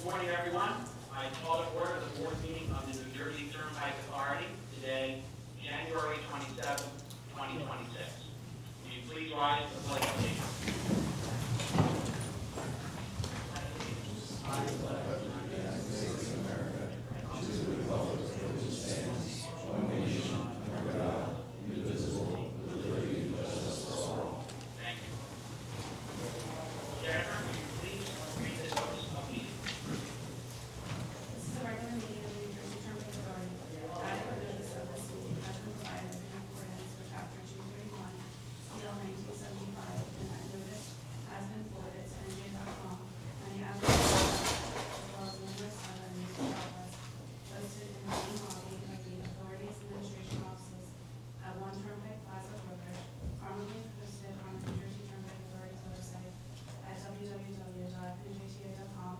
Good morning, everyone. I call to order the board meeting of the New Jersey Turnpike Authority today, January 27, 2026. Will you please rise for the pledge of allegiance? I pledge the United States of America to the republic for which it stands, one nation, under God, indivisible, with liberty and justice for all. Thank you. Jennifer, will you please read this notice of meeting? This is a regular meeting of the New Jersey Turnpike Authority. Adequate notice of this meeting has been provided in accordance with Chapter 231, CL 1975, and that notice has been forwarded to NJ.com and the advertising as well as numerous other news outlets posted in the main lobby of the authority's administration offices at 1 Turnpike Plaza, Woodbridge, commonly posted on the New Jersey Turnpike Authority's website at www.njta.com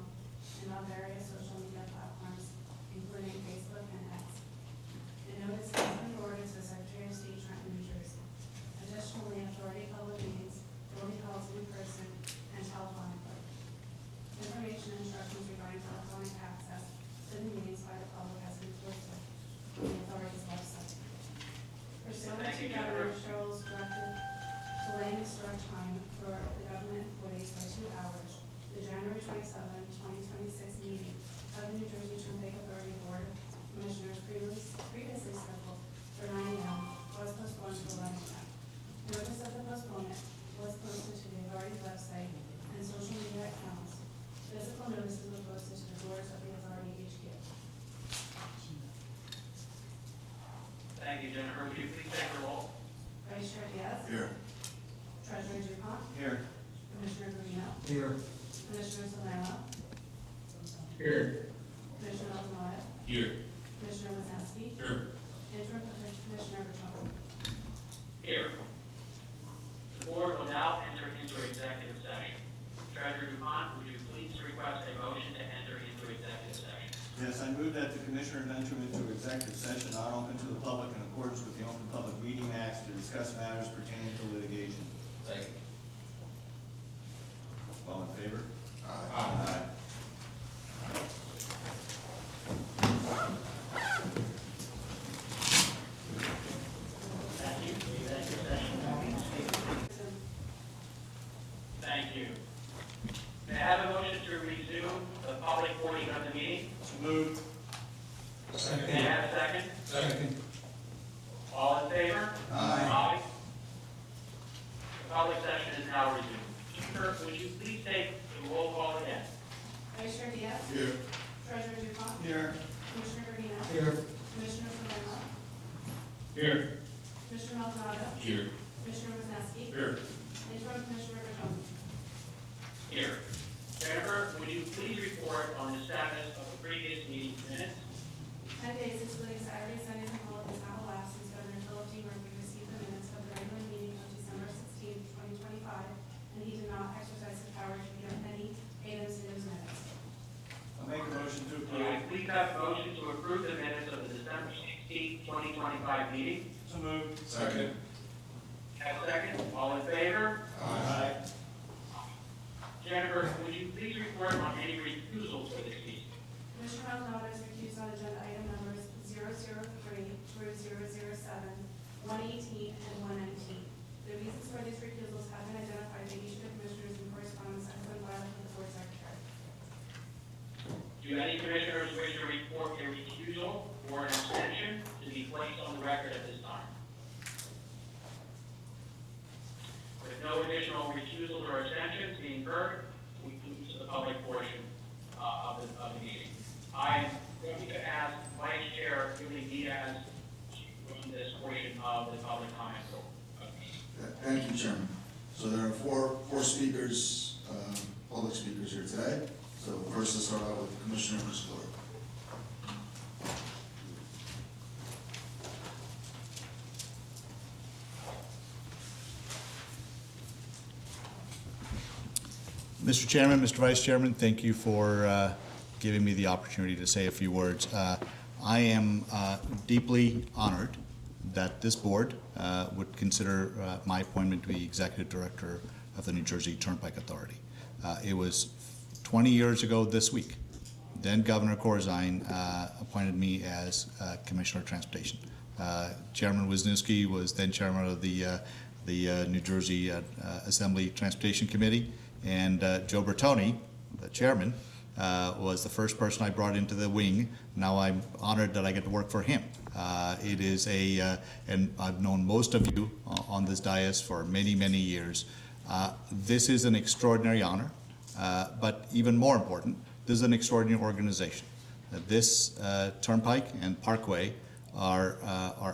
and on various social media platforms, including Facebook and X. The notice has been forwarded to the Secretary of State, Trenton, New Jersey. Additionally, authority public meetings will be held in person and telephonically. Information and instructions regarding telephonic access to the meetings by the public has been posted on the authority's website. Pursuant to Governor Sherrill's directive delaying the start time for the government employees by 2 hours, the January 27, 2026 meeting of the New Jersey Turnpike Authority Board of Commissioners previously scheduled for 9 a.m. was postponed to 11 a.m. Notice of the postponement was posted to the authority's website and social media accounts. Physical notices were posted to the doors of the authority HQ. Thank you, Jennifer. Would you please take the roll? Vice Chair Diaz. Here. Treasurer Dupont. Here. Commissioner Guarino. Here. Commissioner Salerno. Here. Commissioner Altamont. Here. Commissioner Wisniewski. Here. Interim Commissioner Bertrand. Here. The board will now enter into executive session. Treasurer Dupont, would you please request a motion to enter into executive session? Yes, I move that the commissioners enter into executive session not open to the public in accordance with the Open Public Meeting Act to discuss matters pertaining to litigation. Second. All in favor? Aye. Thank you. Executive session. Thank you. May I have a motion to resume the public portion of the meeting? So moved. May I have a second? Second. All in favor? Aye. The public session is now resumed. Jennifer, would you please take the roll call again? Vice Chair Diaz. Here. Treasurer Dupont. Here. Commissioner Guarino. Here. Commissioner Salerno. Here. Commissioner Maldonado. Here. Commissioner Wisniewski. Here. Interim Commissioner Bertrand. Here. Jennifer, would you please report on the status of the previous meeting minutes? 10 days excluding Saturday, Sundays, and holidays have elapsed since Governor Philip D. Murphy received the minutes of the regular meeting of December 16, 2025, and he did not exercise his power to read any items in his minutes. I'll make a motion to May I approve. please have a motion to approve the minutes of the December 16, 2025 meeting? So moved. Second. Have a second? All in favor? Aye. Jennifer, would you please report on any refusals for this meeting? Commissioner Maldonado is recused on agenda item numbers 003 through 007, 118, and 119. The reasons for these recusals have been identified by each of the commissioners in correspondence that has been filed with the board secretary. Do any commissioners wish to report a recusal or an abstention to be placed on the record at this time? With no additional recusals or abstentions being heard, we move to the public portion of the meeting. I am going to ask Vice Chair Julie Diaz to run this portion of the public comment meeting. Thank you, Chairman. So there are four speakers, public speakers here today. So first, let's start out with Commissioner Musclor. Mr. Chairman, Mr. Vice Chairman, thank you for giving me the opportunity to say a few words. I am deeply honored that this board would consider my appointment to be Executive Director of the New Jersey Turnpike Authority. It was 20 years ago this week then Governor Corzine appointed me as Commissioner of Transportation. Chairman Wisniewski was then chairman of the New Jersey Assembly Transportation Committee, and Joe Bertoni, the chairman, was the first person I brought into the wing. Now I'm honored that I get to work for him. It is and I've known most of you on this dais for many, many years. This is an extraordinary honor, but even more important, this is an extraordinary organization. This Turnpike and Parkway are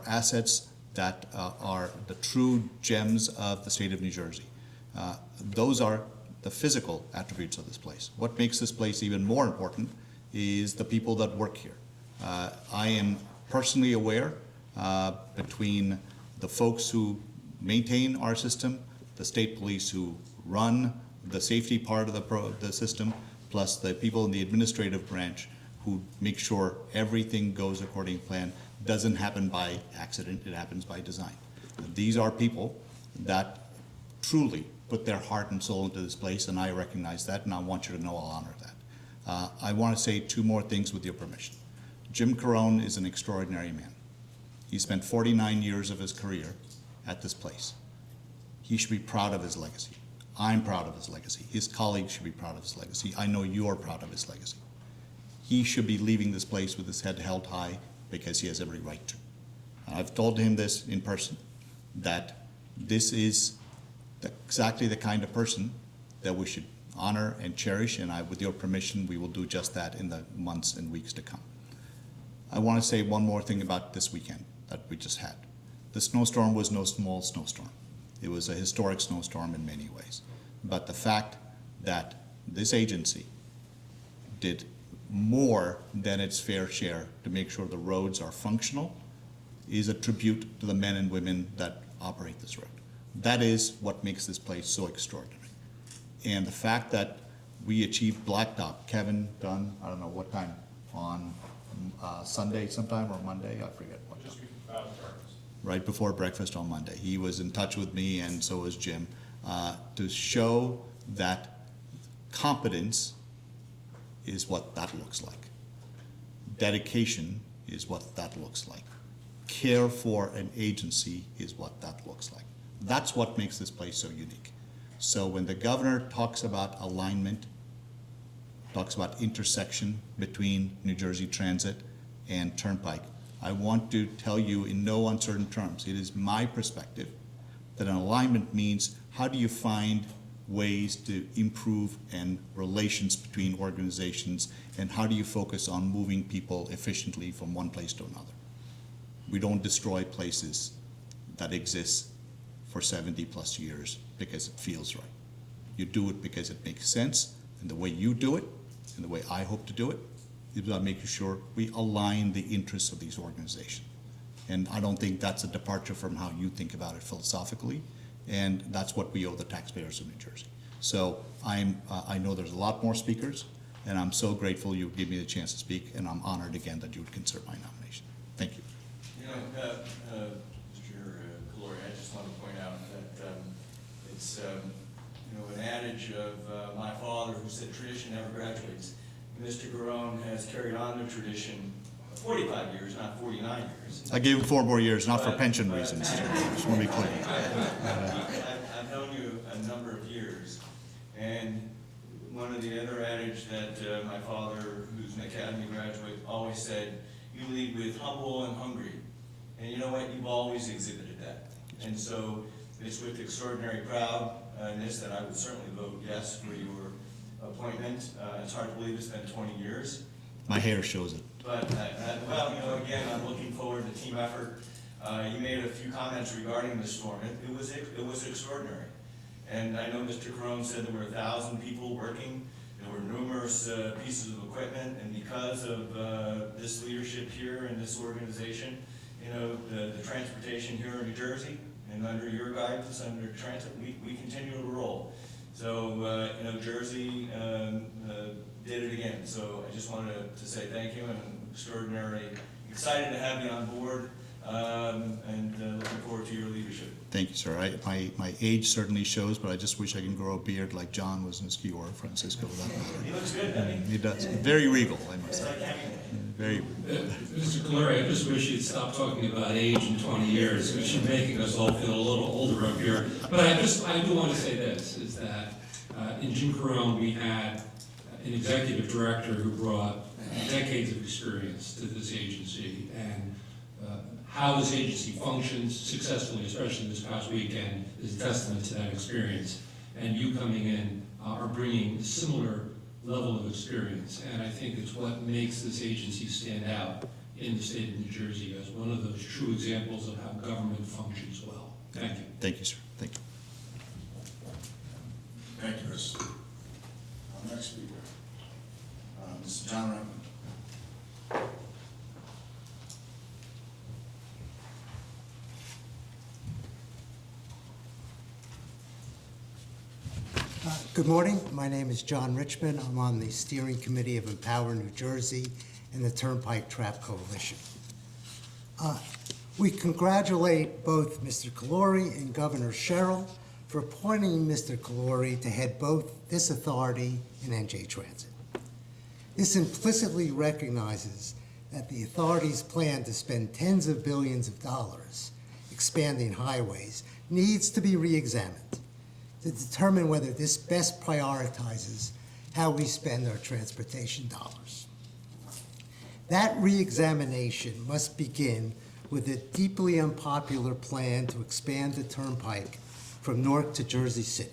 assets that are the true gems of the state of New Jersey. Those are the physical attributes of this place. What makes this place even more important is the people that work here. I am personally aware between the folks who maintain our system, the state police who run the safety part of the system, plus the people in the administrative branch who make sure everything goes according to plan. Doesn't happen by accident, it happens by design. These are people that truly put their heart and soul into this place, and I recognize that, and I want you to know I'll honor that. I want to say two more things with your permission. Jim Carone is an extraordinary man. He spent 49 years of his career at this place. He should be proud of his legacy. I'm proud of his legacy. His colleagues should be proud of his legacy. I know you're proud of his legacy. He should be leaving this place with his head held high because he has every right to. I've told him this in person, that this is exactly the kind of person that we should honor and cherish, and with your permission, we will do just that in the months and weeks to come. I want to say one more thing about this weekend that we just had. The snowstorm was no small snowstorm. It was a historic snowstorm in many ways. But the fact that this agency did more than its fair share to make sure the roads are functional is a tribute to the men and women that operate this road. That is what makes this place so extraordinary. And the fact that we achieved blacktop, Kevin Dunn, I don't know what time, on Sunday sometime or Monday, I forget what time. Just before breakfast. Right before breakfast on Monday. He was in touch with me, and so was Jim, to show that competence is what that looks like. Dedication is what that looks like. Care for an agency is what that looks like. That's what makes this place so unique. So when the governor talks about alignment, talks about intersection between New Jersey Transit and Turnpike, I want to tell you in no uncertain terms, it is my perspective that an alignment means how do you find ways to improve and relations between organizations, and how do you focus on moving people efficiently from one place to another. We don't destroy places that exist for 70 plus years because it feels right. You do it because it makes sense, and the way you do it, and the way I hope to do it, is about making sure we align the interests of these organizations. And I don't think that's a departure from how you think about it philosophically, and that's what we owe the taxpayers of New Jersey. So I know there's a lot more speakers, and I'm so grateful you gave me the chance to speak, and I'm honored again that you would consider my nomination. Thank you. You know, Mr. Calori, I just want to point out that it's you know, an adage of my father who said tradition never graduates. Mr. Garone has carried on the tradition 45 years, not 49 years. I gave him 4 more years, not for pension reasons. Just want to be clear. I've known you a number of years, and one of the other adage that my father, who's an academy graduate, always said, you lead with humble and hungry. And you know what? You've always exhibited that. And so it's with extraordinary proudness that I would certainly vote yes for your appointment. It's hard to believe it's been 20 years. My hair shows it. But, well, you know, again, I'm looking forward to team effort. You made a few comments regarding the storm. It was extraordinary. And I know Mr. Carone said there were 1,000 people working. There were numerous pieces of equipment, and because of this leadership here and this organization, you know, the transportation here in New Jersey, and under your guidance, under transit, we continue to roll. So, you know, Jersey did it again. So I just wanted to say thank you, and I'm extraordinarily excited to have you on board. and looking forward to your leadership. Thank you, sir. My age certainly shows, but I just wish I can grow a beard like John Wisniewski or Francisco for that matter. He looks good, doesn't he? He does. Very regal, I must It's say. like Hemingway. Very. Mr. Caleri, I just wish you'd stop talking about age in 20 years, because you're making us all feel a little older up here. But I do want to say this, is that in Jim Carone, we had an executive director who brought decades of experience to this agency, and how this agency functions successfully, especially this past weekend, is a testament to that experience. And you coming in are bringing a similar level of experience, and I think it's what makes this agency stand out in the state of New Jersey as one of those true examples of how government functions well. Thank you. Thank you, sir. Thank you. Thank you, Chris. Our next speaker, Mr. John Redmond. Good morning. My name is John Richmond. I'm on the steering committee of Empower New Jersey and the Turnpike Trap Coalition. We congratulate both Mr. Caleri and Governor Sherrill for appointing Mr. Caleri to head both this authority and NJ Transit. This implicitly recognizes that the authority's plan to spend tens of billions of dollars expanding highways needs to be re-examined to determine whether this best prioritizes how we spend our transportation dollars. That re-examination must begin with a deeply unpopular plan to expand the Turnpike from Newark to Jersey City,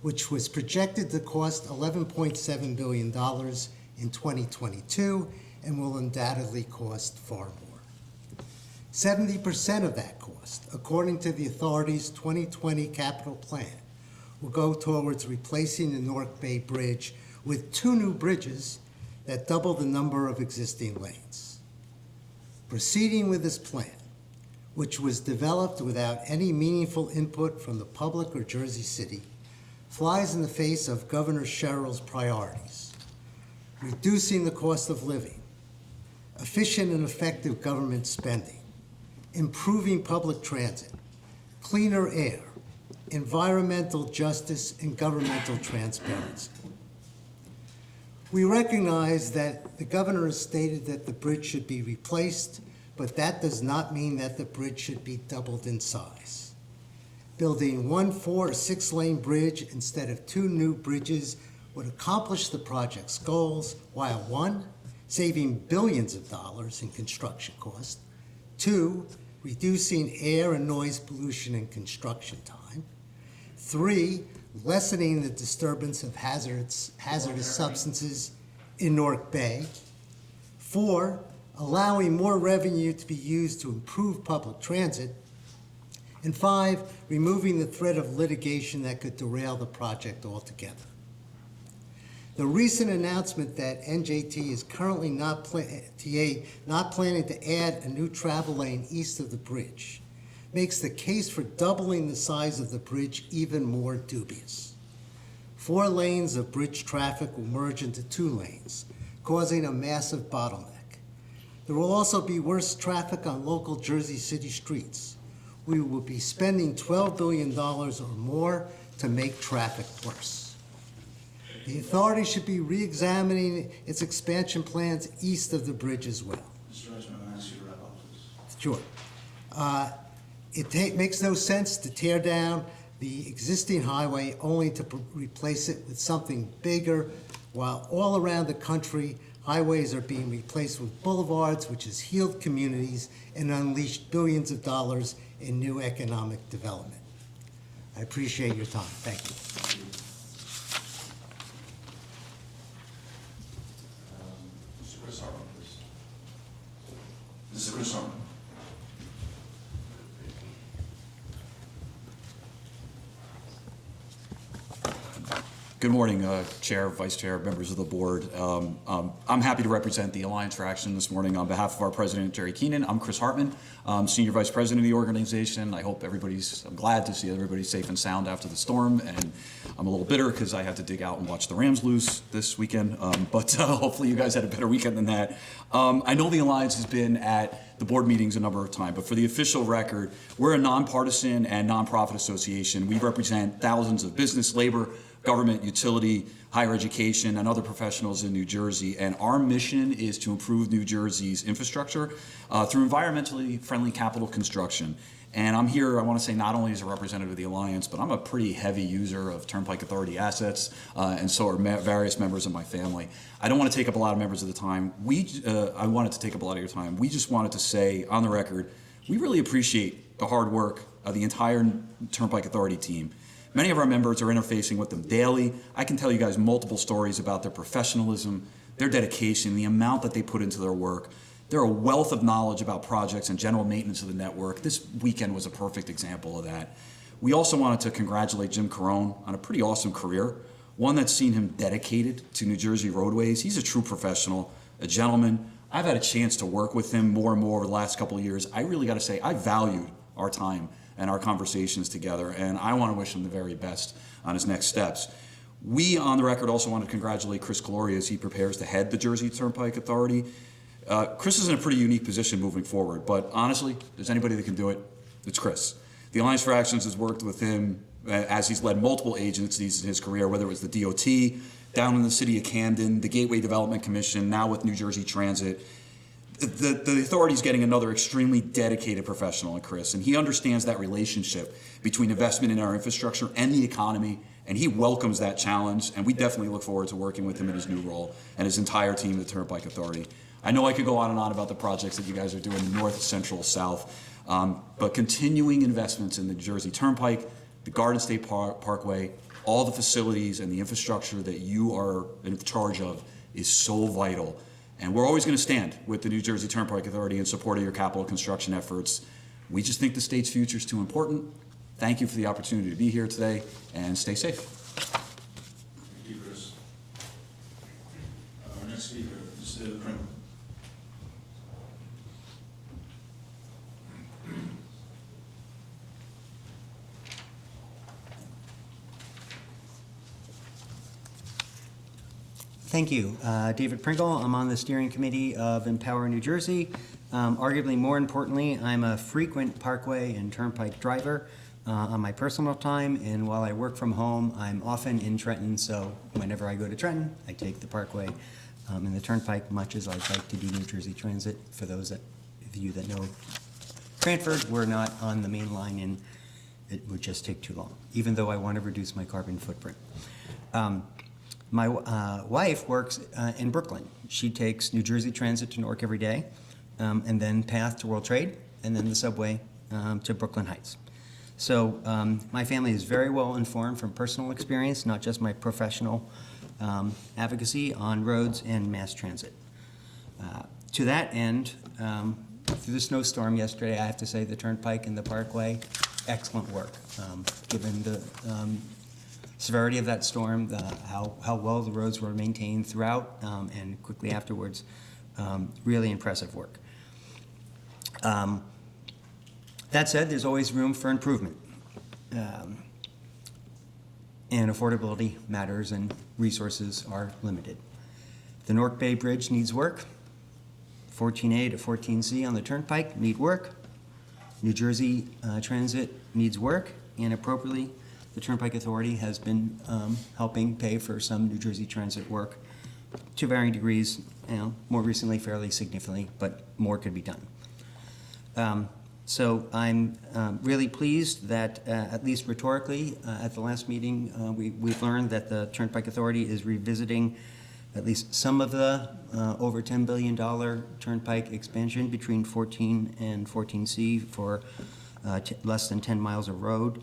which was projected to cost $11.7 billion in 2022 and will undoubtedly cost far more. 70% of that cost, according to the authority's 2020 capital plan, will go towards replacing the Newark Bay Bridge with 2 new bridges that double the number of existing lanes. Proceeding with this plan, which was developed without any meaningful input from the public or Jersey City, flies in the face of Governor Sherrill's priorities: reducing the cost of living, efficient and effective government spending, improving public transit, cleaner air, environmental justice, and governmental transparency. We recognize that the governor has stated that the bridge should be replaced, but that does not mean that the bridge should be doubled in size. Building 1 4- or 6-lane bridge instead of 2 new bridges would accomplish the project's goals while 1, saving billions of dollars in construction costs, 2, reducing air and noise pollution and construction time, 3, lessening the disturbance of hazardous substances in Newark Bay, 4, allowing more revenue to be used to improve public transit, and 5, removing the threat of litigation that could derail the project altogether. The recent announcement that NJT is currently not planning to add a new travel lane east of the bridge makes the case for doubling the size of the bridge even more dubious. 4 lanes of bridge traffic will merge into 2 lanes, causing a massive bottleneck. There will also be worse traffic on local Jersey City streets. We will be spending $12 billion or more to make traffic worse. The authority should be re-examining its expansion plans east of the bridge as well. Mr. Richmond, I'm going to ask you to wrap up, please. Sure. It makes no sense to tear down the existing highway only to replace it with something bigger, while all around the country, highways are being replaced with boulevards, which has healed communities and unleashed billions of dollars in new economic development. I appreciate your time. Thank you. Mr. Chris Hartman, please. Mr. Chris Hartman. Good morning, Chair, Vice Chair, members of the board. I'm happy to represent the Alliance for Action this morning on behalf of our president, Jerry Keenan. I'm Chris Hartman, Senior Vice President of the organization. I'm glad to see everybody's safe and sound after the storm, and I'm a little bitter because I had to dig out and watch the Rams lose this weekend, but hopefully you guys had a better weekend than that. I know the Alliance has been at the board meetings a number of times, but for the official record, we're a nonpartisan and nonprofit association. We represent thousands of business, labor, government, utility, higher education, and other professionals in New Jersey. And our mission is to improve New Jersey's infrastructure through environmentally friendly capital construction. And I'm here, I want to say, not only as a representative of the Alliance, but I'm a pretty heavy user of Turnpike Authority assets, and so are various members of my family. I don't want to take up a lot of members of the time. I wanted to take up a lot of your time. We just wanted to say, on the record, we really appreciate the hard work of the entire Turnpike Authority team. Many of our members are interfacing with them daily. I can tell you guys multiple stories about their professionalism, their dedication, the amount that they put into their work. They're a wealth of knowledge about projects and general maintenance of the network. This weekend was a perfect example of that. We also wanted to congratulate Jim Carone on a pretty awesome career, one that's seen him dedicated to New Jersey roadways. He's a true professional, a gentleman. I've had a chance to work with him more and more over the last couple of years. I really got to say, I valued our time and our conversations together, and I want to wish him the very best on his next steps. We, on the record, also want to congratulate Chris Calori as he prepares to head the Jersey Turnpike Authority. Chris is in a pretty unique position moving forward, but honestly, if there's anybody that can do it, it's Chris. The Alliance for Actions has worked with him as he's led multiple agencies in his career, whether it was the DOT, down in the city of Camden, the Gateway Development Commission, now with New Jersey Transit. The authority's getting another extremely dedicated professional in Chris, and he understands that relationship between investment in our infrastructure and the economy, and he welcomes that challenge, and we definitely look forward to working with him in his new role and his entire team at the Turnpike Authority. I know I could go on and on about the projects that you guys are doing in North, Central, South, but continuing investments in the Jersey Turnpike, the Garden State Parkway, all the facilities and the infrastructure that you are in charge of is so vital. And we're always going to stand with the New Jersey Turnpike Authority in support of your capital construction efforts. We just think the state's future is too important. Thank you for the opportunity to be here today, and stay safe. Thank you, Chris. Our next speaker, Mr. Pringle. Thank you. David Pringle. I'm on the steering committee of Empower New Jersey. Arguably more importantly, I'm a frequent Parkway and Turnpike driver on my personal time, and while I work from home, I'm often in Trenton, so whenever I go to Trenton, I take the Parkway and the Turnpike, much as I'd like to do New Jersey Transit. For those of you that know Cranford, we're not on the main line, and it would just take too long, even though I want to reduce my carbon footprint. My wife works in Brooklyn. She takes New Jersey Transit to Newark every day, and then PATH to World Trade, and then the subway to Brooklyn Heights. So my family is very well informed from personal experience, not just my professional advocacy on roads and mass transit. To that end, through the snowstorm yesterday, I have to say the Turnpike and the Parkway, excellent work, given the severity of that storm, how well the roads were maintained throughout, and quickly afterwards. Really impressive work. That said, there's always room for improvement. And affordability matters and resources are limited. The Newark Bay Bridge needs work. 14A to 14C on the Turnpike need work. New Jersey Transit needs work, and appropriately, the Turnpike Authority has been helping pay for some New Jersey Transit work to varying degrees, more recently fairly significantly, but more could be done. So I'm really pleased that, at least rhetorically, at the last meeting, we've learned that the Turnpike Authority is revisiting at least some of the over $10 billion Turnpike expansion between 14 and 14C for less than 10 miles of road.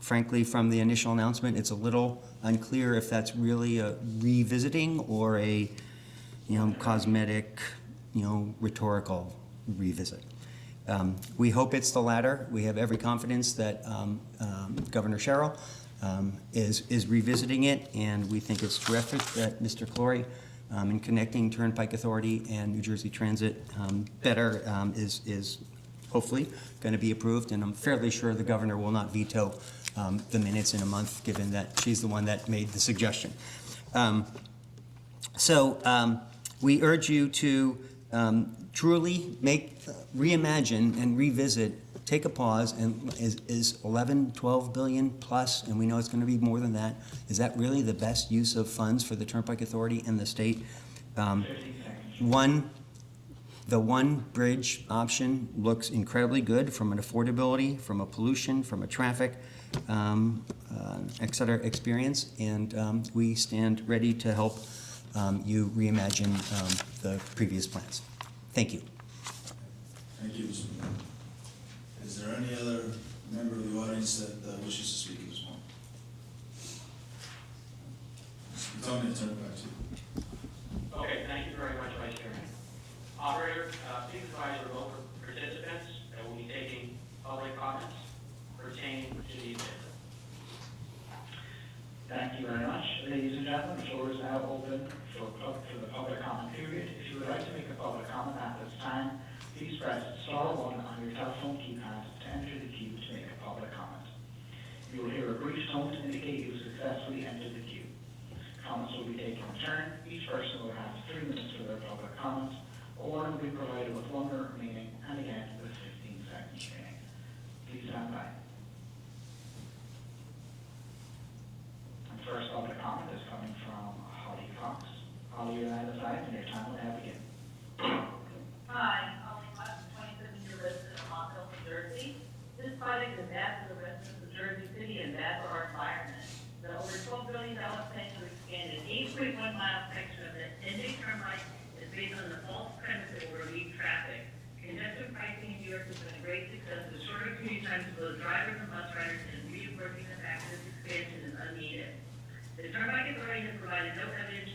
Frankly, from the initial announcement, it's a little unclear if that's really a revisiting or a, cosmetic, rhetorical revisit. We hope it's the latter. We have every confidence that Governor Sherrill is revisiting it, and we think it's terrific that Mr. Clory, in connecting Turnpike Authority and New Jersey Transit better, is hopefully going to be approved, and I'm fairly sure the governor will not veto the minutes in a month, given that she's the one that made the suggestion. We urge you to truly reimagine and revisit, take a pause, and is 11, 12 billion plus, and we know it's going to be more than that, is that really the best use of funds for the Turnpike Authority and the state? The one bridge option looks incredibly good from an affordability, from a pollution, from a traffic, et cetera, experience, and we stand ready to help you reimagine the previous plans. Thank you. Thank you, Mr. Mayor. Is there any other member of the audience that wishes to speak at this moment? Mr. Tony, I turn it back to you. Okay, thank you very much, Vice Chairman. Operator, please advise remote participants that we'll be taking public comments pertaining to the agenda. Thank you very much. Ladies and gentlemen, the floor is now open for the public comment period. If you would like to make a public comment at this time, please press star 1 on your telephone keypad to enter the queue to make a public comment. You will hear a brief tone to indicate you successfully entered the queue. Comments will be taken in turn. Each person will have 3 minutes for their public comments. A warning will be provided with 1 minute remaining, and again with 15 seconds remaining. Please stand by. And first public comment is coming from Holly Cox. Holly, you're on the side, and your time will now begin. Hi, Holly Cox, 27-year resident of Montville, New Jersey. This project is bad for the residents of Jersey City and bad for our environment. The over $12 billion plan to expand an 8.1-mile section of the NJ Turnpike is based on the false premise that it will relieve traffic. Congestion pricing in New York has been a great success with shorter commute times for both drivers and bus riders, and reinforcing the fact that this expansion is unneeded. The Turnpike Authority has provided no evidence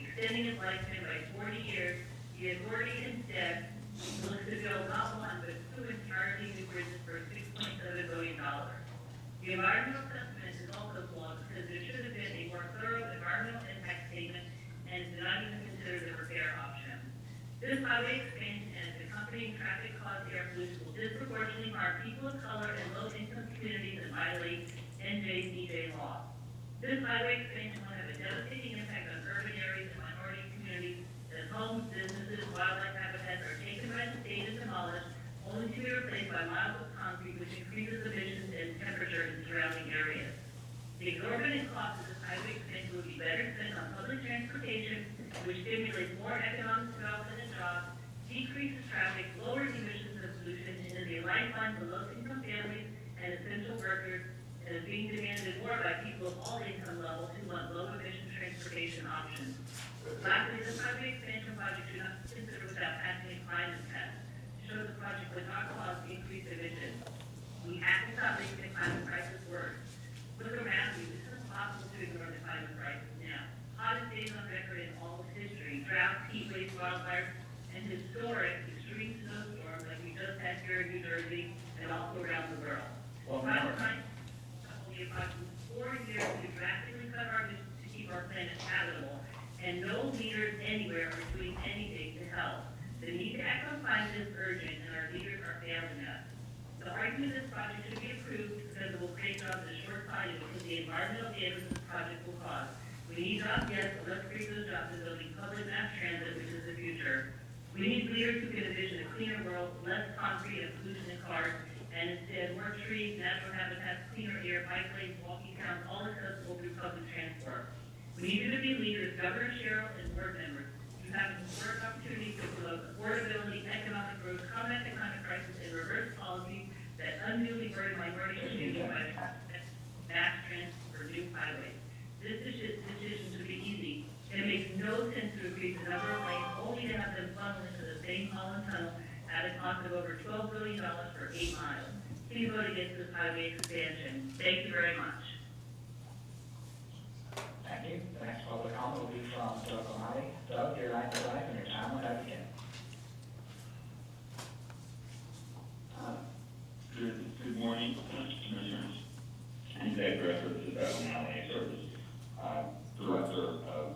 extending its lifespan by 40 years. The authority instead looks to build not 1 but 2 entirely new bridges for $6.7 billion. The environmental assessment is also flawed because there should have been a more thorough environmental impact statement, and it's not even considered a repair option. This highway expansion and its accompanying traffic-caused air pollution will disproportionately harm people of color and low-income communities and violate NJCJ law. This highway expansion will have a devastating impact on urban areas and minority communities as homes, businesses, wildlife habitats are taken by the state and demolished, only to be replaced by miles of concrete, which increases emissions and temperature in surrounding areas. The exorbitant cost of this highway expansion would be better spent on public transportation, which stimulates more economic development and jobs, decreases traffic, lowers emissions and pollution, and is a lifeline for low-income families and essential workers, and is being demanded more by people of all income levels who want low-emission transportation options. Lastly, this highway expansion project should not be considered without passing a climate test to show the project would not cause increased emissions. We have to stop making the climate crisis worse. Look around you. This is impossible to ignore the climate crisis now. Hottest days on record in all of history, droughts, heat waves, wildfires, and historic extreme snowstorms like we just had here in New Jersey and also around the world. Climate crisis will be approximately 4 years to drastically cut our emissions to keep our planet habitable, and no leaders anywhere are doing anything to help. The need to act on climate is urgent, and our leaders are failing us. The argument this project should be approved because it will create jobs in short-sighted because the environmental damage this project will cause. We need jobs, yes, but let's create those jobs in building public mass transit, which is the future. We need leaders who can envision a cleaner world, less concrete and pollution in cars, and instead more trees, natural habitats, cleaner air, bike lanes, walking towns, all accessible through public transport. We need you to be leaders, Governor Sherrill and board members. You have an historic opportunity to promote affordability, economic growth, combat the climate crisis, and reverse policies that unduly burden minority communities by mass transit for new highways. This decision should be easy. It makes no sense to increase the number of lanes only to have them funnel into the same Holland Tunnel at a cost of over $12 billion for 8 miles. Please vote against this highway expansion. Thank you very much. Thank you. The next public comment will be from Doug O'Malley. Doug, your line is live and your time will now begin. Good morning, Commissioners. I'm Dave Griffith, this is Evan Alley, Service Director of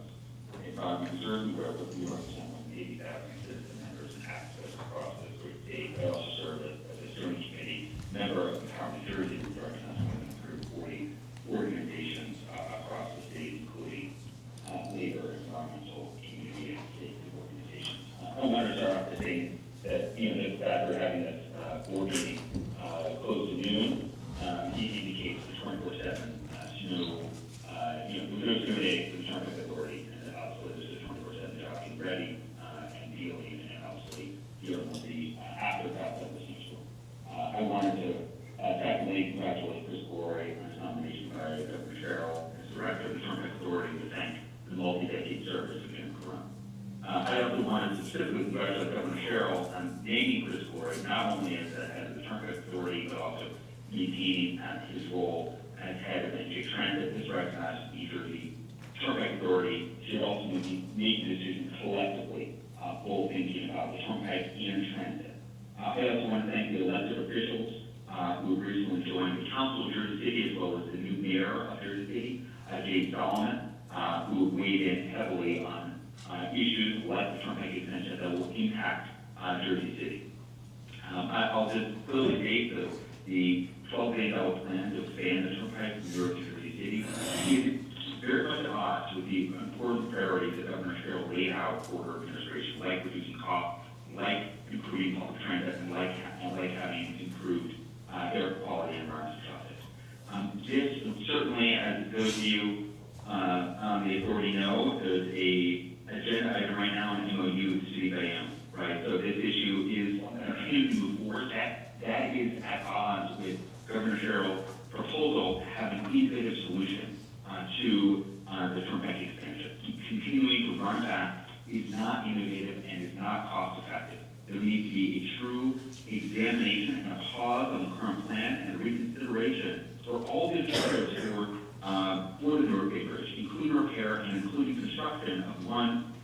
Environment Conservancy, where we represent 80,000 citizen members and activists across the great state. I also serve as a steering committee member of the Power New Jersey, which represents more than 140 organizations across the state, including labor, environmental, community, and safety organizations. I want to start off by saying that, the fact we're having this board meeting close to noon, indicates the 24/7 snow, there's no snow day for the Turnpike Authority, and obviously this is a 24/7 job getting ready and dealing, and obviously dealing with the aftermath of the snowstorm. I wanted to definitely congratulate Chris Glory on his nomination by Governor Sherrill as Director of the Turnpike Authority, to thank the multi-decade service of Jim Corona. I also wanted to specifically congratulate Governor Sherrill on naming Chris Glory not only as the head of the Turnpike Authority, but also maintaining his role as head of NJ Transit. This recognizes New Jersey Turnpike Authority should ultimately make the decision collectively, both thinking about the Turnpike and Transit. I also want to thank the elected officials who recently joined the Council of Jersey City, as well as the new mayor of Jersey City, Jay Solomon, who weighed in heavily on issues like the Turnpike extension that will impact Jersey City. I'll just clearly state the $12 billion plan to expand the Turnpike from New York to Jersey City is very much at odds with the important priorities that Governor Sherrill laid out for her administration, like reducing costs, like improving public transit, and like having improved air quality and environmental justice. This certainly, as those of you on the authority know, is a agenda item right now in MOU with the City of Bayonne, right? So this issue is continuing to move forward. That is at odds with Governor Sherrill's proposal to have an innovative solution to the Turnpike expansion. Continuing to run back is not innovative and is not cost effective. There needs to be a true examination and a pause on the current plan and reconsideration for all the alternatives for the Newark Bay Bridge, including repair and including construction of one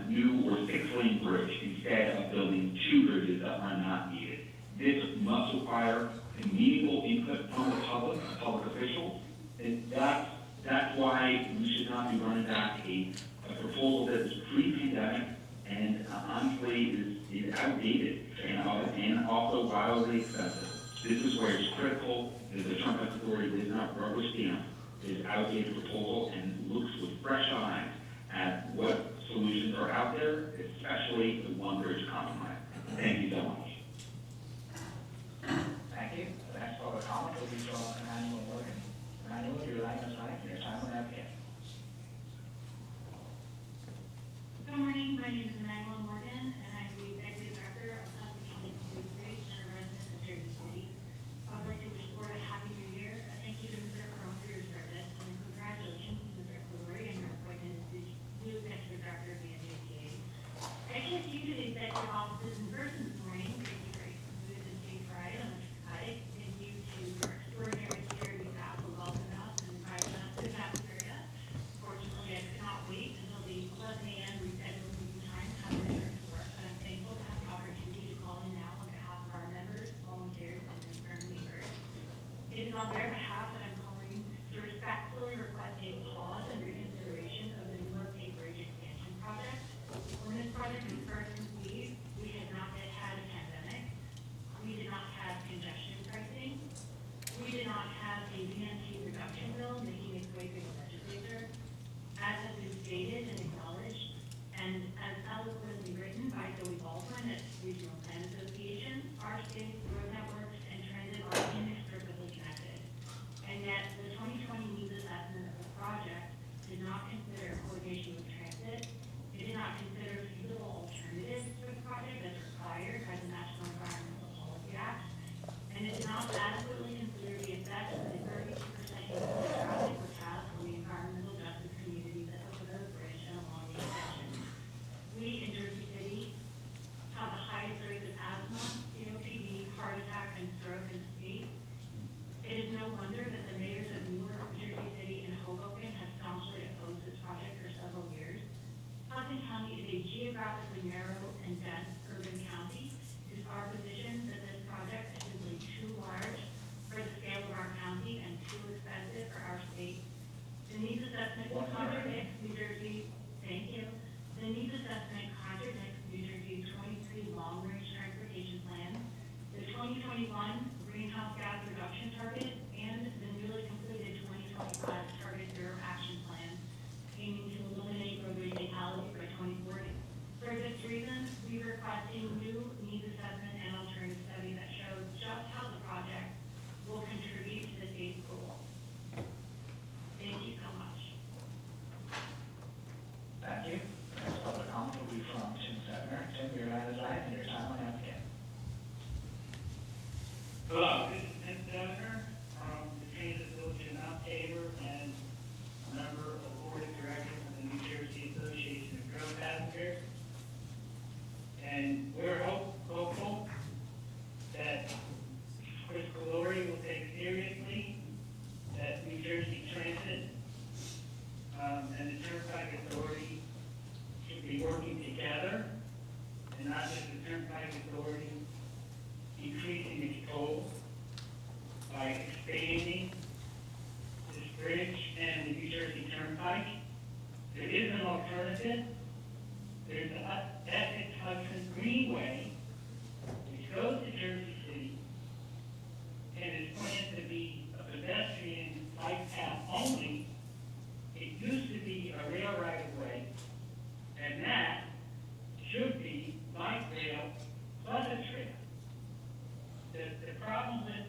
new or 6-lane bridge instead of building 2 bridges that are not needed. This must require a meaningful input from the public officials, and that's why we should not be running back a proposal that is pre-pandemic and honestly is outdated and also wildly expensive. This is where it's critical that the Turnpike Authority does not rubber stamp this outdated proposal and looks with fresh eyes at what solutions are out there, especially the one bridge compromise. Thank you so much. Thank you. The next public comment will be from Emmanuel Morgan. Emmanuel, your line is live and your time will now begin. Good morning, my name is Emmanuel Morgan, and I'm the Executive Director of South County Police Bridge and a resident of Jersey City. I'd like to wish the board a happy new year. Thank you to Mr. Crone for your service, and congratulations to Mr. Clory and your appointment as the new Executive Director of the NJTA. I can't see you to the executive offices in person this morning. Thank you for your smooth and safe ride on the Turnpike. Thank you to your extraordinary security staff who welcomed us and invited us to the cafeteria. Fortunately, I could not wait until the 11 a.m. rescheduled meeting time to have returned to work, but I'm thankful to have the opportunity to call in now on behalf of our members, volunteers, and concerned neighbors. It is on their behalf that I'm calling to respectfully request a pause and reconsideration of the Newark Bay Bridge expansion project. When this project was first conceived, we had not yet had a pandemic. We did not have congestion pricing. We did not have a VNT reduction bill making its way through the legislature. As has been stated and acknowledged, and as eloquently written by Joey Baldwin at Regional Plan Association, our state's road networks and transit are inextricably connected. And yet, the 2020 needs assessment of the project did not consider coordination with transit. It did not consider feasible alternatives to the project as required by the National Environmental Policy Act. And it did not adequately consider the effect of the 32% increase in traffic would have on the environmental justice community that over the bridge and along the extension. We in Jersey City have the highest rates of asthma, COPD, heart attack, and stroke in the state. It is no wonder that the mayors of Newark, Jersey City, and Hoboken have staunchly opposed this project for several years. Hudson County is greenhouse gas reduction target and the newly completed 2025 Target Zero Action Plan, aiming to eliminate roadway fatalities by 2040. For this reason, we request a new needs assessment and alternative study that shows just how the project will contribute to the state's goal. Thank you so much. Thank you. Next public comment will be from Tim Sedner. Tim, your line is live and your time will now begin. Hello, this is Tim Sedner from the Transit Village in Mount Tabor and a member of the board of directors of the New Jersey Association of Road Passengers. And we're hopeful that Chris Calori will take seriously that New Jersey Transit and the Turnpike Authority should be working together, and not just the Turnpike Authority increasing its toll by expanding this bridge and the New Jersey Turnpike. There is an alternative. There's the Essex Hudson Greenway, which goes to Jersey City and is planned to be a pedestrian bike path only. It used to be a rail right of way, and that should be light rail plus a trail. The problem with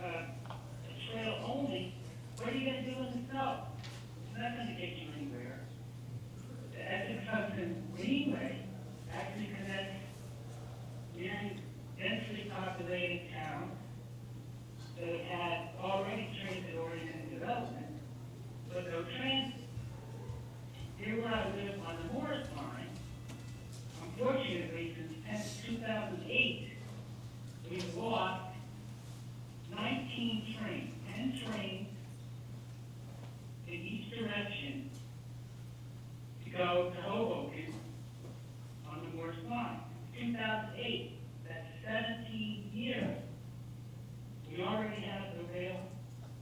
a trail only, what are you going to do in the snow? It's not going to get you anywhere. The Essex Hudson Greenway actually connects very densely populated towns that have had already transit-oriented development, but no transit. Here where I live on the Morris Line, unfortunately, since 2008, we've lost 19 trains, 10 trains in each direction to go to Hoboken on the Morris Line. 2008, that's 17 years. We already have the rail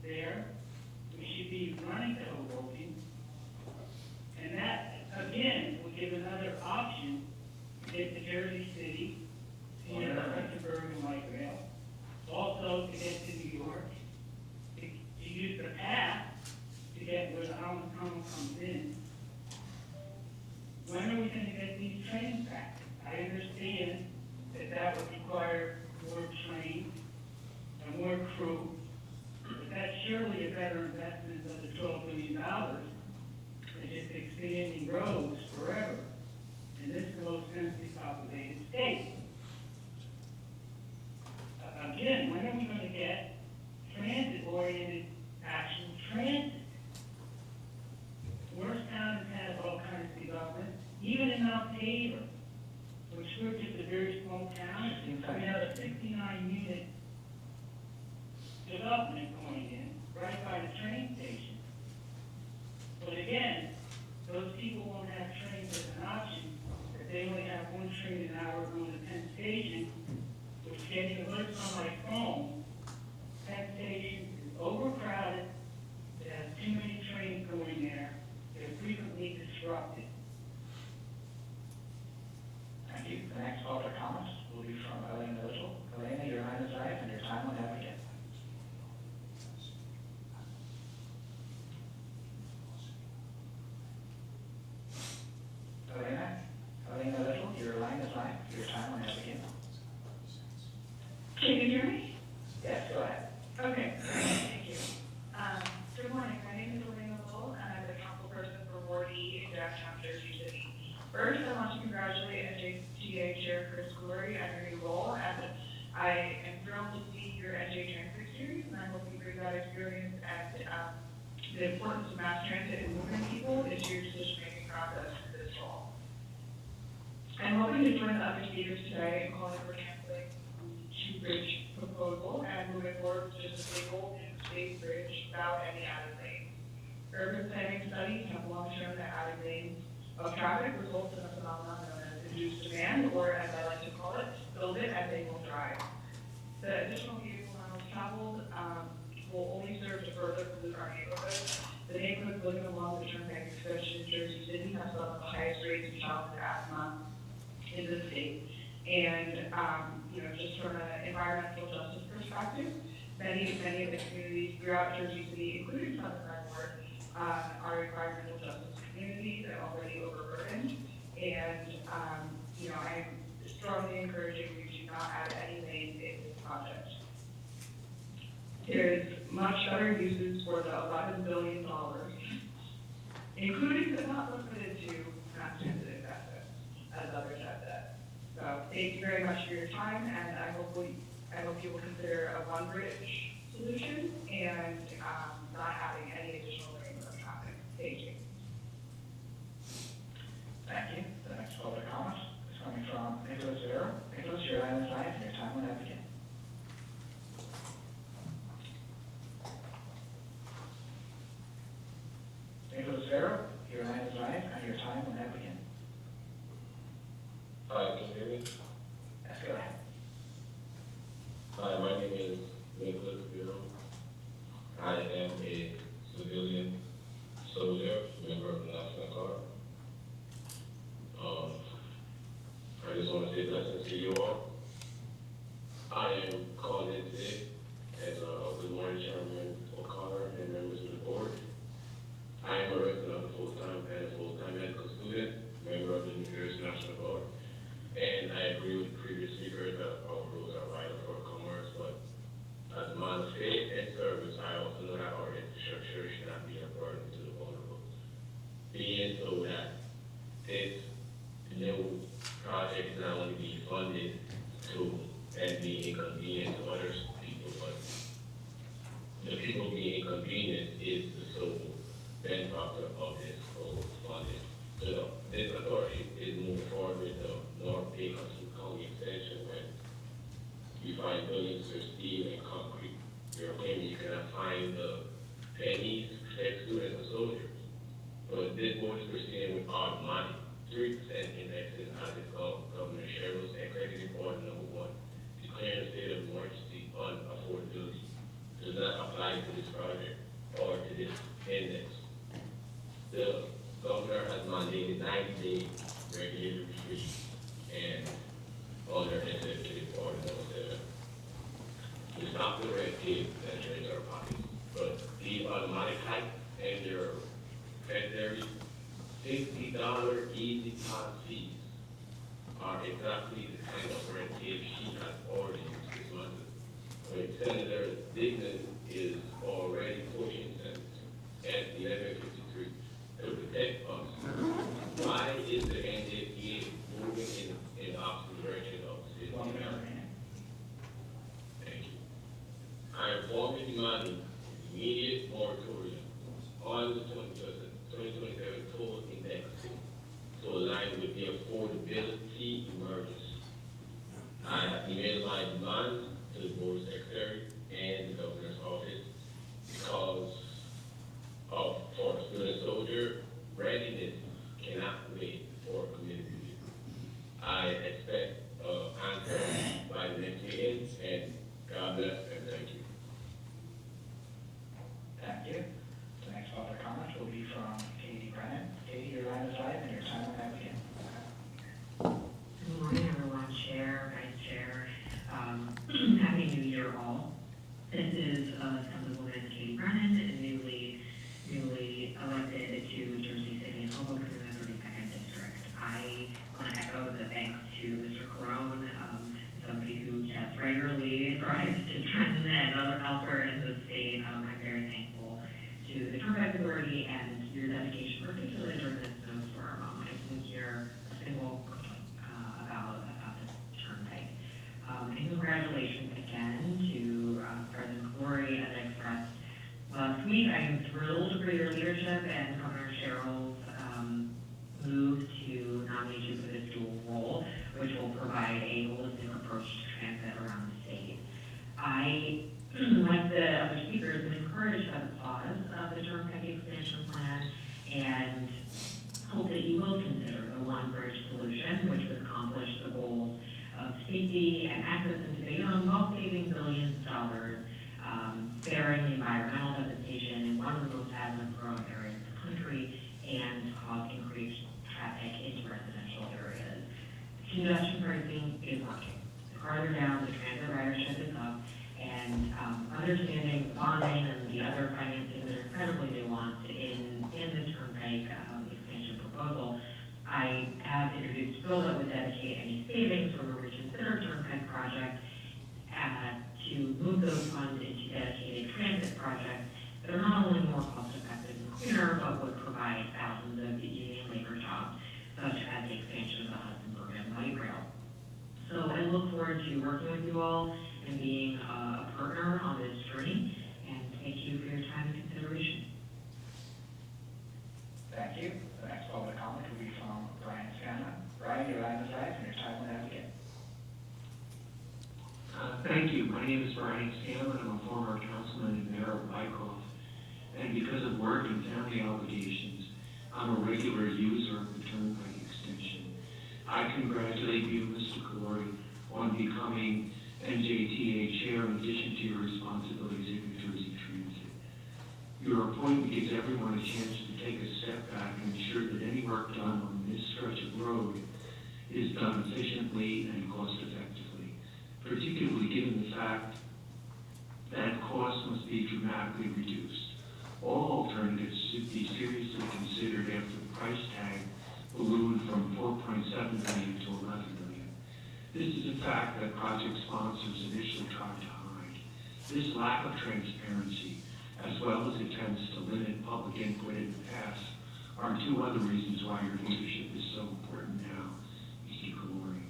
there. We should be running to Hoboken. And that, again, will give another option to get to Jersey City, to use the suburban light rail, also to get to New York, to use the path to get where the Holland Tunnel comes in. When are we going to get these trains back? I understand that that would require more trains and more crew, but that's surely a better investment than the $12 million than just expanding roads forever in this most densely populated state. Again, when are we going to get transit-oriented actual transit? Morristown has had all kinds of development, even in Mount Tabor, which we're just a very small town. We have a 69-unit development going in right by the train station. But again, those people won't have trains as an option, if they only have one train an hour going to Penn Station, which getting alerts on my phone. Penn Station is overcrowded, it has too many trains going there, they're frequently disrupted. Thank you. The next public comment will be from Elena Little. Elena, your line is live and your time will now begin. Elena Little, your line is live. Your time will now begin. Can you hear me? Yes, go ahead. Okay, thank you. Good morning, my name is Elena Lowell, and I'm the councilperson for Ward E in downtown Jersey City. First, I want to congratulate NJTA Chair Chris Calori on your new role, and I am thrilled to see your NJ Transit experience, and I hope you bring that experience and the importance of mass transit and moving people into your decision-making process for this role. I'm hoping to join the other speakers today in calling for canceling the bridge proposal and moving forward with just a single in-state bridge without any added lanes. Urban planning studies have long shown that added lanes of traffic results in a phenomenon known as induced demand, or as I like to call it, build it and they will drive. The additional vehicle miles traveled will only serve to further pollute our neighborhoods. The neighborhoods living along the Turnpike extension in Jersey City have some of the highest rates of childhood asthma in the state. And just from an environmental justice perspective, many of the communities throughout Jersey City, including Southern Ward, are environmental justice communities and already overburdened. And, I'm strongly encouraging you to not add any lanes in this project. There's much better uses for the $11 billion, including but not limited to mass transit investments, as others have said. So thank you very much for your time, and I hope you will consider a one bridge solution and not adding any additional lanes of traffic. Thank you. Thank you. The next public comment is coming from Nicholas Vero. Nicholas, your line is live, and your time will now begin. Nicholas Vero, your line is live, and your time will now begin. Hi, can you hear me? Yes, go ahead. Hi, my name is Nicholas Vero. I am a civilian soldier, member of the National Guard. I just want to say blessings to you all. I am calling in today as good morning, Chairman O'Connor and members of the board. I am a resident of the full-time medical student, member of the New Jersey National Guard. And I agree with the previous speaker that our rules are vital for commerce, but as a man of faith and service, I also know that our infrastructure should not be a burden to the vulnerable. Being so that this new project is not only being funded to and be inconvenient to other people, but the people being inconvenienced is the sole benefactor of this whole funding. So this authority is moving forward with the North Bay County extension when you find buildings for steel and concrete. You're claiming you cannot find the pennies to protect students and soldiers. But this board is proceeding with all the money, 3% indexes as it's called. Governor Sherrill's executive order #1, declaring a state of emergency on affordability, does not apply to this project or to this index. The governor has mandated 90-day regulatory free and under executive order #7 to stop the red tape that drains our pockets. But these automatic hike and their secondary $50 easy pass fees are exactly the kind of red tape she has already used this month. I mean, Senator Dignan is already pushing sentences at 1153 to protect us. Why is the NJPA moving in the opposite direction of the city? Thank you. I am formally demanding immediate moratorium on the 2027 toll indexing to align with the affordability emergency. I have emailed my demands to the board secretary and the governor's office because for student soldier readiness cannot wait for community. I expect answer by the next meeting, and God bless and thank you. Thank you. The next public comment will be from Katie Brennan. Katie, your line is live, and your time will now begin. Good morning, everyone, Chair, Vice Chair. Happy New Year, all. This is Councilwoman Katie Brennan, newly elected to Jersey City and Hoboken in the 32nd District. I want to echo the thanks to Mr. Carone, somebody who just regularly drives to Trenton and elsewhere in the state. I'm very thankful to the Turnpike Authority and your dedication, particularly during this snowstorm. I didn't hear a single about this Turnpike. And congratulations again to President Glory, as I expressed last week. I am thrilled for your leadership and Governor Sherrill's move to nominate you for this dual role, which will provide a holistic approach to transit around the state. I, like the other speakers, am encouraged by the pause of the Turnpike expansion plan and hope that you will consider the one bridge solution, which would accomplish the goals of safety and access into Bayonne while saving billions of dollars, bearing the environmental devastation in one of the most asthma-prone areas of the country, and cause increased traffic into residential areas. Congestion pricing is working. The farther down, the transit ridership is up, and understanding bonding and the other financing that are incredibly nuanced in the Turnpike expansion proposal, I have introduced a bill that would dedicate any savings from a reconsidered Turnpike project to move those funds into dedicated transit projects that are not only more cost-effective and cleaner, but would provide thousands of union labor jobs, such as the expansion of the Hudsonburg and Light Rail. So I look forward to working with you all and being a partner on this journey, and thank you for your time and consideration. Thank you. The next public comment will be from Brian Scanlon. Brian, your line is live and your time will now begin. Thank you. My name is Brian Scanlon. I'm a former councilman and mayor of Wyckoff. And because of work and family obligations, I'm a regular user of the Turnpike extension. I congratulate you, Mr. Calori, on becoming NJTA chair in addition to your responsibilities at New Jersey Transit. Your appointment gives everyone a chance to take a step back and ensure that any work done on this stretch of road is done efficiently and cost-effectively, particularly given the fact that costs must be dramatically reduced. All alternatives should be seriously considered after the price tag ballooned from $4.7 million to $11 million. This is a fact that project sponsors initially tried to hide. This lack of transparency, as well as attempts to limit public input in the past, are two other reasons why your leadership is so important now, Mr. Calori.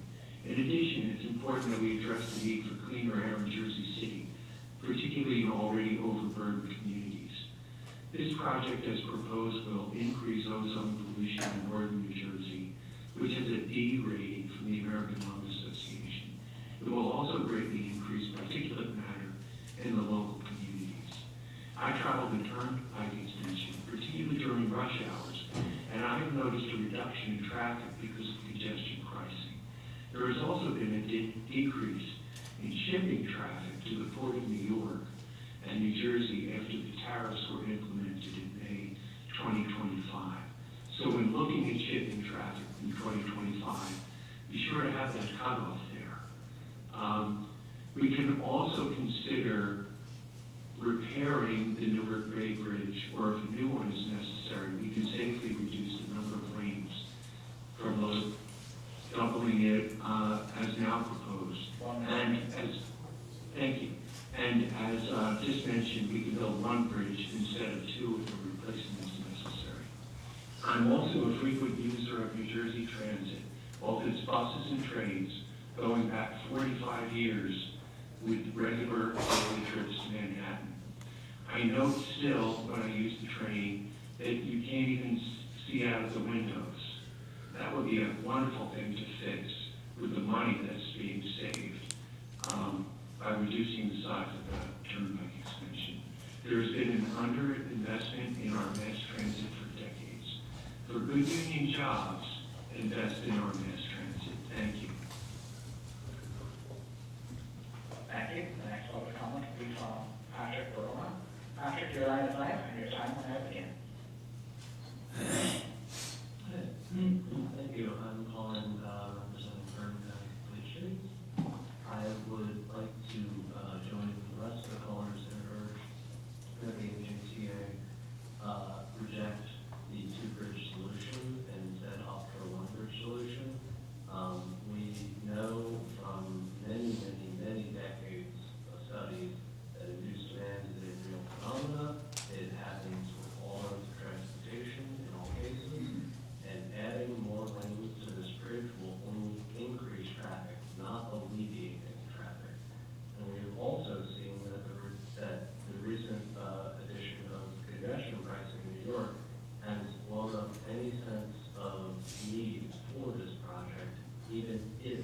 In addition, it's important that we address the need for cleaner air in Jersey City, particularly in already overburdened communities. This project, as proposed, will increase ozone pollution in northern New Jersey, which has a D rating from the American Lung Association. It will also greatly increase particulate matter in the local communities. I travel the Turnpike extension, particularly during rush hours, and I have noticed a reduction in traffic because of congestion pricing. There has also been a decrease in shipping traffic to the Port of New York and New Jersey after the tariffs were implemented in May 2025. So when looking at shipping traffic in 2025, be sure to have that cutoff there. We can also consider repairing the Newark Bay Bridge, or if a new one is necessary, we can safely reduce the number of lanes from those doubling it as now proposed. And as, thank you. And as just mentioned, we can build one bridge instead of two if a replacement is necessary. I'm also a frequent user of New Jersey Transit, both its buses and trains, going back 45 years with regular daily trips to Manhattan. I note still, when I use the train, that you can't even see out of the windows. That would be a wonderful thing to fix with the money that's being saved by reducing the size of the Turnpike extension. There's been an underinvestment in our mass transit for decades. For good union jobs, invest in our mass transit. Thank you. Thank you. The next public comment will be from Patrick Verona. Patrick, your line is live and your time will now begin. Thank you. I'm calling representing Turnpike Police Street. I would like to join the rest of the callers that urge that the NJTA reject the two-bridge solution and instead opt for a one-bridge solution. We know from many decades of studies that induced demand is a real phenomena. It happens with all modes of transportation in all cases, and adding more lanes to this bridge will only increase traffic, not alleviate any traffic. And we've also seen that the recent addition of congestion pricing in New York has blown up any sense of need for this project, even if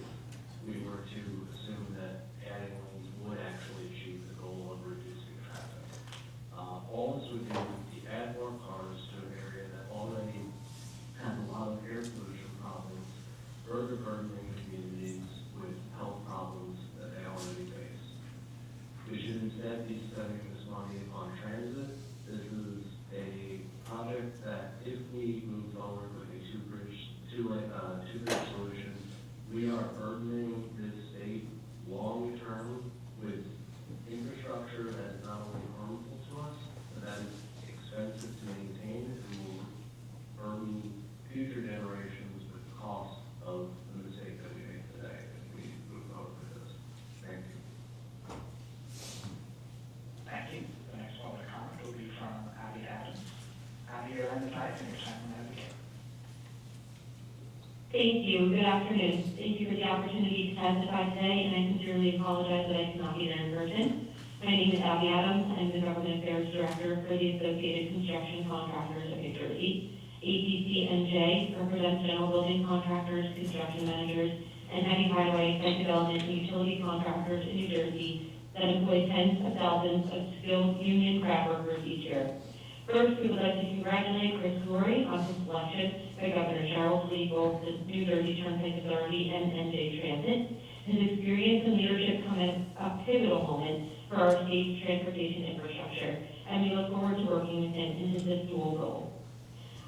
we were to assume that adding lanes would actually achieve the goal of reducing traffic. All this would do would be add more cars to an area that already has a lot of air pollution problems, further burdening communities with health problems that they already face. We should instead be spending this money on transit. This is a project that, if we move forward with a two-bridge solution, we are burdening this state live and your time on advocate. Thank you. Good afternoon. Thank you for the opportunity to testify today, and I sincerely apologize that I cannot be there in person. My name is Abby Adams. I'm the Government Affairs Director for the Associated Construction Contractors of New Jersey. ACCNJ represents general building contractors, construction managers, and heavy highway, site development, and utility contractors in New Jersey that employ tens of thousands of skilled union craft workers each year. First, we would like to congratulate Chris Glory on his selection by Governor Sherrill to lead both the New Jersey Turnpike Authority and NJ Transit. His experience and leadership come at a pivotal moment for our state's transportation infrastructure, and we look forward to working with him in his dual role.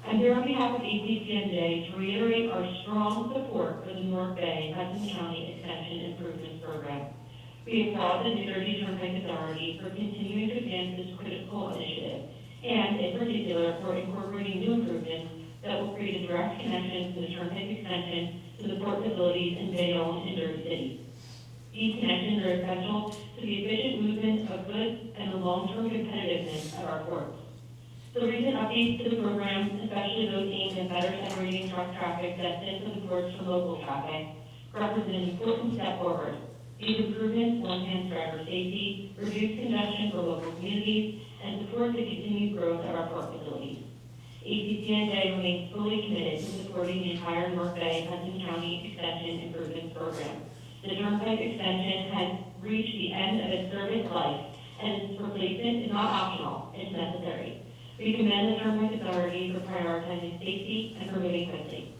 I'm here on behalf of ACCNJ to reiterate our strong support for the North Bay Hudson County Extension Improvements Program. We applaud the New Jersey Turnpike Authority for continuing to advance this critical initiative, and in particular for incorporating new improvements that will create a direct connection from the Turnpike extension to the port facilities in Bayonne and Jersey City. These connections are essential to the efficient movement of goods and the long-term competitiveness of our ports. The recent updates to the program, especially those aimed at better separating truck traffic that sits at the ports from local traffic, represent an important step forward. These improvements will enhance driver safety, reduce congestion for local communities, and support the continued growth of our port facilities. ACCNJ remains fully committed to supporting the entire North Bay Hudson County Extension Improvements Program. The Turnpike extension has reached the end of its service life, and its replacement is not optional, it's necessary. We commend the Turnpike Authority for prioritizing safety and for moving quickly.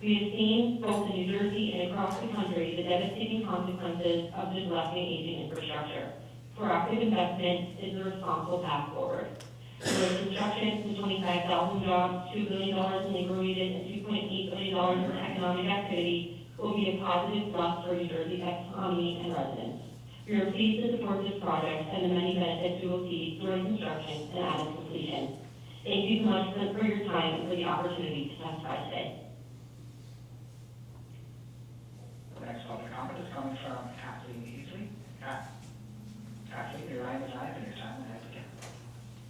We have seen, both in New Jersey and across the country, the devastating consequences of neglecting aging infrastructure. Proactive investment is the responsible path forward. Road construction, the 25,000 jobs, $2 billion in labor-related, and $2.8 billion in economic activity will be a positive plus for New Jersey's economy and residents. We are pleased to support this project and the many benefits we will see during construction and at its completion. Thank you so much for your time and for the opportunity to testify today. The next public comment is coming from Kathleen Easley. Kathleen, your line is live and your time on advocate.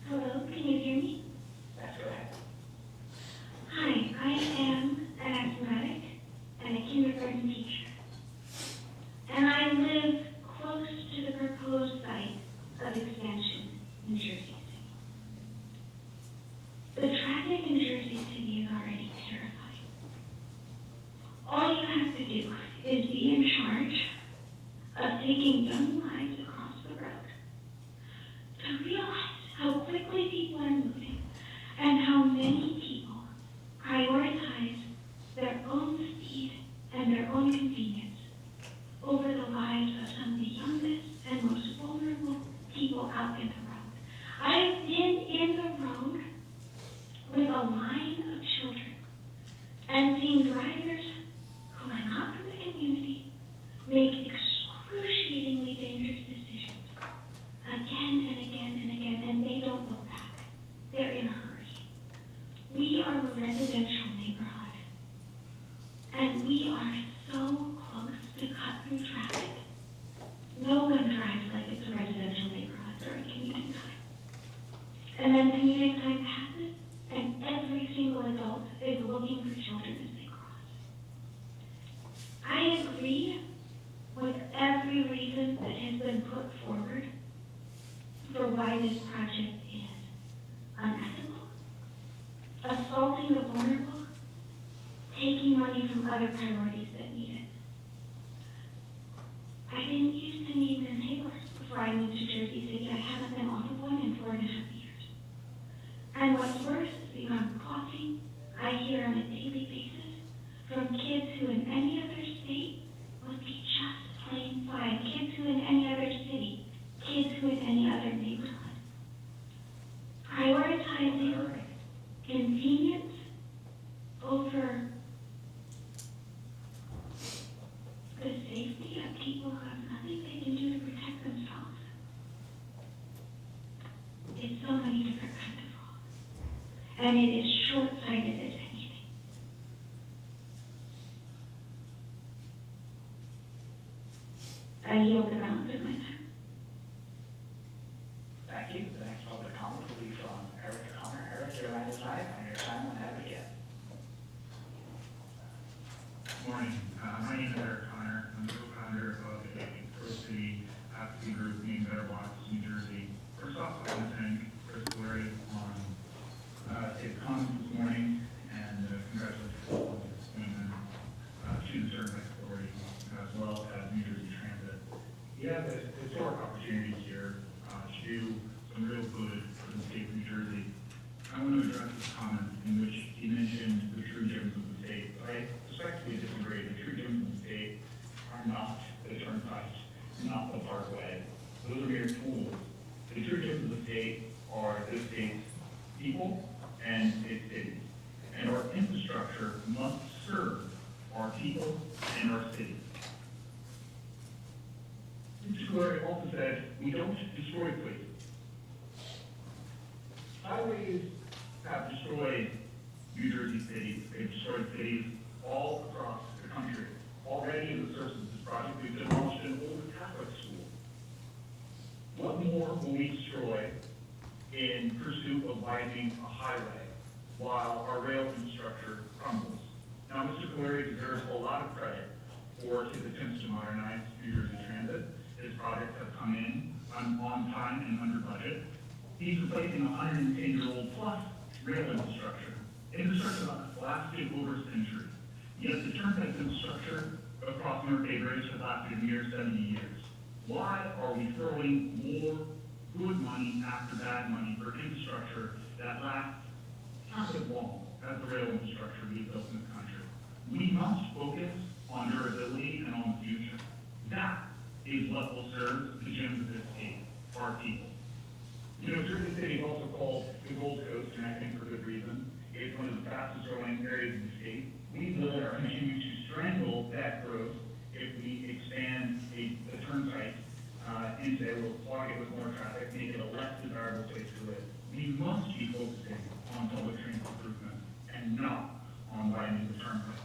Hello, can you hear me? Yes, go ahead. Hi, I am an asthmatic and a kindergarten teacher. And I live close to the proposed site of expansion in Jersey City. The traffic in Jersey City is already terrifying. All you have to do is be in charge of taking young lives across the road to realize how quickly people are moving and how many people prioritize their own speed and their own convenience over the lives of some of the youngest and most vulnerable people out in the road. I've been in the road with a line of children and seen drivers who are not from the community make excruciatingly dangerous decisions again and again and again, and they don't look back. They're in a hurry. We are a residential neighborhood, and we are so close to cut through traffic. No one drives like it's a residential neighborhood during commuting time. And then commuting time passes, and every single adult is looking for children as they cross. I agree with every reason that has been put forward for why this project is unethical, assaulting the vulnerable, taking money from other priorities that need it. I didn't used to need an inhaler before I moved to Jersey City. I haven't been off of one in 4.5 years. And what's worse is the amount of coughing I hear on a daily basis from kids who in any other state would be just plain fine. Kids who in any other city, kids who in any other neighborhood. Prioritizing convenience over the safety of people who have nothing they can do to protect themselves. It's so many different kinds of laws. And it is short-sighted as anything. I yield the balance of my time. Thank you. The next public comment will be from Eric Connor. Eric, your line is live and your time on advocate. have a historic opportunity here to do some real good for the state of New Jersey. I want to address his comments in which he mentioned the true gems of the state. I respectfully disagree. The true gems of the state are not the Turnpike, not the Parkway. Those are mere tools. The true gems of the state are the state's people and its cities. And our infrastructure must serve our people and our cities. Mr. Glory also said, we don't destroy places. Highways have destroyed New Jersey cities. They've destroyed cities all across the country. Already in the source of this project, we've demolished an old Catholic school. What more will we destroy in pursuit of widening a highway while our rail infrastructure crumbles? Now, Mr. Caleri deserves a lot of credit for his attempts to modernize New Jersey Transit. His projects have come in on time and under budget. He's replacing a 110-year-old plus rail infrastructure. Infrastructure that lasted over a century. Yet the Turnpike infrastructure across North Bay Bridge has lasted a mere 70 years. Why are we throwing more good money after bad money for infrastructure that lasts half as long as the rail infrastructure we've built in this country? We must focus on durability and on the future. That is what will serve the gems of this state, our people. You know, Jersey City is also called the Gold Coast, and I think for good reason. It's one of the fastest growing areas in the state. We will continue to strangle that growth if we expand a Turnpike and say we'll clog it with more traffic, make it a less desirable place to live. We must be focusing on public transit improvement and not on widening the Turnpike.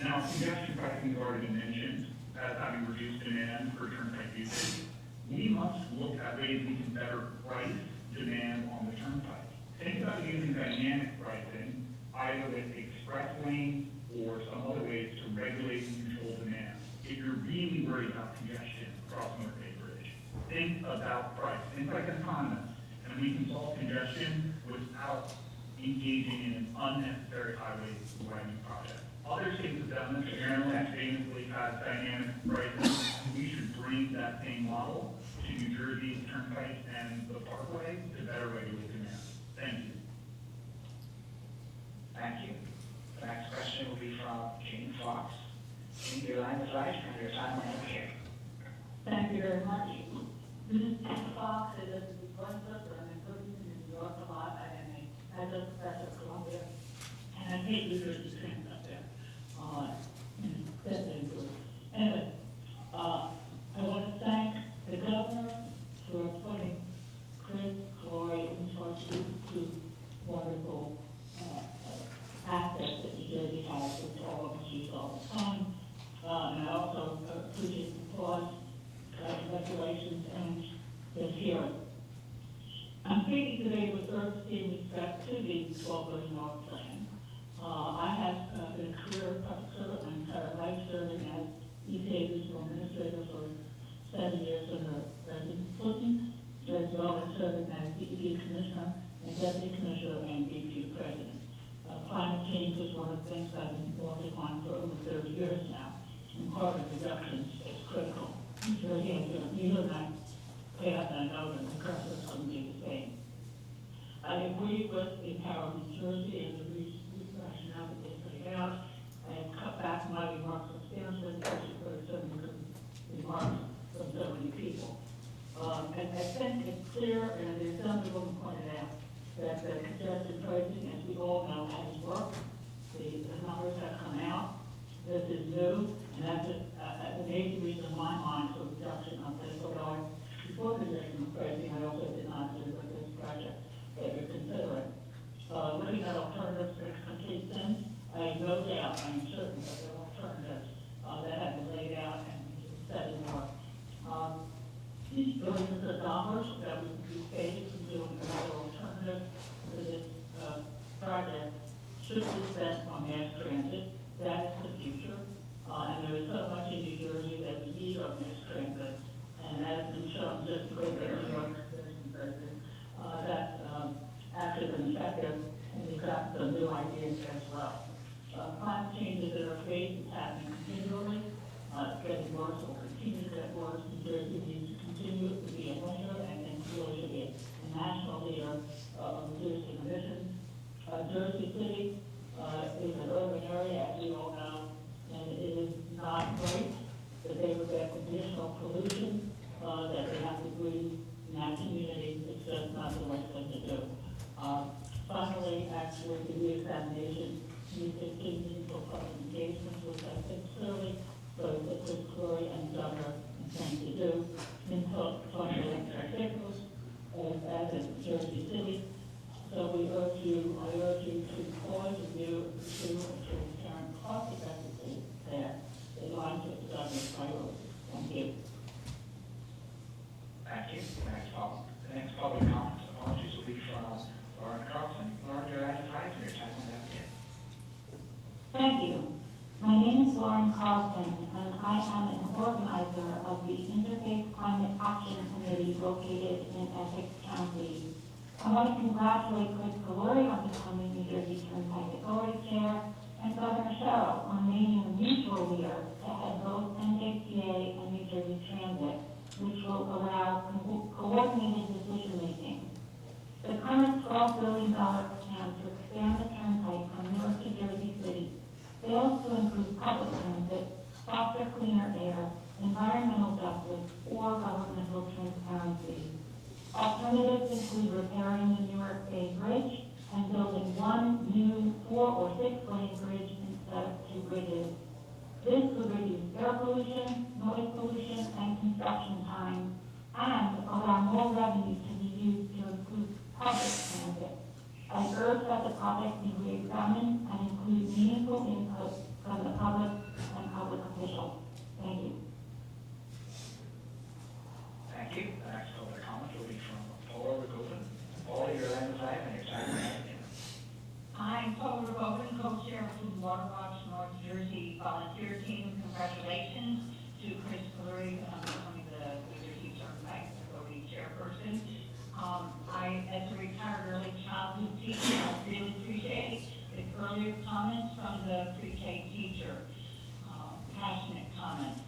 Now, congestion pricing has already been mentioned as having reduced demand for Turnpike usage. We must look at ways we can better price demand on the Turnpike. Think about using dynamic pricing, either with express lanes or some other ways to regulate and control demand. If you're really worried about congestion across North Bay Bridge, think about price. Think like an economist, and we can solve congestion without engaging in an unnecessary highway widening project. Other states have done this. Maryland famously has dynamic pricing. We should bring that same model to New Jersey, Turnpike, and the Parkway to better regulate demand. Thank you. Thank you. The next question will be from Jean Fox. Jean, your line is right, and your time will be here. Thank you very much. This is Jean Fox, I live in Brunswick, I'm in Brunswick, New York a lot, I live in Columbia, and I hate New Jersey Transit up there. Anyway, I want to thank the governor for putting Chris Caleri in charge of two wonderful assets that New Jersey has, which all of us use all the time. And I also appreciate the applause, congratulations, and this hearing. I'm speaking today with urgency in respect to the $12 billion plan. I have been a career public servant my entire life, serving as EPA regional administrator for 7 years in the residence building, as well as serving as DEP commissioner and deputy commissioner and DEP president. Climate change is one of the things I've been working on for over 30 years now, and carbon reduction is critical. So again, you and I path, and I know that the rest is going to be the same. I agree with Empower New Jersey and the rationale that they put out. I have cut back my remarks substantially because you've heard so many remarks from so many people. And I think it's clear, and the Assemblywoman pointed out, that the congestion pricing, as we all know, has worked. The numbers have come out. This is new, and that's a major reason in my mind for reduction of this. Although before congestion pricing, I also did not agree with this project that you're considering. Looking at alternatives makes complete sense. I have no doubt, I am certain that there are alternatives that have been laid out and studied more. These billions of dollars that we paid from doing another alternative for this project should be spent on mass transit. That is the future. And there is so much in New Jersey that we need on mass transit. And as has been shown just with the New York President, that's actually been effective, and we've got some new ideas as well. Climate change is in our face, it's happening continually. It's getting worse, will continue to get worse. New Jersey Thank you. The next public comment, apologies, will be from Lauren Carlson. Lauren, your line is live, and your time will have begin. Thank you. My name is Lauren Carlson, and I am an organizer of the Interfaith Climate Action Committee located in Essex County. I want to congratulate Chris Calori on becoming New Jersey Turnpike Authority Chair and Governor Sherrill on naming a mutual leader to head both NJTA and New Jersey Transit, which will allow coordinated decision-making. The current $12 billion plan to expand the Turnpike from Newark to Jersey City fails to improve public transit, foster cleaner air, environmental justice, or governmental transparency. Alternatives include repairing the Newark Bay Bridge and building one new 4- or 6-lane bridge instead of 2 bridges. This would reduce air pollution, noise pollution, and construction time, and allow more revenue to be used to improve public transit. I urge that the project be re-examined and include meaningful input from the public and public officials. Thank you. Thank you. The next public comment will be from Paula Rigovan. Paula, your line is live, and your time will have begin. I'm Paula Rigovan, co-chair of Food and Water Watch North Jersey volunteer team. Congratulations to Chris Calori on becoming the New Jersey Turnpike Authority chairperson. As a retired early childhood teacher, I really appreciate the earlier comments from the pre-K teacher, passionate comments.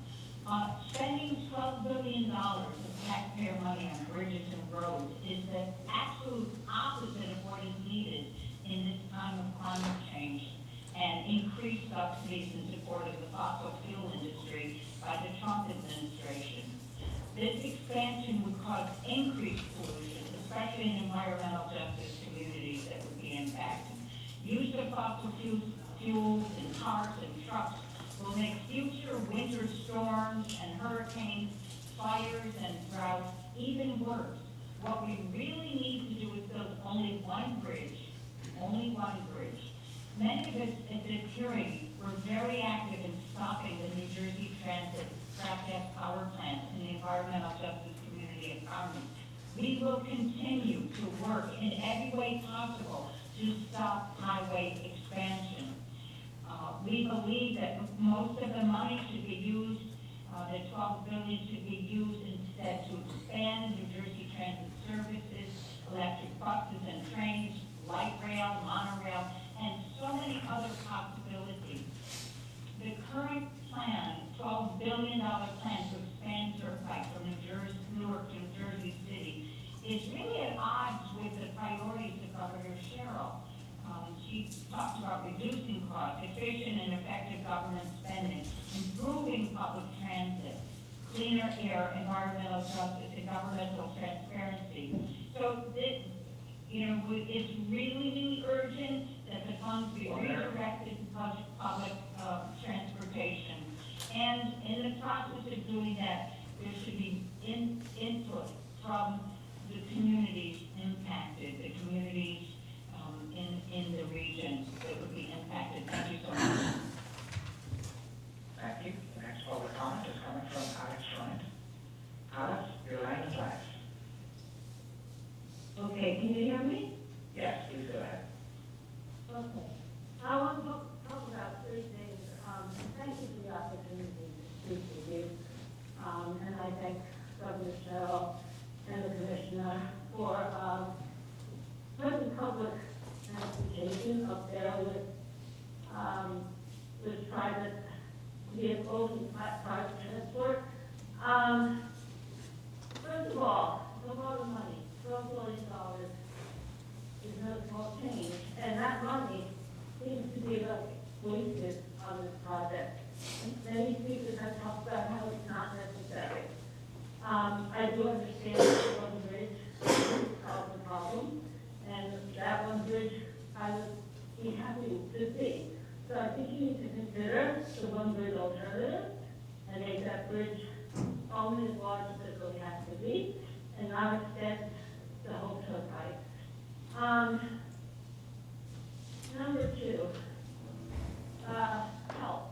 Spending $12 billion of taxpayer money on bridges and roads is the absolute opposite of what is needed in this time of climate change and increased subsidies in support of the fossil fuel industry by the Trump administration. This expansion would cause increased pollution, especially in environmental justice communities that would be impacted. Use of fossil fuels in cars and trucks will make future winter storms and hurricanes, fires and droughts even worse. What we really need to do is build only one bridge. Many of us at this hearing were very active in stopping the New Jersey Transit scrap gas power plant in the environmental justice community empowerment. We will continue to work in every way possible to stop highway expansion. We believe that most of the money should be used, the $12 billion should be used instead to expand New Jersey Transit services, electric buses and trains, light rail, monorail, and so many other possibilities. The current plan, $12 billion plan to expand Turnpike from Newark to New Jersey City, is really at odds with the priorities of Governor Sherrill. She talked about reducing costs, efficient and effective government spending, improving public transit, cleaner air, environmental justice, and governmental transparency. So this, it's really urgent that the funds be redirected to public transportation. And in the process of doing that, there should be input from the communities impacted, the communities in the region that would be impacted. Thank you so much. Thank you. The next public comment is coming from Alex Front. Alex, your line is live. Okay, can you hear me? Yes, please go ahead. Okay. I want to talk about 3 things. Thank you for the opportunity to speak with you. And I thank Governor Sherrill and the Commissioner for putting public transportation up there with private vehicles and private transport. First of all, it's a lot of money. $12 billion is no small change, and that money seems to be wasted on this project. Many speakers have talked about how it's not necessary. I do understand that one bridge solves the problem, and that one bridge I would be happy to see. So I think you need to consider the one bridge alternative and make that bridge only as large as it really has to be, and not extend the whole turnpike. Number 2, health.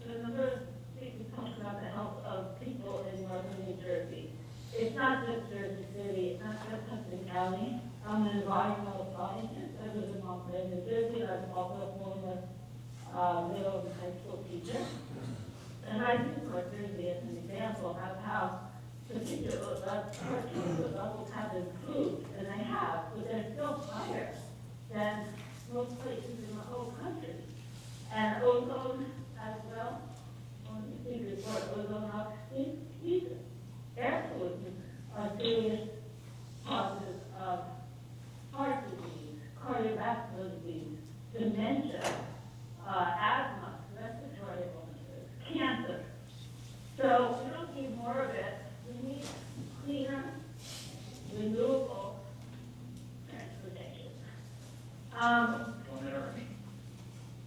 The number of people talk about the health of people in northern New Jersey. If it's not just Jersey City, it's not just Hudson County. I'm an environmental scientist. I live in Montclair, New Jersey. I'm also a former middle and high school teacher. And I use North Jersey as an example of how particular levels have improved, and they have, but they're still higher than most places in the whole country. And ozone as well, on the figures for ozone these air pollutants are serious causes of heart disease, cardiovascular disease, dementia, asthma, respiratory illnesses, cancer. So we don't need more of it. We need cleaner, renewable transportation.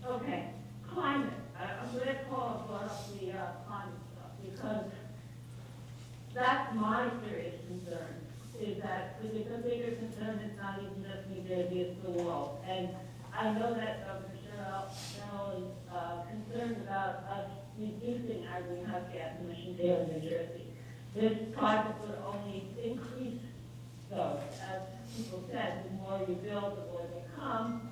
Okay, climate. I'm going to call brought up the climate stuff because that's my serious concern. Is that if it's a bigger concern, it's not even just New Jersey, it's the world. And I know that Governor Cheryl is concerned about us reducing our greenhouse gas emissions here in New Jersey. This project would only increase those. As people said, the more you build, the more they come.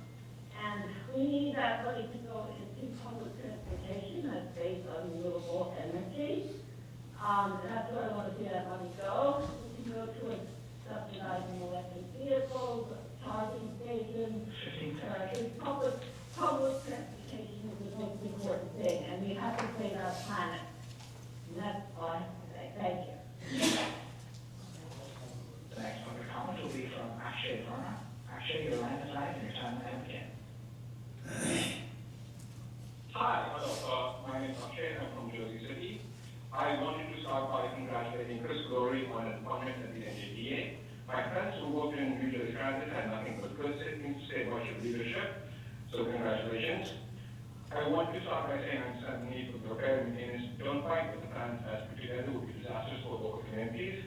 And we need that money to go into public transportation that's based on renewable energy. And that's where I want to see that money go. We can go towards subsidizing electric vehicles, charging stations. Public transportation is the most important thing, and we have to save our planet. And that's all I have to say. Thank you. The next public comment will be from Akshay Verma. Akshay, your line is live and your time will begin. Hi, hello. My name is Akshay. I'm from Jersey City. I wanted to start by congratulating Chris Glory on his appointment at the NJDA. My friends who worked in New Jersey Transit had nothing but good things to say about your leadership, so congratulations. I want to start by saying I understand the need for repair and maintenance Turnpike with the plans as put together would be disastrous for local communities.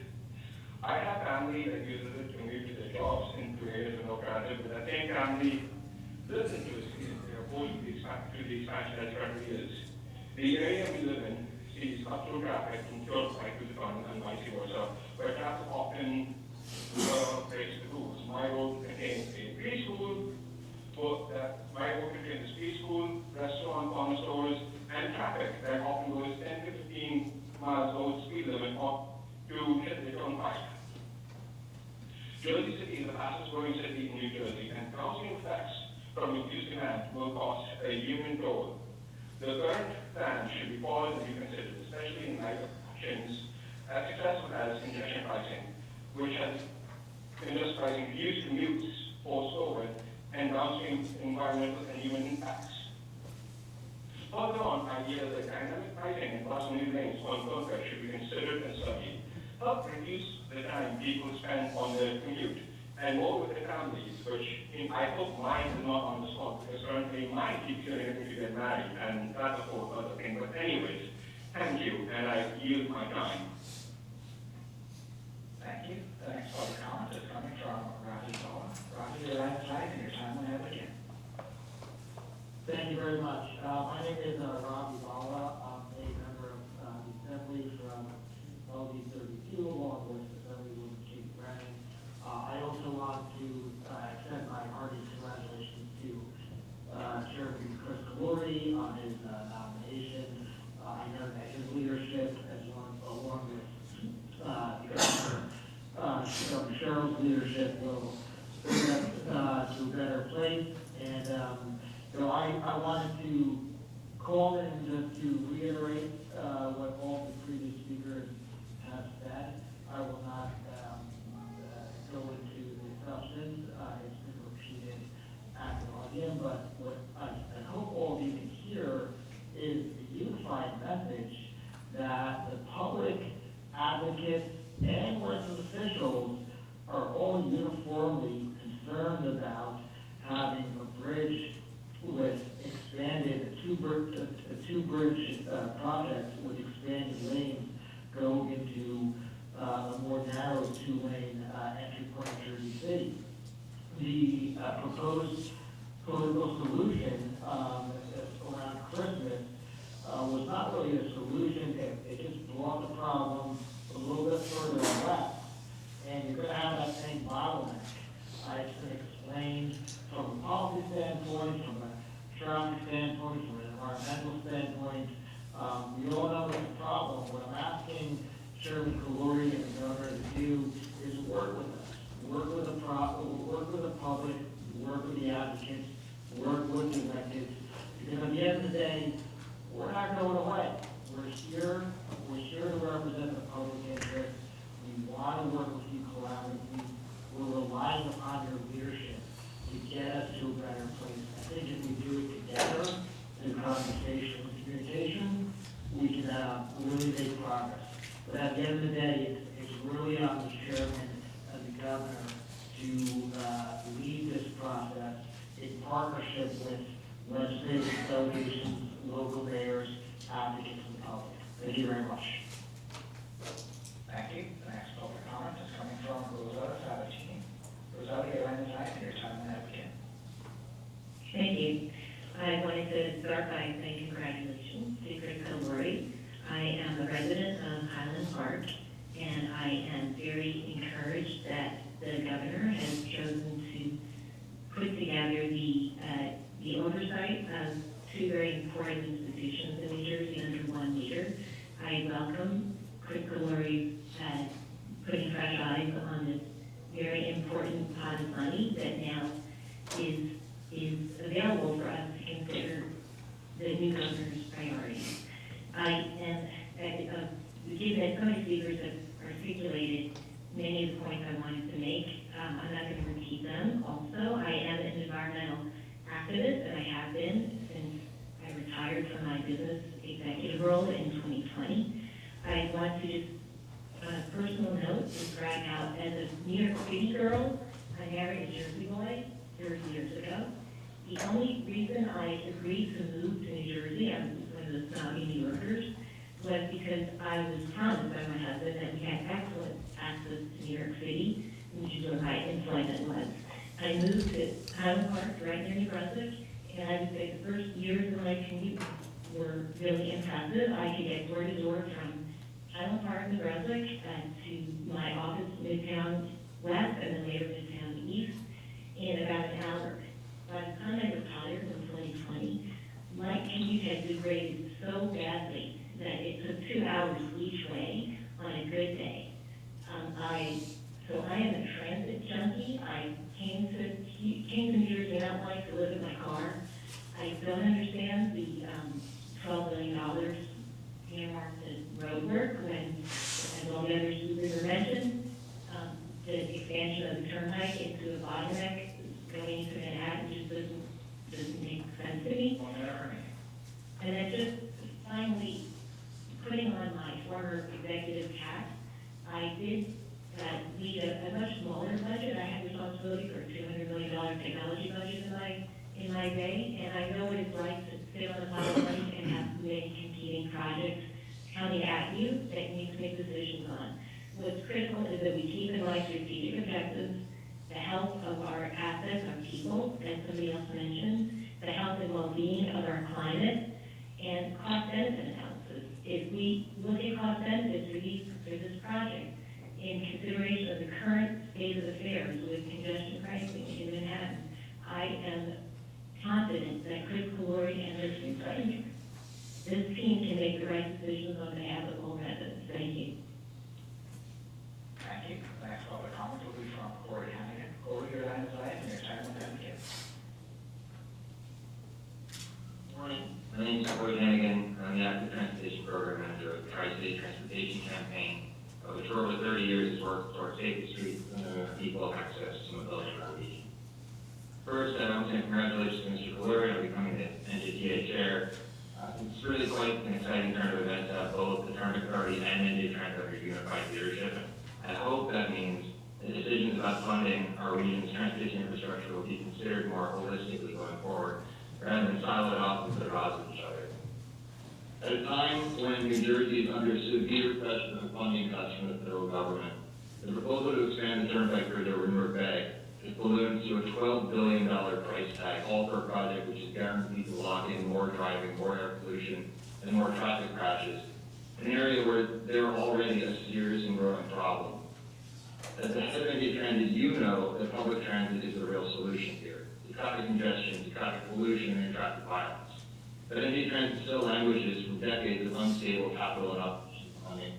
I have family that uses it to commute to their jobs in areas with no transit, but that same family lives in Jersey and they're opposed to the expansion as currently is. The area we live in sees cut-through traffic from Turnpike to the tunnel and vice versa, where traffic often breaks the rules. My road contains a preschool, restaurant, corner stores, and traffic that often goes 10 to 15 miles over the speed limit to hit the Turnpike. Jersey City is the fastest growing city in New Jersey, and housing effects from reduced demand will cost a human toll. The current plan should be followed and reconsidered, especially in light of actions as successful as congestion pricing, which has congestion pricing reduced commutes, forced over, and downstream environmental and human impacts. Further on, ideas like dynamic pricing and bus new lanes on Turnpike should be considered and studied. Help reduce the time people spend on their commute, and more with their families, which I hope mine is not on the spot, because currently mine keeps getting to get married, and that's a whole other thing. But anyways, thank you, and I yield my time. Thank you. The next public comment is coming from Rafi Bala. Rafi, your line is live and your time will now begin. Thank you very much. My name is Rafi Bala. I'm a member of the Assembly from LD 32, along with Assemblywoman Kate Brennan. I also want to extend my hearty congratulations to Chairman Chris Glory on his nomination. I know that his leadership, along with Governor Cheryl's leadership, will bring us to a better place. And I wanted to call in just to reiterate what all the previous speakers have said. I will not go into the substance. It's been repeated ad nauseum, but what I hope all of you can hear is the unified message that the public advocates and elected officials are all uniformly concerned about having a bridge with expanded, a two-bridge project with expanded lanes go into a more narrow two-lane entry point in Jersey City. The proposed political solution around Christmas was not really a solution. It just brought the problem a little bit further west. want to work with you collaboratively. We're relying upon your leadership to get us to a better place. I think if we do it together, through conversation and communication, we can really make progress. But at the end of the day, it's really on the chairman and the governor to lead this process in partnership with legislative delegations, local mayors, advocates, and the public. Thank you very much. Thank you. The next public comment is coming from Rosetta Sabatini. Rosetta, your line is live and your time will now begin. Thank you. I wanted to start by saying congratulations to Chris Kilroy. I am a resident of Highland Park, and I am very encouraged that the governor has chosen to put together the oversight of two very important institutions in New Jersey under one leader. I welcome Chris Kilroy's putting fresh eyes on this very important pot of money that now is available for us to consider the new governor's priorities. Given that so many speakers have articulated many of the points I wanted to make, I'm not going to repeat them. Also, I am an environmental activist, and I have been since I retired from my business executive role in 2020. I want to just, on a personal note, just brag out as a New York City girl. I married a Jersey boy 30 years ago. The only reason I agreed to move to New Jersey, I was one of the snobby New Yorkers, was because I was promised by my husband that we had excellent access to New York City, which is where my employment was. I moved to Highland Park, right near New Brunswick, and I would say the first years of my commute were really impressive. I could get door to door from Highland Park, New Brunswick, to my office, Midtown West, and then later Midtown East, in about an hour. By the time I retired in 2020, my commute had degraded so badly that it took 2 hours each way on a good day. So I am a transit junkie. I came to New Jersey not wanting to live in my car. I don't understand the $12 billion earmarked to road work when, as all the other speakers mentioned, the expansion of the Turnpike into a bottleneck going into Manhattan just doesn't make sense to me. And then just finally, putting on my former executive hat, I did lead a much smaller budget. I had responsibility for a $200 million technology budget in my day, and I know what it's like to sit on a pile of money and have many competing projects coming at you that you need to make decisions on. What's critical is that we keep in mind strategic objectives, the health of our assets, our people, as somebody else mentioned, the health and well-being of our climate, and cost-benefit analysis. If we look at cost-benefits for this project, in consideration of the current state of affairs with congestion pricing in Manhattan, I am confident that Chris Kilroy and this team can make the right decisions on behalf of all residents. Thank you. Thank you. The next public comment will be from Corey Hannigan. Corey, your line is live and your time will now begin. Morning. My name is Corey Hannigan. I'm the Active Transportation Program Manager of the Tri-State Transportation Campaign, which for over 30 years has worked towards safer streets and equal access to mobility navigation. First, I want to say congratulations to Mr. Kilroy on becoming the NJTA chair. It's really quite an exciting turn of events to have both the Turnpike Authority and NJ Transit under unified leadership. I hope that means the decisions about funding our region's transportation infrastructure will be considered more holistically going forward, rather than siloed off and put at odds with each other. At a time when New Jersey is under severe pressure for funding cuts from the federal government, the proposal to expand the Turnpike Bridge over Newark Bay is ballooned to a $12 billion price tag, all for a project which is guaranteed to lock in more driving, more air pollution, and more traffic crashes, an area where there are already a serious and growing problem. As the head of NJ Transit, you know that public transit is the real solution here to traffic congestion, to traffic pollution, and traffic violence. But NJ Transit still languishes from decades of unstable capital and opposition funding,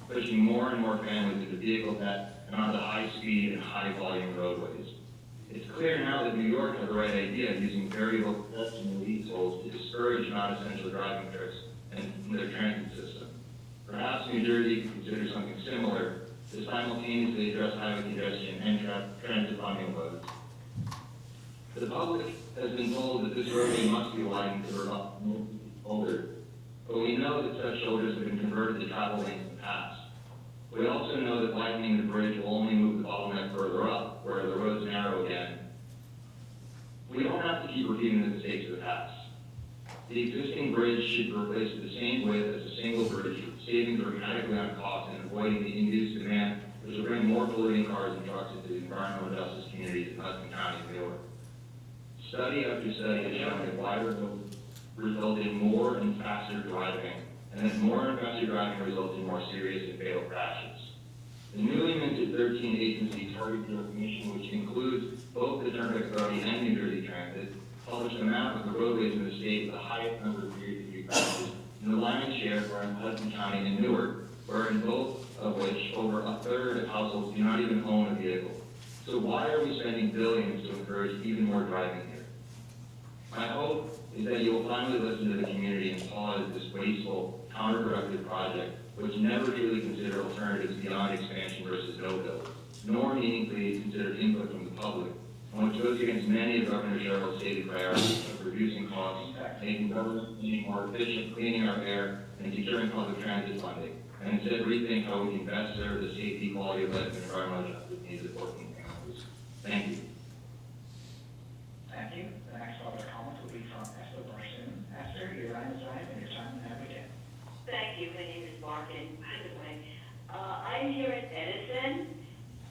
pushing more and more families into vehicle debt and onto high-speed and high-volume roadways. It's clear now that New York has the right idea of using variable pedestrian lead tolls to discourage non-essential driving trips in their transit system. Perhaps New Jersey could consider something similar to simultaneously address highway congestion and transit funding loads. The public has been told that this roadway must be widened to move older, but we know that such shoulders have been converted to travel lanes in the past. We also know that widening the bridge will only move the bottleneck further up, where the roads narrow again. We don't have to keep repeating the mistakes of the past. The existing bridge should be replaced with the same width as a single bridge, saving dramatically on cost and avoiding the induced demand, which will bring more polluting cars and trucks into the environmental justice communities in Hudson County and New York. Study after study has shown that wider roads result in more and faster driving, and that more and faster driving results in more serious and fatal crashes. The newly minted 13-agency target commission, which includes both the Turnpike Authority and New Jersey Transit, published a map of the roadways in the state with the highest number of serious crashes, and the lion's share are in Hudson County and Newark, where in both of which over a third of households do not even own a vehicle. So why are we spending billions to encourage even more driving here? My hope is that you will finally listen to the community and pause this wasteful, counterproductive project, which never truly considered alternatives beyond expansion versus no build, nor meaningfully considered input from the public, and which goes against many of Governor Sherrill's stated priorities of reducing costs, making government more efficient, cleaning our air, and securing public transit funding, and instead rethink how we can best serve the safety, quality of life, and environmental justice needs of working families. Thank you. Thank you. The next public comment will be from Esther Barsoon. Esther, your line is live and your time will now begin. Thank you. My name is Markin. By the way, I'm here at Edison,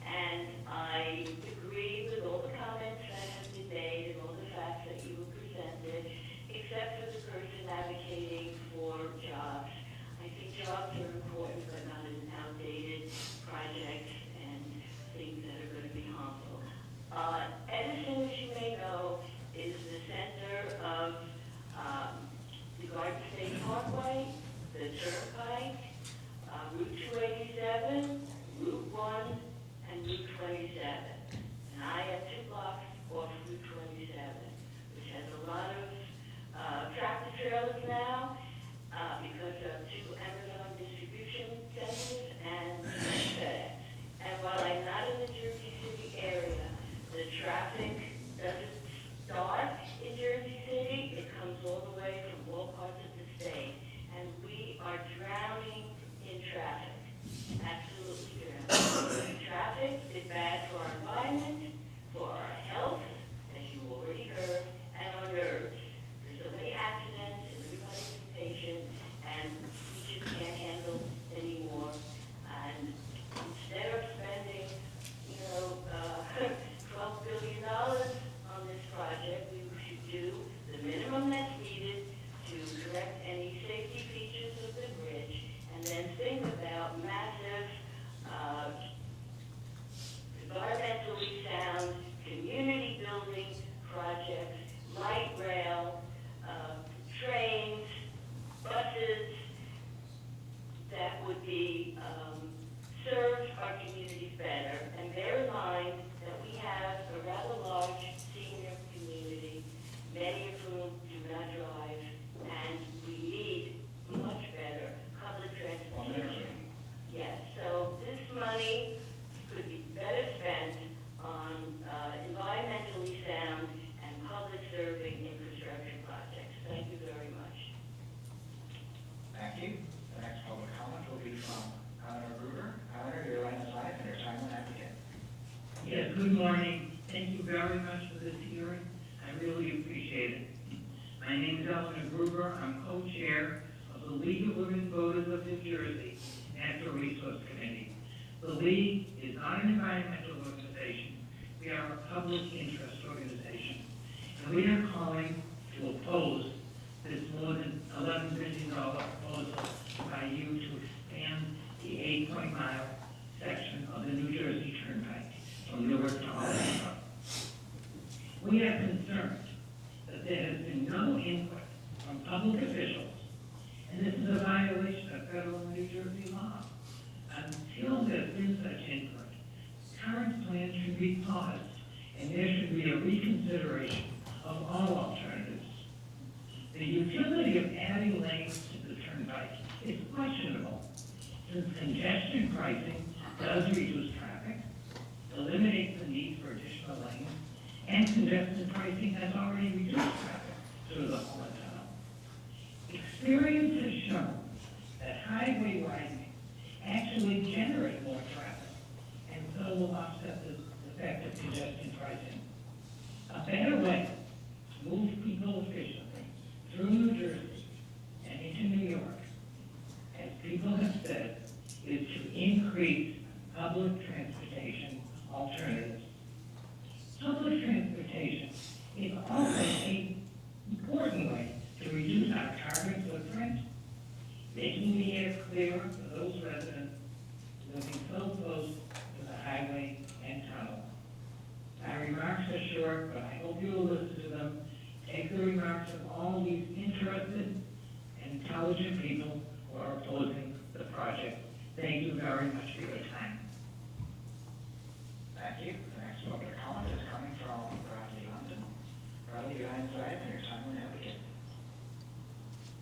and I agree with all the comments that have been made and all the facts that you have presented, except for the person advocating for jobs. I think jobs are important, but not in outdated projects and things that are going to be harmful. Edison, as you may know, is the center of the Garden State Parkway, the Turnpike, Route 287, Route 1, and Route 27. And I have 2 blocks off Route 27, which has a lot of tractor trailers now because of 2 Amazon distribution centers and FedEx. And while I'm not in the Jersey City area, the traffic doesn't start in Jersey City. It comes all the way from all parts of the state. And we are drowning in traffic. Absolutely drowning. Traffic is bad for our environment, for our health, as you already heard, and our nerves. There's so many accidents, and everybody's impatient, and we just can't handle anymore. And instead of spending, $12 billion on this project, we should do the minimum that's needed to correct any safety features of the bridge, and then think about massive, environmentally sound, community building projects, light rail, trains, buses, that would be, serve our communities better. And bear in mind that we have a rather large senior community, many of whom do not drive, and we need much better public transportation. Yes, so this money could be better spent on environmentally sound and public serving infrastructure projects. Thank you very much. Thank you. The next public comment will be from Eleanor Gruber. Eleanor, your line is live and your time will now begin. Yes, good morning. Thank you very much for this hearing. I really appreciate it. My name is Eleanor Gruber. I'm co-chair of the League of Women Voters of New Jersey Natural Resource Committee. The League is not an environmental organization. We are a public interest organization. And we are calling to oppose this more than $11 billion proposal by you to expand the 8-point-mile section of the New Jersey Turnpike from Newark to Orlando. We are concerned that there has been no input from public officials, and this is a violation of federal and New Jersey law. Until there's been such input, current plans should be paused, and there should be a reconsideration of all alternatives. The utility of adding lanes to the Turnpike is questionable, since congestion pricing does reduce traffic, eliminates the need for additional lanes, and congestion pricing has already reduced traffic through the whole tunnel. Experience has shown that highway widening actually generates more traffic, and so will offset the effect of congestion pricing. A better way to move people efficiently through New Jersey and into New York, as people have said, is to increase public transportation alternatives. Public transportation is also an important way to reduce our carbon footprint, making the air clearer for those residents living so close to the highway and tunnel. My remarks are short, but I hope you will listen to them. Take the remarks of all these interested and intelligent people who are opposing the project. Thank you very much for your time. Thank you. The next public comment is coming from Bradley London. Bradley, your hand's raised and your time will now begin.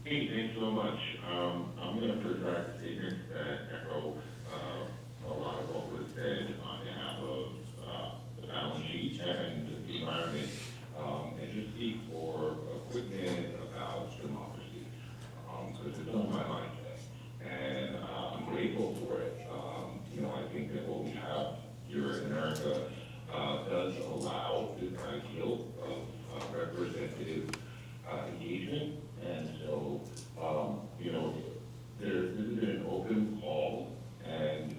Hey, thanks so much. I'm going to retract statements that echo a lot of what was said on behalf of the balance sheet and the environment, and just speak for a quick minute about democracy, because it's on my mind today, and I'm grateful for it. I think that what we have here in America does allow this ideal of representative engagement. And so, this has been an open call, and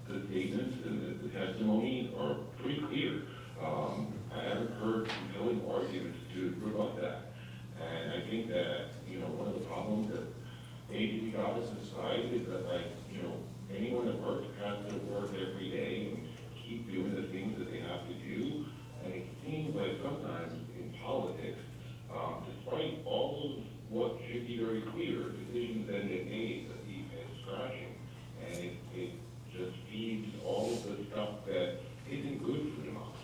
the statements and the testimony are pretty clear. I haven't heard compelling arguments to rebut that. And I think that, one of the problems that maybe we got as a society is that, anyone that works has to work every day and keep doing the things that they have to do. And it seems like sometimes in politics, despite all of what should be very clear, decisions then get made that leave heads scratching. And it just feeds all of the stuff that isn't good for democracy.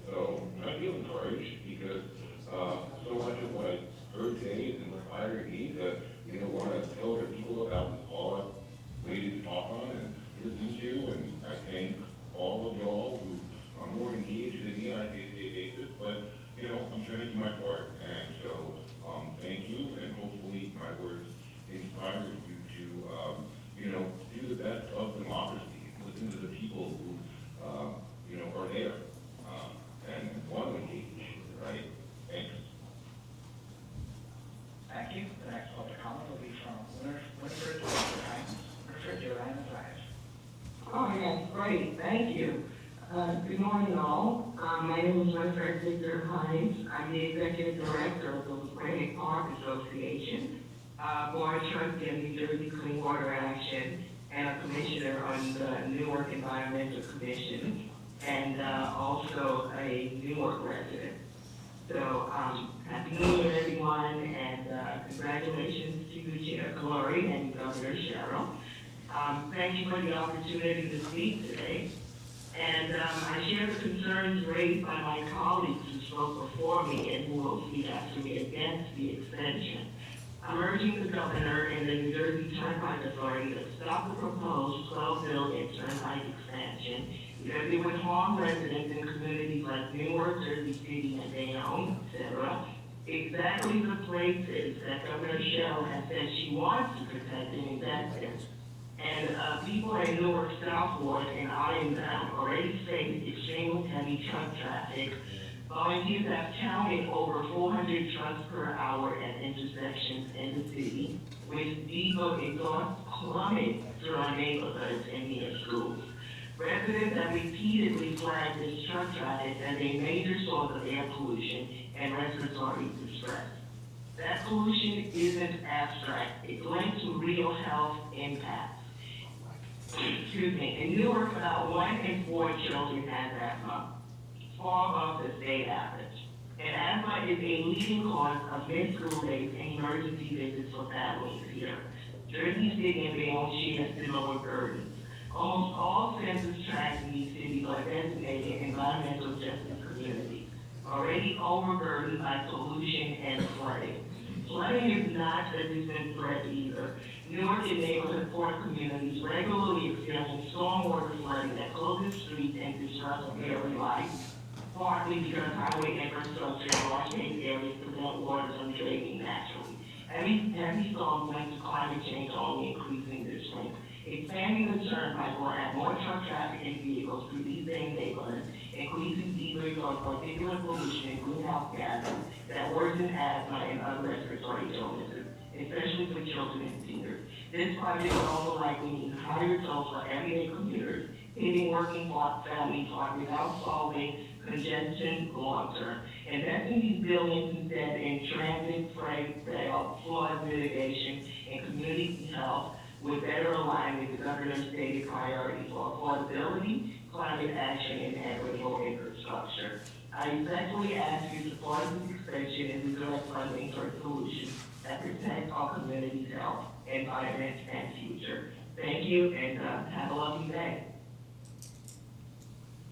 So I feel encouraged because so much of what I heard today is inspiring me to want to tell other people about this all I've waited to talk on and listen to. And I thank all of y'all who are more engaged than me on a day-to-day basis. But I'm trying to do my part, and so thank you, and hopefully my words inspire you to, do the best of democracy, listen to the people who, are there, and want to engage, right? Thanks. Thank you. The next public comment will be from Winifred Hines. Winifred, your line is live. Oh, yes, great, thank you. Good morning, all. My name is Winifred Victor Hines. I'm the Executive Director of the Brunswick Park Association, Board Trustee of New Jersey Clean Water Action, and a Commissioner on the Newark Environmental Commission, and also a Newark resident. So, Happy New Year, everyone, and congratulations to you, Chair Glory and Governor Cheryl. Thank you for the opportunity to speak today. And I share the concerns raised by my colleagues who spoke before me and who will speak after me against the extension. I'm urging the governor and the New Jersey Turnpike Authority to stop the proposed 12-billion Turnpike expansion because it would harm residents in communities like Newark, Jersey City, and Bayonne, etc. Exactly the places that Governor Cheryl has said she wants to protect and invest in. And people in Newark, Southport, and Ironbound already face extremely heavy truck traffic. Volunteers have counted over 400 trucks per hour at intersections in the city, with diesel exhaust plummet through our neighborhoods and near schools. Residents have repeatedly flagged this truck traffic as a major source of air pollution and respiratory distress. That pollution isn't abstract. It's linked to real health impacts. Excuse me. In Newark, about 1 in 4 children has asthma, far above the state average. And asthma is a leading cause of missed school days and emergency visits for families here. Jersey City and Bayonne share similar burdens. Almost all census tracts in these cities are designated environmental justice communities, already overburdened by pollution and flooding. Flooding is not a distant threat either. Newark and neighborhood port communities regularly experience stormwater flooding that closes streets and disrupts daily life, partly because highway infrastructure in large areas prevent water from draining naturally. Heavy storms linked to climate change only increasing this strength. Expanding the Turnpike will add more truck traffic and vehicles through these same neighborhoods, increasing decrease of particulate pollution and greenhouse gases that worsen asthma and other respiratory illnesses, especially for children and seniors. This project will also likely mean higher tolls for everyday commuters, hitting working families hard without solving congestion long term. Investing these billions instead in transit, freight, rail, flood mitigation, and community health would better align with the governor's stated priorities for affordability, climate action, and equitable infrastructure. I respectfully ask you to support this expansion and direct funding for solutions that protect our community's health, environment, and future. Thank you, and have a lovely day.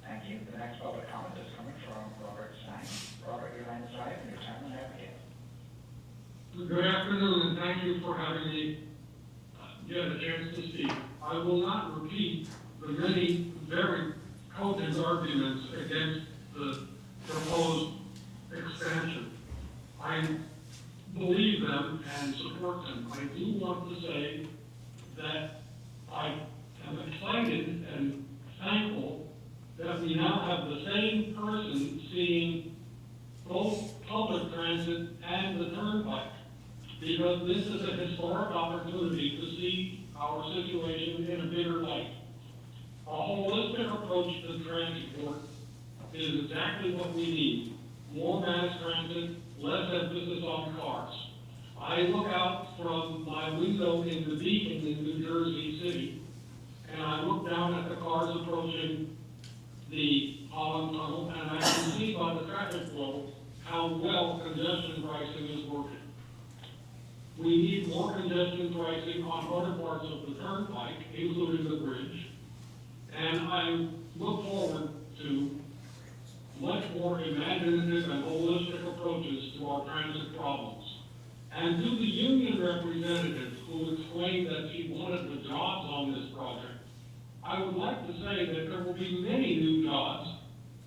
Thank you. The next public comment is coming from Robert Stein. Robert, your line is live and your time will now begin. Good afternoon, and thank you for having me get a chance to speak. I will not repeat the many very cogent arguments against the proposed expansion. I believe them and support them. I do want to say that I am excited and thankful that we now have the same person seeing both public transit and the Turnpike, because this is a historic opportunity to see our situation in a bigger light. A holistic approach to transport is exactly what we need. More mass transit, less emphasis on cars. I look out from my window in the Beacon in New Jersey City, and I look down at the cars approaching the Holland Tunnel, and I can see by the traffic flow how well congestion pricing is working. We need more congestion pricing on other parts of the Turnpike, including the bridge, and I look forward to much more imaginative and holistic approaches to our transit problems. And to the union representative who explained that she wanted the jobs on this project, I would like to say that there will be many new jobs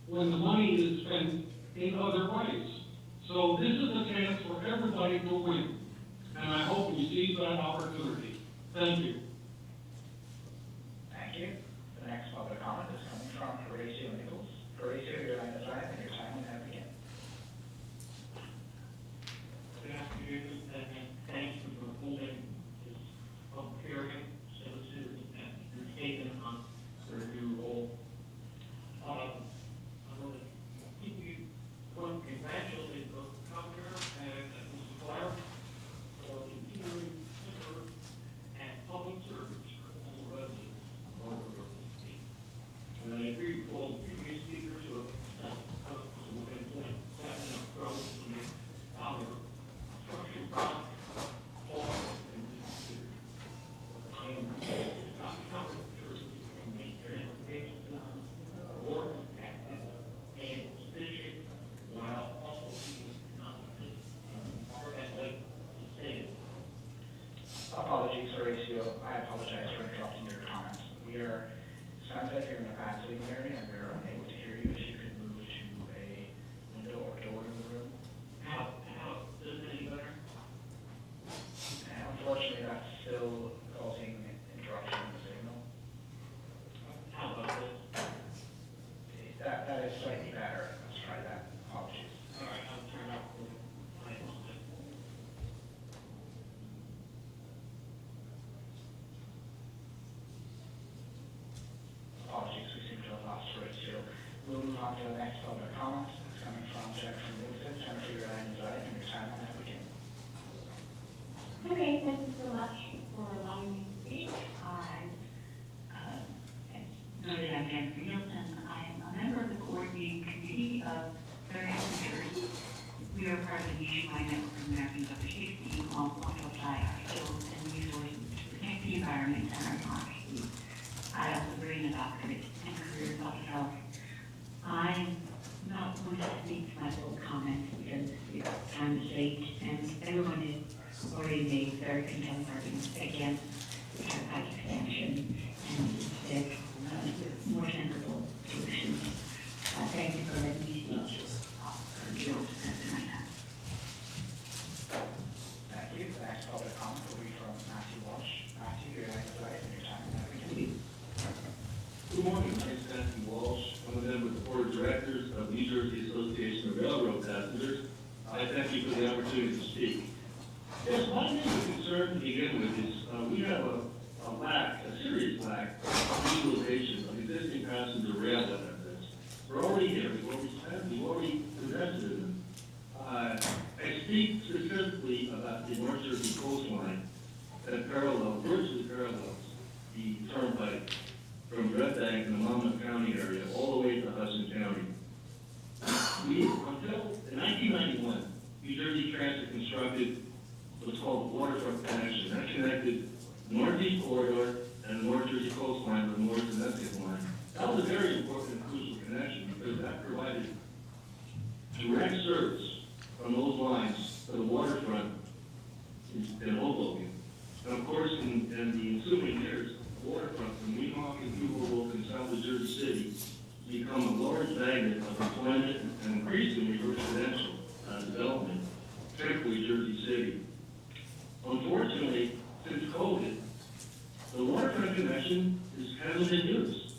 when the money is spent in other ways. So this is a chance for everybody to win, and I hope we seize that opportunity. Thank you. Thank you. The next public comment is coming from Horatio Nichols. Horatio, your line is live and your time will now begin. Good afternoon, and thank you for holding this public hearing, solicitors, and your statement on their new role. I want to congratulate both the governor and Mr. Clark for continuing to serve and public service for all residents of our state. And I agree with all the previous speakers who have been stepping up growth in our structured product, all in this city. And not covered Jersey from the transportation system, or active and efficient, while also being economic. And like to say, Apologies, Horatio. I apologize for interrupting your comments. Sounds like you're in a bad signal area and we're unable to hear you. If you could move to a window or door in the room. how does it any better? And unfortunately, that's still causing interruption in the signal. How about this? That is slightly better. Let's try that. Apologies. All right, I'll turn up the mic. Apologies, we seem to have lost Horatio. We'll move on to the next public comment. It's coming from Jennifer Wilson. Jennifer, your line is live and your time will now begin. Okay, thank you so much for allowing me to speak. Noted, I'm Jennifer Nielsen. I am a member of the coordinating committee of New Jersey. We are part of the nationwide network of Americans over 60 called Apply Our Skills and Resources to Protect the Environment and Our Democracy. I also bring a doctorate in career public health. I'm not going to speak to my full comments because time is late and everyone is already made very compelling arguments against the Turnpike expansion and instead with more sensible solutions. Thank you for letting me speak. Thank you. The next public comment will be from Matthew Walsh. Matthew, your line is live and your time is now beginning. Good morning, my name is Matthew Walsh. I'm a member of the Board of Directors of New Jersey Association of Railroad Passengers. I thank you for the opportunity to speak. Yes, my main concern to begin with is we have a serious lack of utilization of existing passenger rail benefits. We're already here, we've already invested in them. I speak specifically about the North Jersey coastline that virtually parallels the Turnpike from Red Bank in the Monmouth County area all the way to Hudson County. Until 1991, New Jersey Transit constructed what's called the waterfront connection. That connected the Northeast Corridor and the North Jersey coastline with the North Domestic line. That was a very important and crucial connection because that provided direct service from those lines to the waterfront in Hoboken. And of course, in the ensuing years, the waterfront from Weehawken through Hoboken south of Jersey City become a large magnet of employment and increasingly residential development, particularly Jersey City. Unfortunately, since COVID, the waterfront connection hasn't been used.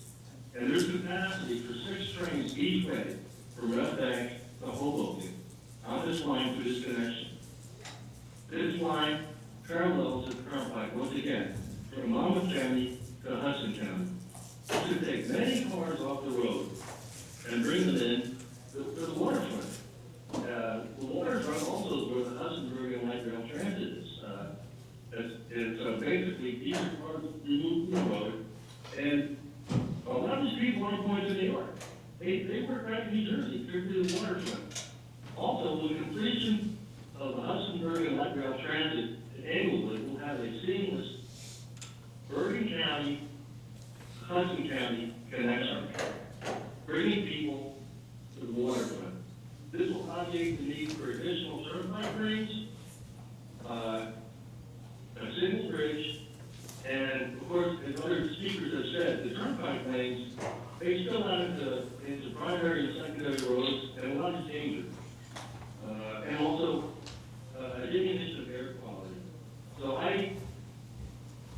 And there's capacity for 6 trains each way from Red Bank to Hoboken on this line for this connection. This line parallels the Turnpike once again from Monmouth County to Hudson County. It should take many cars off the road and bring them in to the waterfront. The waterfront also is where the Hudson and Light Rail Transit is. It's basically these are cars removed from the road, and a lot of these people aren't going to New York. They work back in New Jersey, through the waterfront. Also, with the completion of the Hudson and Light Rail Transit in Englewood, we'll have a seamless Bergen County, Hudson County connection, bringing people to the waterfront. This will obviate the need for additional turnpike trains, a single bridge, and of course, as other speakers have said, the turnpike lanes, they spill out into primary and secondary roads and a lot of danger. And also, a diminution of air quality. So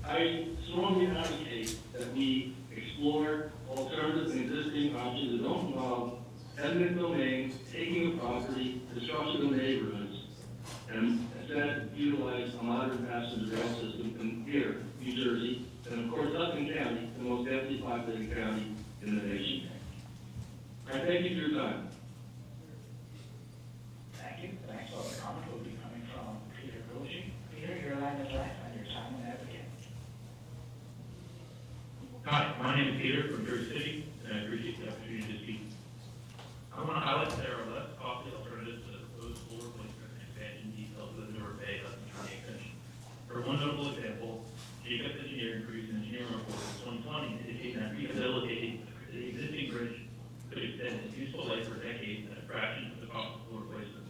I strongly advocate that we explore alternative and existing options that don't involve eminent domain, taking of property, destruction of neighborhoods, and instead utilize a modern passenger rail system in here, New Jersey, and of course Hudson County, the most densely populated county in the nation. I thank you for your time. Thank you. The next public comment will be coming from Peter Goji. Peter, your line is live and your time will now begin. Hi, my name is Peter from Jersey City, and I appreciate the opportunity to speak. I want to highlight that there are less costly alternatives to the proposed full replacement and expansion detailed within the Newark Bay Hudson County extension. For one notable example, Jacobs Engineering produced an engineering report in 2020 indicating that rehabilitating the existing bridge could extend its useful life for decades at a fraction of the cost of full replacement.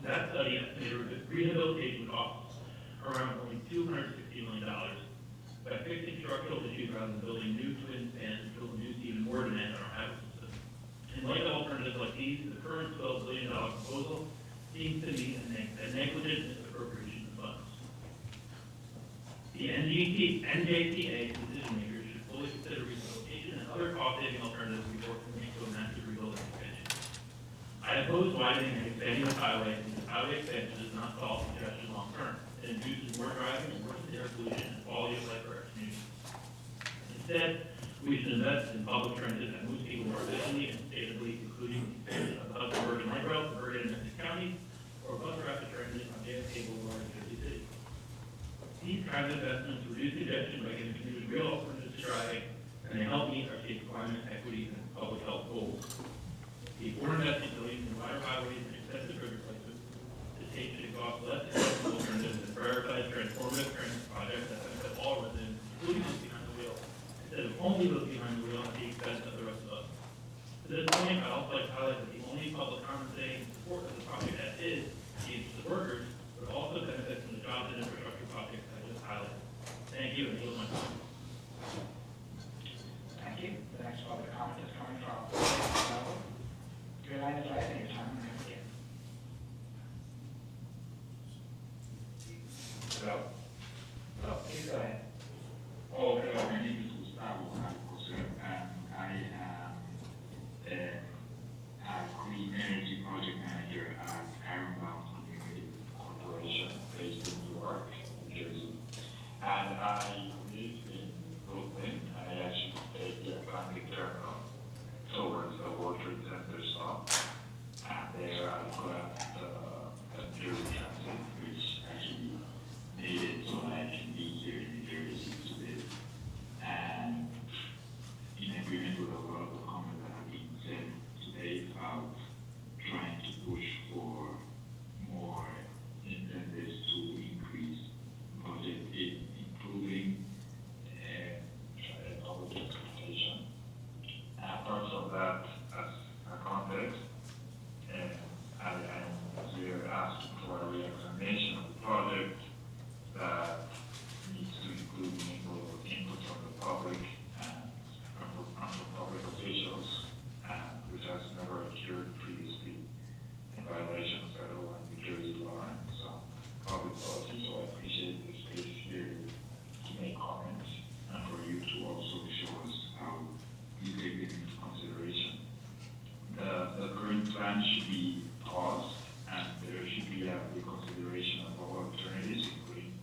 That study estimated rehabilitation costs around only $260 million. By fixing structural issues rather than building new twin spans, which will induce even more demand on our highway system. In light of alternatives like these, the current $12 billion proposal seems to be a negligent misappropriation of funds. The NJTA decision makers should fully consider rehabilitation and other cost-saving alternatives before committing to a massive rebuilding expansion. I oppose widening and expanding the highway because highway expansion does not solve congestion long-term. It induces more driving and worsens air pollution and quality of life for our communities. Instead, we should invest in public transit that moves people more efficiently and sustainably, including the expansion of the Hudson Bergen Light Rail to Bergen and Essex County, or bus rapid transit on JFK Boulevard in Jersey City. These kinds of investments reduce congestion by giving commuters real alternatives to driving, and they help meet our state's climate, equity, and public health goals. Before investing billions in wider highways and extensive bridge replacements, the state should exhaust less expensive alternatives and prioritize transformative transit projects that benefit all residents, including those behind the wheel, instead of only those behind the wheel at the expense of the rest of us. To this point, I'd also like to highlight that the only public comment saying in support of the project as is the workers, but also benefit from the jobs Hello? Oh, please go ahead. Oh, hello, my name is Gustavo Alcocer, and I am a clean energy project manager at Ironbound Community Corporation based in Newark, New Jersey. And I live in Brooklyn, and I actually take the Atlantic Terminal towards the World Trade Center stop. And there I grabbed a Jersey Transit, which actually made it so I can be here in New Jersey today. And in agreement with a lot of the comments that have been said today about trying to push for more incentives to increase budget in improving public transportation. Apart from that, as a context, I am here asking for a reexamination of the project that needs to include input from the public and from public officials, which has never occurred previously in violation of federal and New Jersey law and some public policy. So I appreciate the space here to make comments and for you to also show us how you take it into consideration. The current plan should be paused, and there should be a reconsideration of all alternatives, including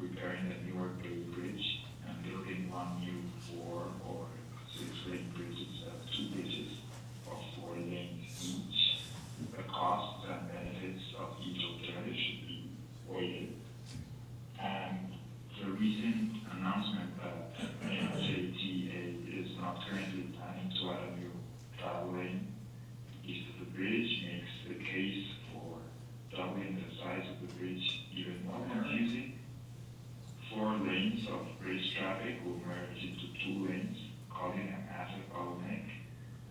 repairing the Newark Bay Bridge and building one new 4 or 6-lane bridge instead of 2 bridges of 4 lanes each. The costs and benefits of each alternative should be weighed. And the recent announcement that NJTA is not currently planning to add a new travel lane east of the bridge makes the case for doubling the size of the bridge even more confusing. 4 lanes of bridge traffic will merge into 2 lanes, causing a massive bottleneck,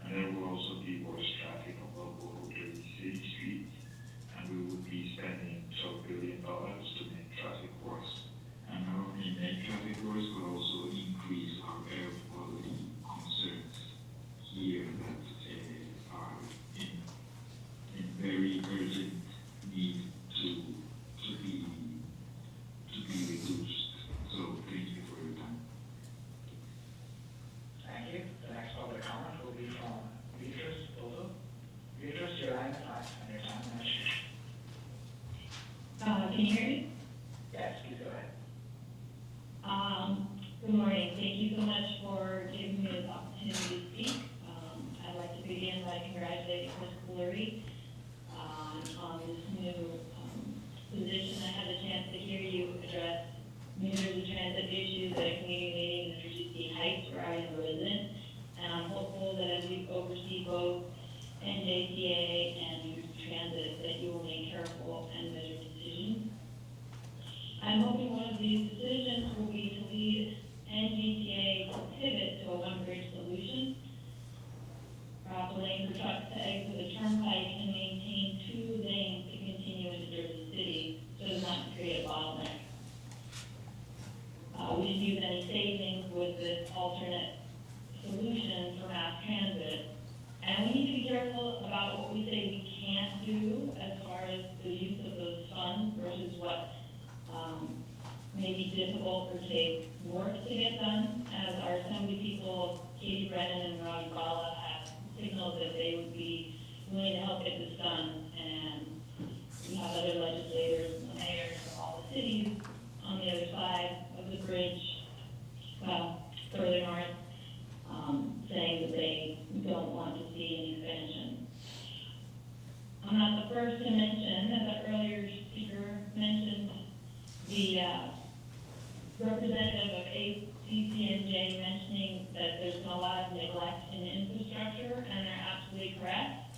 and there will also be worse traffic on local Jersey City streets, and we would be spending $12 billion to make traffic worse. And not only make traffic worse, but also increase our air quality concerns here that are in very urgent need to be reduced. So thank you for your time. Thank you. The next public comment will be from Beatrice Bozo. Beatrice, your line is live, and your time is Can you hear me? Yes, please go ahead. Good morning. Thank you so much for giving me this opportunity to speak. I'd like to begin by congratulating Ms. Coolery on this new position. I had a chance to hear you address New Jersey transit issues at a community meeting in New Jersey Heights, where I am a resident, and I'm hopeful that as we oversee both NJTA and New Jersey Transit, that you will make careful and measured decisions. I'm hoping one of these decisions will be to lead NJTA to pivot to a one-bridge solution. Perhaps a lane for trucks to exit the Turnpike and maintain 2 lanes to continue into Jersey City, so as not to create a bottleneck. We didn't use any savings with this alternate solution for mass transit. And we need to be careful about what we say we can't do as far as the use of those funds versus what may be difficult or take work to get done. As our assembly people, Katie Brennan and Ravi Bala, have signaled that they would be willing to help get this done. And we have other legislators and mayors from all the cities on the other side of the bridge, well, further north, saying that they don't want to see an expansion. I'm not the first to mention, as an earlier speaker mentioned, the representative of ACCNJ mentioning that there's been a lot of neglect in infrastructure, and they're absolutely correct.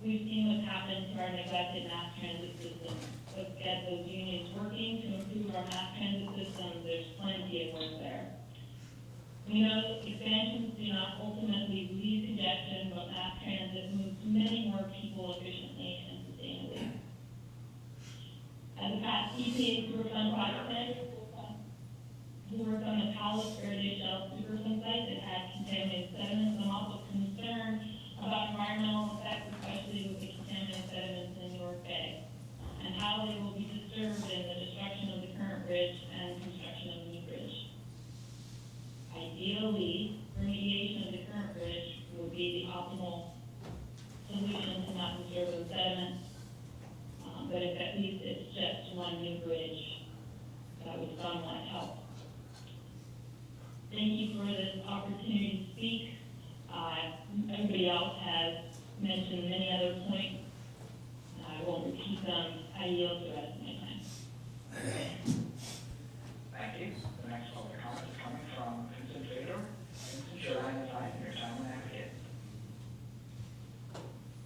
We've seen what's happened to our neglected mass transit system. Let's get those unions working to improve our mass transit system. There's plenty of work there. We know expansions do not ultimately relieve congestion, but mass transit moves many more people efficiently and sustainably. As a past EPA Superfund project manager, who worked on the Palace Heritage Shell Superfund site that had contaminated sediments, I'm also concerned about environmental effects, especially with the contaminated sediments in Newark Bay, and how they will be disturbed in the destruction of the current bridge optimal solution to not disturb those sediments. But if at least it's just one new bridge, that would somewhat help. Thank you for this opportunity to speak. Everybody else has mentioned many other points. I won't repeat them. I yield the rest of my time. Thank you. The next public comment is coming from Vincent Fedor. Vincent, your line is live and your time will now begin.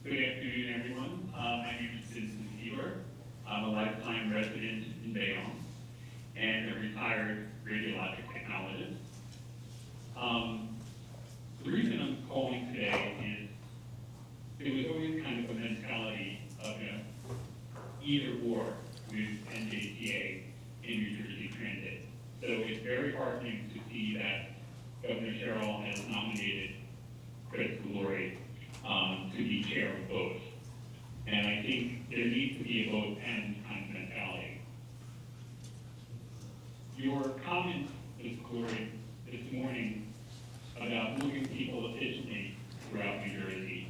Good afternoon, everyone. My name is Vincent Fedor. I'm a lifetime resident in Bayonne and a retired radiologic technologist. The reason I'm calling today is there was always kind of a mentality of either or with NJTA in New Jersey Transit. So it's very heartening to see that Governor Sherrill has nominated Chris Glory to be chair of both. And I think there needs to be a both and kind of mentality. Your comments, Ms. Glory, this morning about moving people efficiently throughout New Jersey.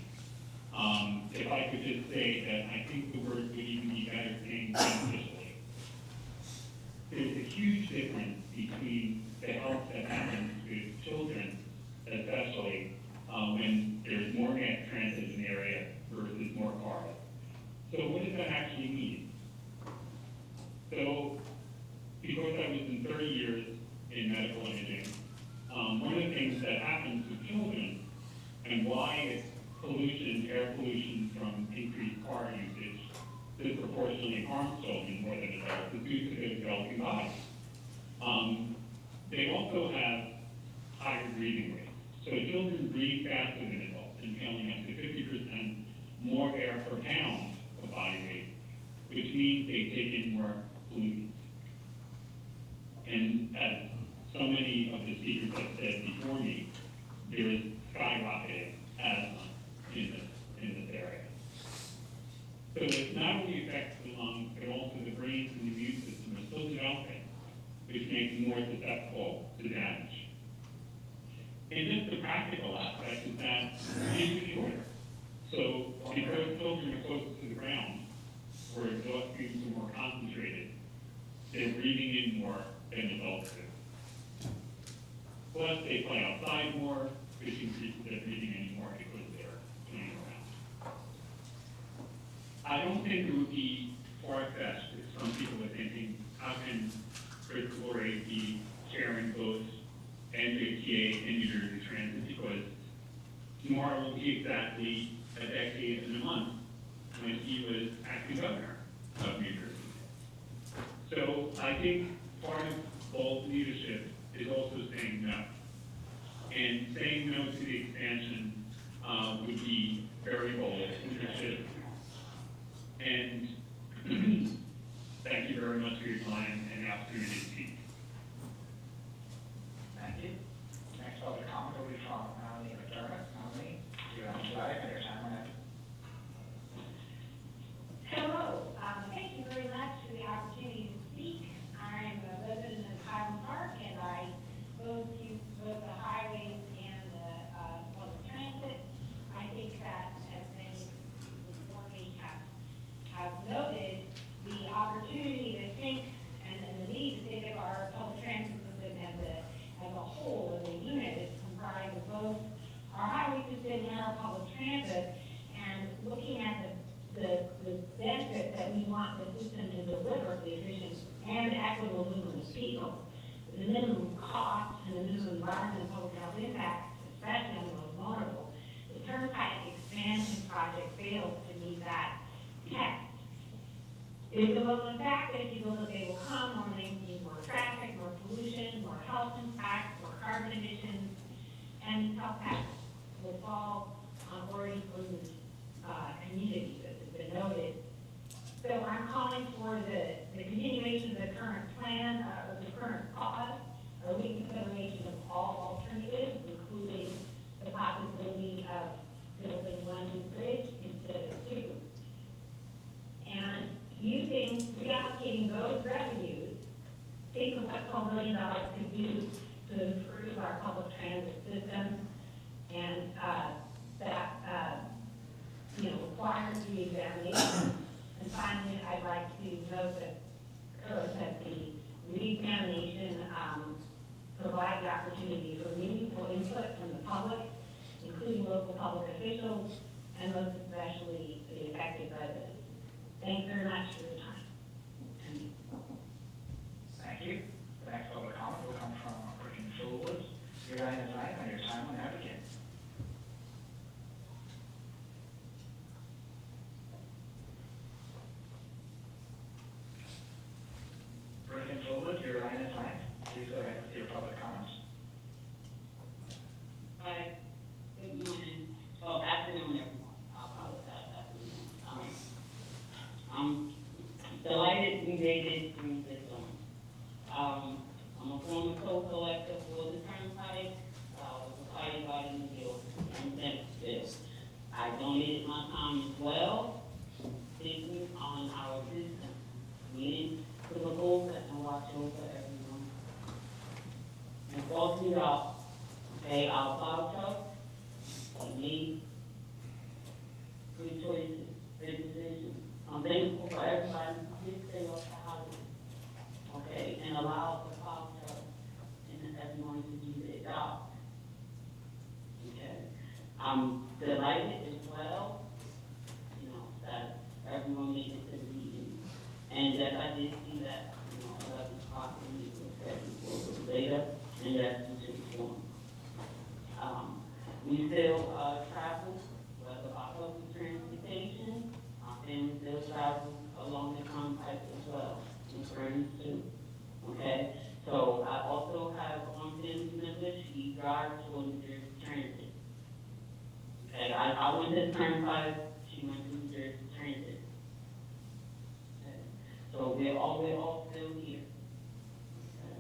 If I could just say that I think the word would even be better saying beneficially. There's a huge difference between the health that happens with children, especially when there's more mass transit in the area versus more cars. So what does that actually mean? So, because I was in 30 years in medical imaging, one of the things that happens with children and why it's pollution, air pollution from increased car usage disproportionately harms children more than adults is due to their developing bodies. They also have higher breathing rates. So children breathe faster than adults, inhaling up to 50% more air per pound of body weight, which means they take in more pollutants. And as so many of the speakers have said before me, there is skyrocketing asthma in this area. So it not only affects the lungs, but also the brain and the immune system are still developing, which makes them more susceptible to damage. And just the practical aspect is that it's shorter. So because children are closer to the ground, where exhaust fumes are more concentrated, they're breathing in more than adults do. Plus, they play outside more, which increases their breathing anymore because they're playing around. I don't think it would be far-fetched if some people are thinking, how can Chris Glory be chairing both NJTA and New Jersey Transit, because tomorrow will be exactly a decade and a month when he was acting governor of New Jersey. So I think part of bold leadership is also saying no. And saying no to the expansion would be very bold leadership. And thank you very much for your time and the opportunity to speak. Thank you. Next public comment will be from Melanie McDermott. Melanie, your line is live and your time will now. Hello, thank you very much for the opportunity to speak. I'm a resident of Highland Park and I go to both the highways and the public transit. I think that as many before me have noted, the opportunity to think and the need to think of our public transit system as a whole, as a unit, is comprised of both our highway system and our public transit, and looking at the benefit that we want the system to deliver for the efficient and equitable movement of people. The minimum cost and the minimum environmental and public health impacts, especially on the most vulnerable. The Turnpike expansion project fails to meet that test. It is a fact that if you build a they will come, more lanes mean more traffic, more pollution, more health impacts, more carbon emissions, and these health impacts will fall on already polluted communities, as has been noted. So I'm calling for the continuation of the current plan, of the current pause, a reconsideration of all alternatives, including the possibility of building one new bridge instead of two. And reallocating those revenues, think of what $12 million could do to improve our public transit system, and that requires reexamination. And finally, I'd like to note that the reexamination provides the opportunity for meaningful input from the public, including local public officials, and most especially the affected residents. Thanks very much for your time. Thank you. The next public comment will come from Brittany Fullwoods. Your line is live on your time when advocate. Brittany Fullwoods, your line is live. Please go ahead with your public comments. Hi, good morning. Oh, afternoon, everyone. I apologize, afternoon. I'm delighted we made it through this one. I'm a former co-collector for the Turnpike, was a firefighter in New York, and Memphis. I donated my time as well, speaking on our system. We need to look over and watch over everyone. And walking it up, okay, our plow truck, we need good choices, good decisions. I'm thankful for everybody who did stay off the highway, okay, and allow the plow truck and everyone to do their job. Okay, I'm delighted as well, you know, that everyone made it to the meeting. And that I did see that, you know, 11 o'clock when we were scheduled later, and that's the form. We still travel, whether by public transportation, and we still travel along the Turnpike as well, and friends too. Okay, so I also have one family member, she drives for New Jersey Transit. Okay, I went to the Turnpike, she went to New Jersey Transit. Okay. So we're all still here. Okay.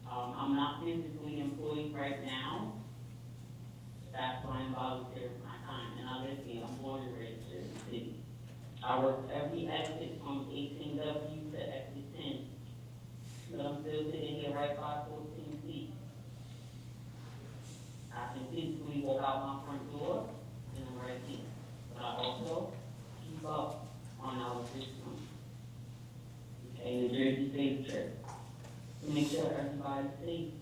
I'm not physically employed right now. That's why I'm volunteering my time, and I live here, I'm born and raised in the city. I work every exit from 18W to exit 10. But I'm still sitting here right by 14 feet. I can physically walk out my front door, and I'm right here. But I also keep up on our system. Okay, the Jersey Safe Trip. To make sure everybody's safe.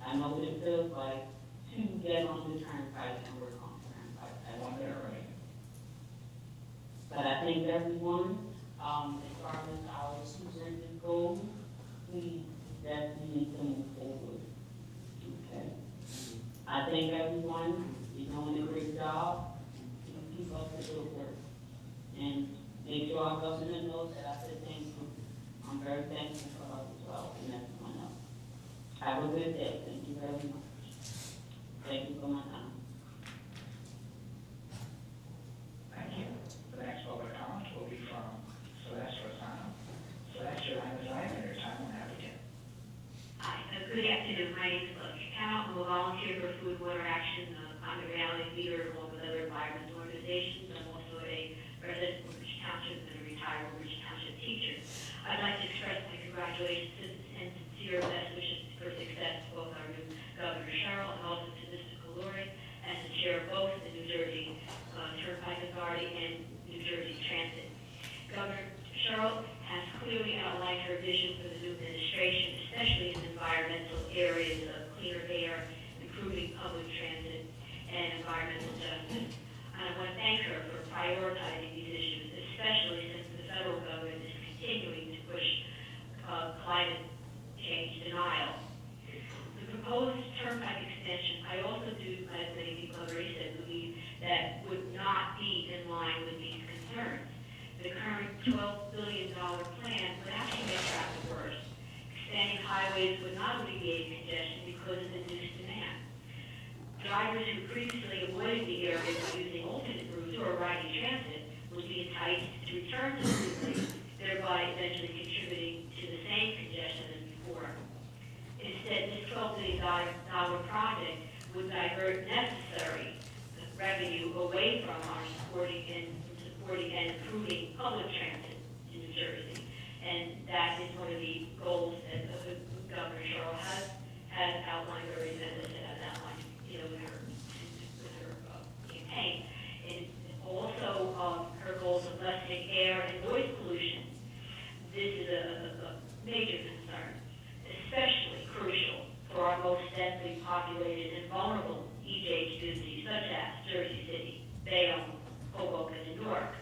I know what it feels like to get on the Turnpike and work on the Turnpike. I want that right. But I think everyone, as far as our superintendent goals, we definitely need to move forward. Okay. I thank everyone. You're doing a great job. You keep up the good work. And make sure our governor knows that I said thank you. I'm very thankful for her as well, and everyone else. Have a good day. Thank you very much. Thank you for my time. Thank you. The next public comment will be from Celeste Rosano. Celeste, your line is live and your time when advocate. Hi, good afternoon. My name is Celeste Cannell. I'm a volunteer for Food Water Action. I'm a reality leader along with other environmental organizations. I'm also a resident of Rich Township and a retired Rich Township teacher. I'd like to express my congratulations and sincere best wishes for success to both our new Governor Sherrill and also to Mr. Calori as the chair of both the New Jersey Turnpike Authority and New Jersey Transit. Governor Sherrill has clearly outlined her vision for the new administration, especially in environmental areas of cleaner air, improving public transit, and environmental justice. And I want to thank her for prioritizing these issues, especially since the federal government is continuing to push climate change denial. The proposed Turnpike extension, I also do, as many people have already said, believe that would not be in line with these concerns. The current $12 billion plan would actually make traffic worse. Expanding highways would not alleviate congestion because of the reduced demand. Drivers who previously avoided the area by using alternate routes or riding transit would be enticed to return to the route, thereby eventually contributing to the same congestion as before. Instead, this $12 billion project would divert necessary revenue away from our supporting and improving public transit in New Jersey. And that is one of the goals that Governor Sherrill has outlined, or as I said, has outlined, with her campaign. In such as Jersey City, Bayonne, Hoboken, and Newark.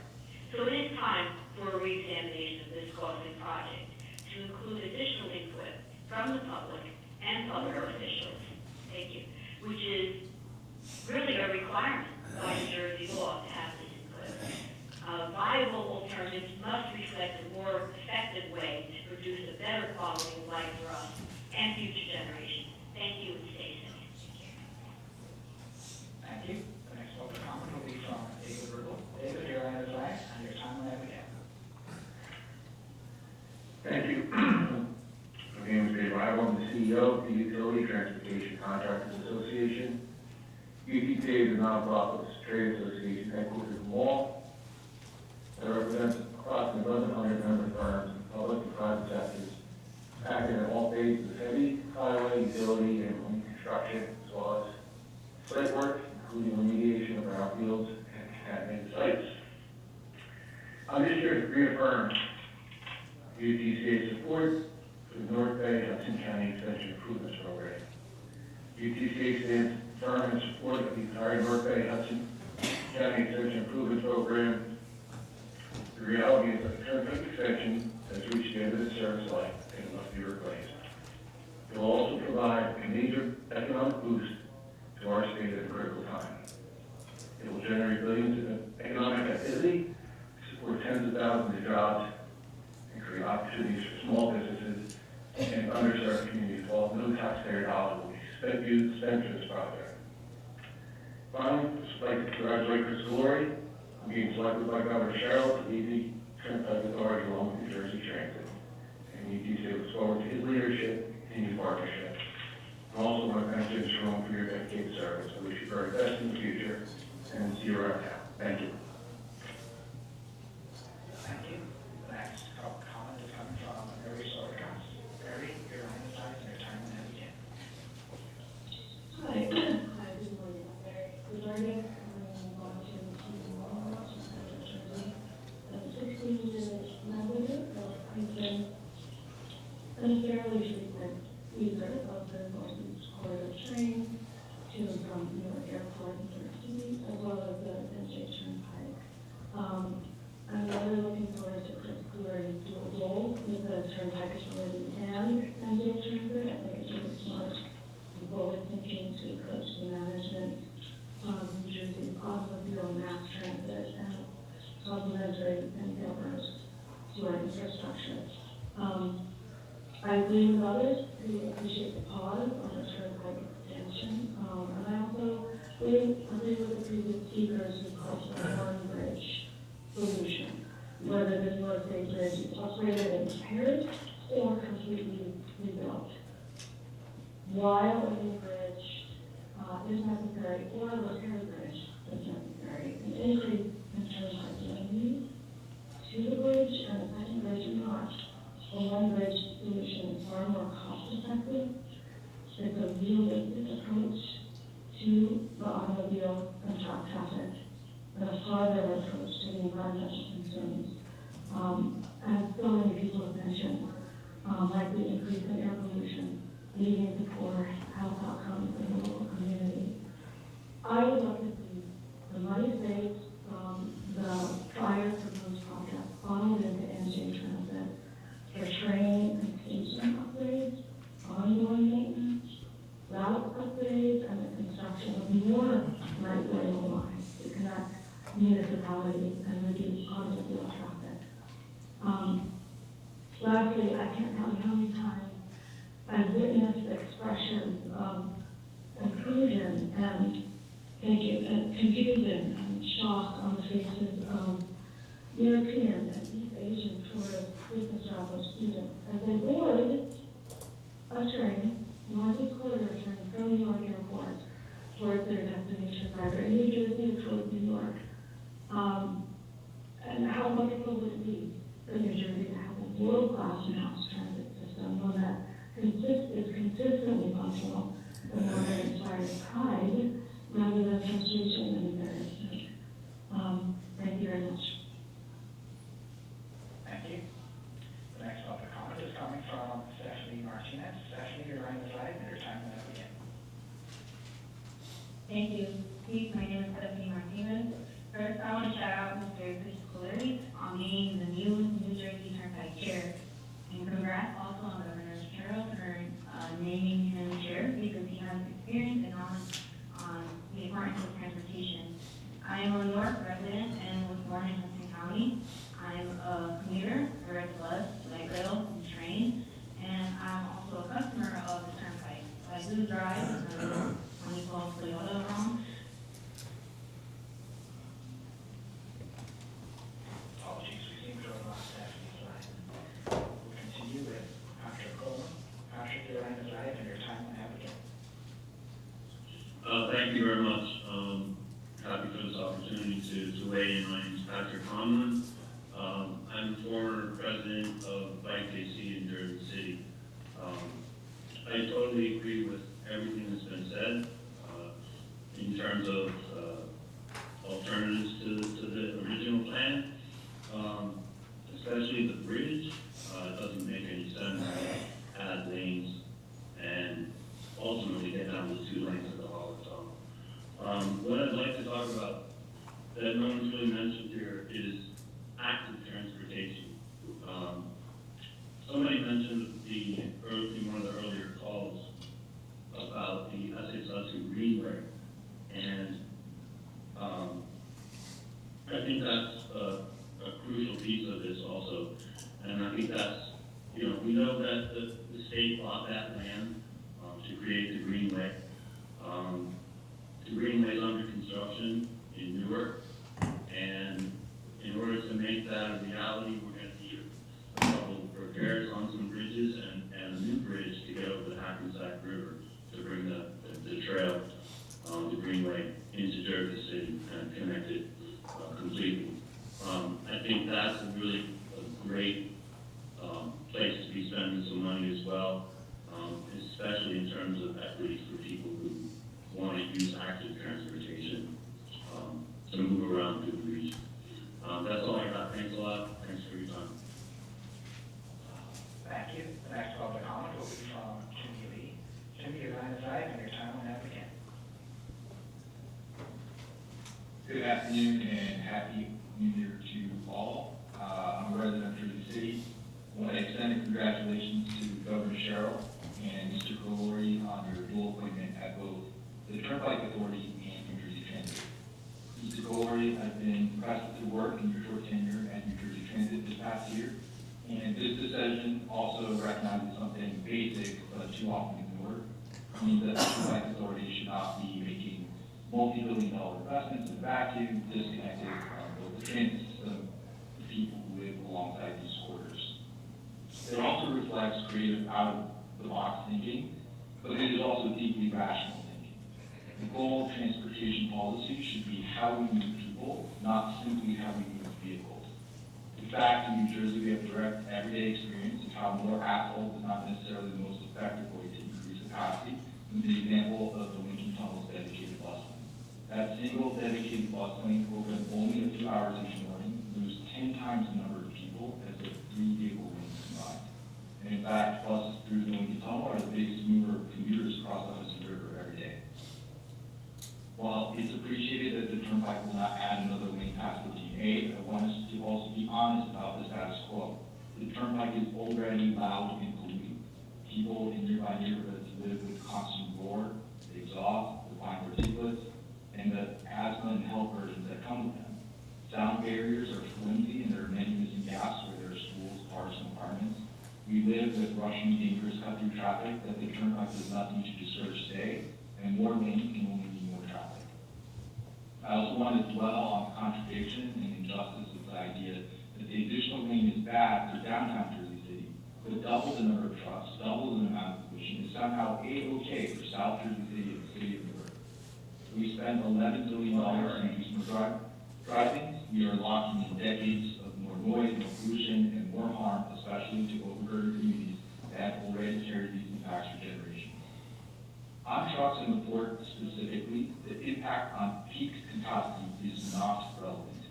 So it is time for a re-examination of this costly project to include additional input from the public and public officials, thank you, which is really a requirement by New Jersey law to have this input. Viable alternatives must reflect a more effective way to produce a better quality of life for us and future generations. Thank you and stay safe. Thank you. The next public comment will be from David Riddle. David, you're on the flag, and your time will begin. Thank you. My name is Dave Rival. I'm the CEO of the Utility Transportation Contractors Association. UTTA is a nonprofit trade association headquartered in Wall that represents approximately 1,100 member firms in the public and private sectors, acting in all phases of heavy, highway, utility, and home construction, as well as site work, including remediation of brownfields and contaminated sites. I'm just here to reaffirm UTCA's support for the North Bay Hudson County Extension Improvements Program. UTCA stands firm in support of the entire North Bay Hudson County Extension Improvements Program. The reality is that the Turnpike extension has reached the end of its service life and it must be replaced. It will also provide a major economic boost to our state at a critical time. It will generate billions of economic activity, support tens of thousands of jobs, and create opportunities for small businesses and underserved communities, while no taxpayer dollars will be spent for this project. Finally, I'd like to congratulate Chris Glory on being selected by Governor Sherrill to lead the Turnpike Authority along with New Jersey Transit. And UTC looks forward to his leadership and continued partnership. I also want to thank Jim Strong for your dedicated service. I wish you the very best in the future and see you around town. Thank you. Thank you. The next public comment is coming from Mary Sodergas. Mary, you're on the side, and your time will now begin. Hi, good morning. I'm Mary Sodergas. I'm Washington, Jersey. I'm a 16-year member of Princeton and a fairly frequent user of the Northeast Corridor train to and from Newark Airport and New York City, as well as the NJ Turnpike. I'm really looking forward to Chris Glory's dual role with the Turnpike Authority and NJ Transit. I think it's really smart and forward thinking to approach the management of New Jersey's automobile mass transit and complementary endeavors to our infrastructure. I agree with others who appreciate the pause on the Turnpike extension, and I also agree with the previous speakers who called for a one-bridge solution, whether the North Bay Bridge is upgraded and repaired or completely rebuilt. While a new bridge is necessary, or a repair bridge is necessary, an increase in Turnpike revenue to the bridge and a second bridge or not, a one-bridge solution is far more cost-effective. It's a realistic approach to the automobile and truck traffic, and a far better approach to the environmental concerns. As so many people have mentioned, like the increase in air pollution, leading to poor health outcomes in the local community. I would love to see the money saved from the prior proposed project funneled into NJ Transit for train and station upgrades, ongoing maintenance, route upgrades, and the construction of more right rail lines to connect municipalities and reduce automobile traffic. Lastly, I can't tell you how many times I've witnessed expressions of confusion and confusion and shock on the faces of European and East Asian tourist business travel students as they board a train, Northeast Corridor train from New York Airport towards their destination, either in New Jersey or towards New York. And how wonderful would it be for New Jersey to have a world-class mass transit system, one that is consistently functional and one that inspires pride rather than frustration and embarrassment. Thank you very much. Thank you. The next public comment is coming from Stephanie Martinez. Stephanie, you're on the slide, and your time will now begin. Thank you. speak. My name is Stephanie Martinez. First, I want to shout out Mr. Chris Colery on being the new New Jersey Turnpike Chair. And congrats also on Governor Carroll for naming him chair because he has experience and knowledge on the importance of transportation. I am a New York resident and was born in Hudson County. I'm a commuter, I ride the bus, light rail, and train, and I'm also a customer of the Turnpike. I do drive a 2012 Toyota Rom. Apologies, we seem to have lost Stephanie's line. We'll continue with Patrick Coleman. Patrick, your line is live and your time will have again. Thank you very much. Happy for this opportunity to weigh in. My name is Patrick Conlon. I'm former president of Bike AC in Jersey City. I totally agree with everything that's been said in terms of alternatives to the original plan, especially the bridge. It doesn't make any sense to add lanes and ultimately get down to 2 lanes at the Hollis. What I'd like to talk about that no one's really mentioned here is active transportation. Somebody mentioned in one of the earlier calls about the Essex Hudson Greenway, and I think that's a crucial piece of this also. And I think that's, we know that the state bought that land to create the Greenway. The Greenway is under construction in Newark, and in order to make that a reality, we're going to need a couple of repairs on some bridges and a new bridge to get over the Hackensack River to bring the trail, the Greenway, into Jersey City and connect it completely. I think that's a really great place to be spending some money as well, especially in terms of equity for people who want to use active transportation to move around through the region. That's all I got. Thanks a lot. Thanks for your time. Thank you. The next public comment will be from Jimmy Lee. Jimmy, your line is live and your time will now begin. Good afternoon and happy New Year to all. I'm a resident of Jersey City. I want to extend congratulations to Governor Sherrill and Mr. Colery on your dual appointment at both the Turnpike Authority and New Jersey Transit. Mr. Colery, I've been impressed with your work and your short tenure at New Jersey Transit this past year. And this decision also recognizes something basic but too often ignored. It means that the Turnpike Authority should not be making multi-billion-dollar investments in a vacuum, disconnected from both the transit system and the people who live alongside these corridors. It also reflects creative, out-of-the-box thinking, but it is also deeply rational thinking. The goal of transportation policy should be how we move people, not simply how we move vehicles. In fact, in New Jersey, we have direct, everyday experience of how more asphalt is not necessarily the most effective way to increase capacity, with the example of the Lincoln Tunnel's dedicated bus lane. That single dedicated bus lane, open only a few hours each morning, moves 10 times the number of people as the 3 vehicle lanes combined. And in fact, buses through the Lincoln Tunnel are the biggest mover of commuters across the Hudson River every day. While it's appreciated that the Turnpike will not add another lane past 15A, I want us to also be honest about the status quo. The Turnpike is already loud and polluting. People in nearby neighborhoods live with constant roar, the exhaust, the fine particulates, and the asthma and health burdens that come with them. Sound barriers are flimsy, and there are many missing gaps where there are schools, parks, and apartments. We live with rushing, dangerous cut-through traffic that the Turnpike does not need to discourage today, and more lanes can only mean more traffic. I also want to dwell on the contradiction and injustice of the idea that the additional lane is bad for downtown Jersey City, but double the number of trucks, double the amount of pollution is somehow A-OK for South Jersey City and the city of Newark. We spend $11 billion in reducing driving. We are locking in decades of more noise, more pollution, and more harm, especially to overburdened communities that have already carried these impacts for generations. On trucks in the port specifically, the impact on peak capacity is not relevant.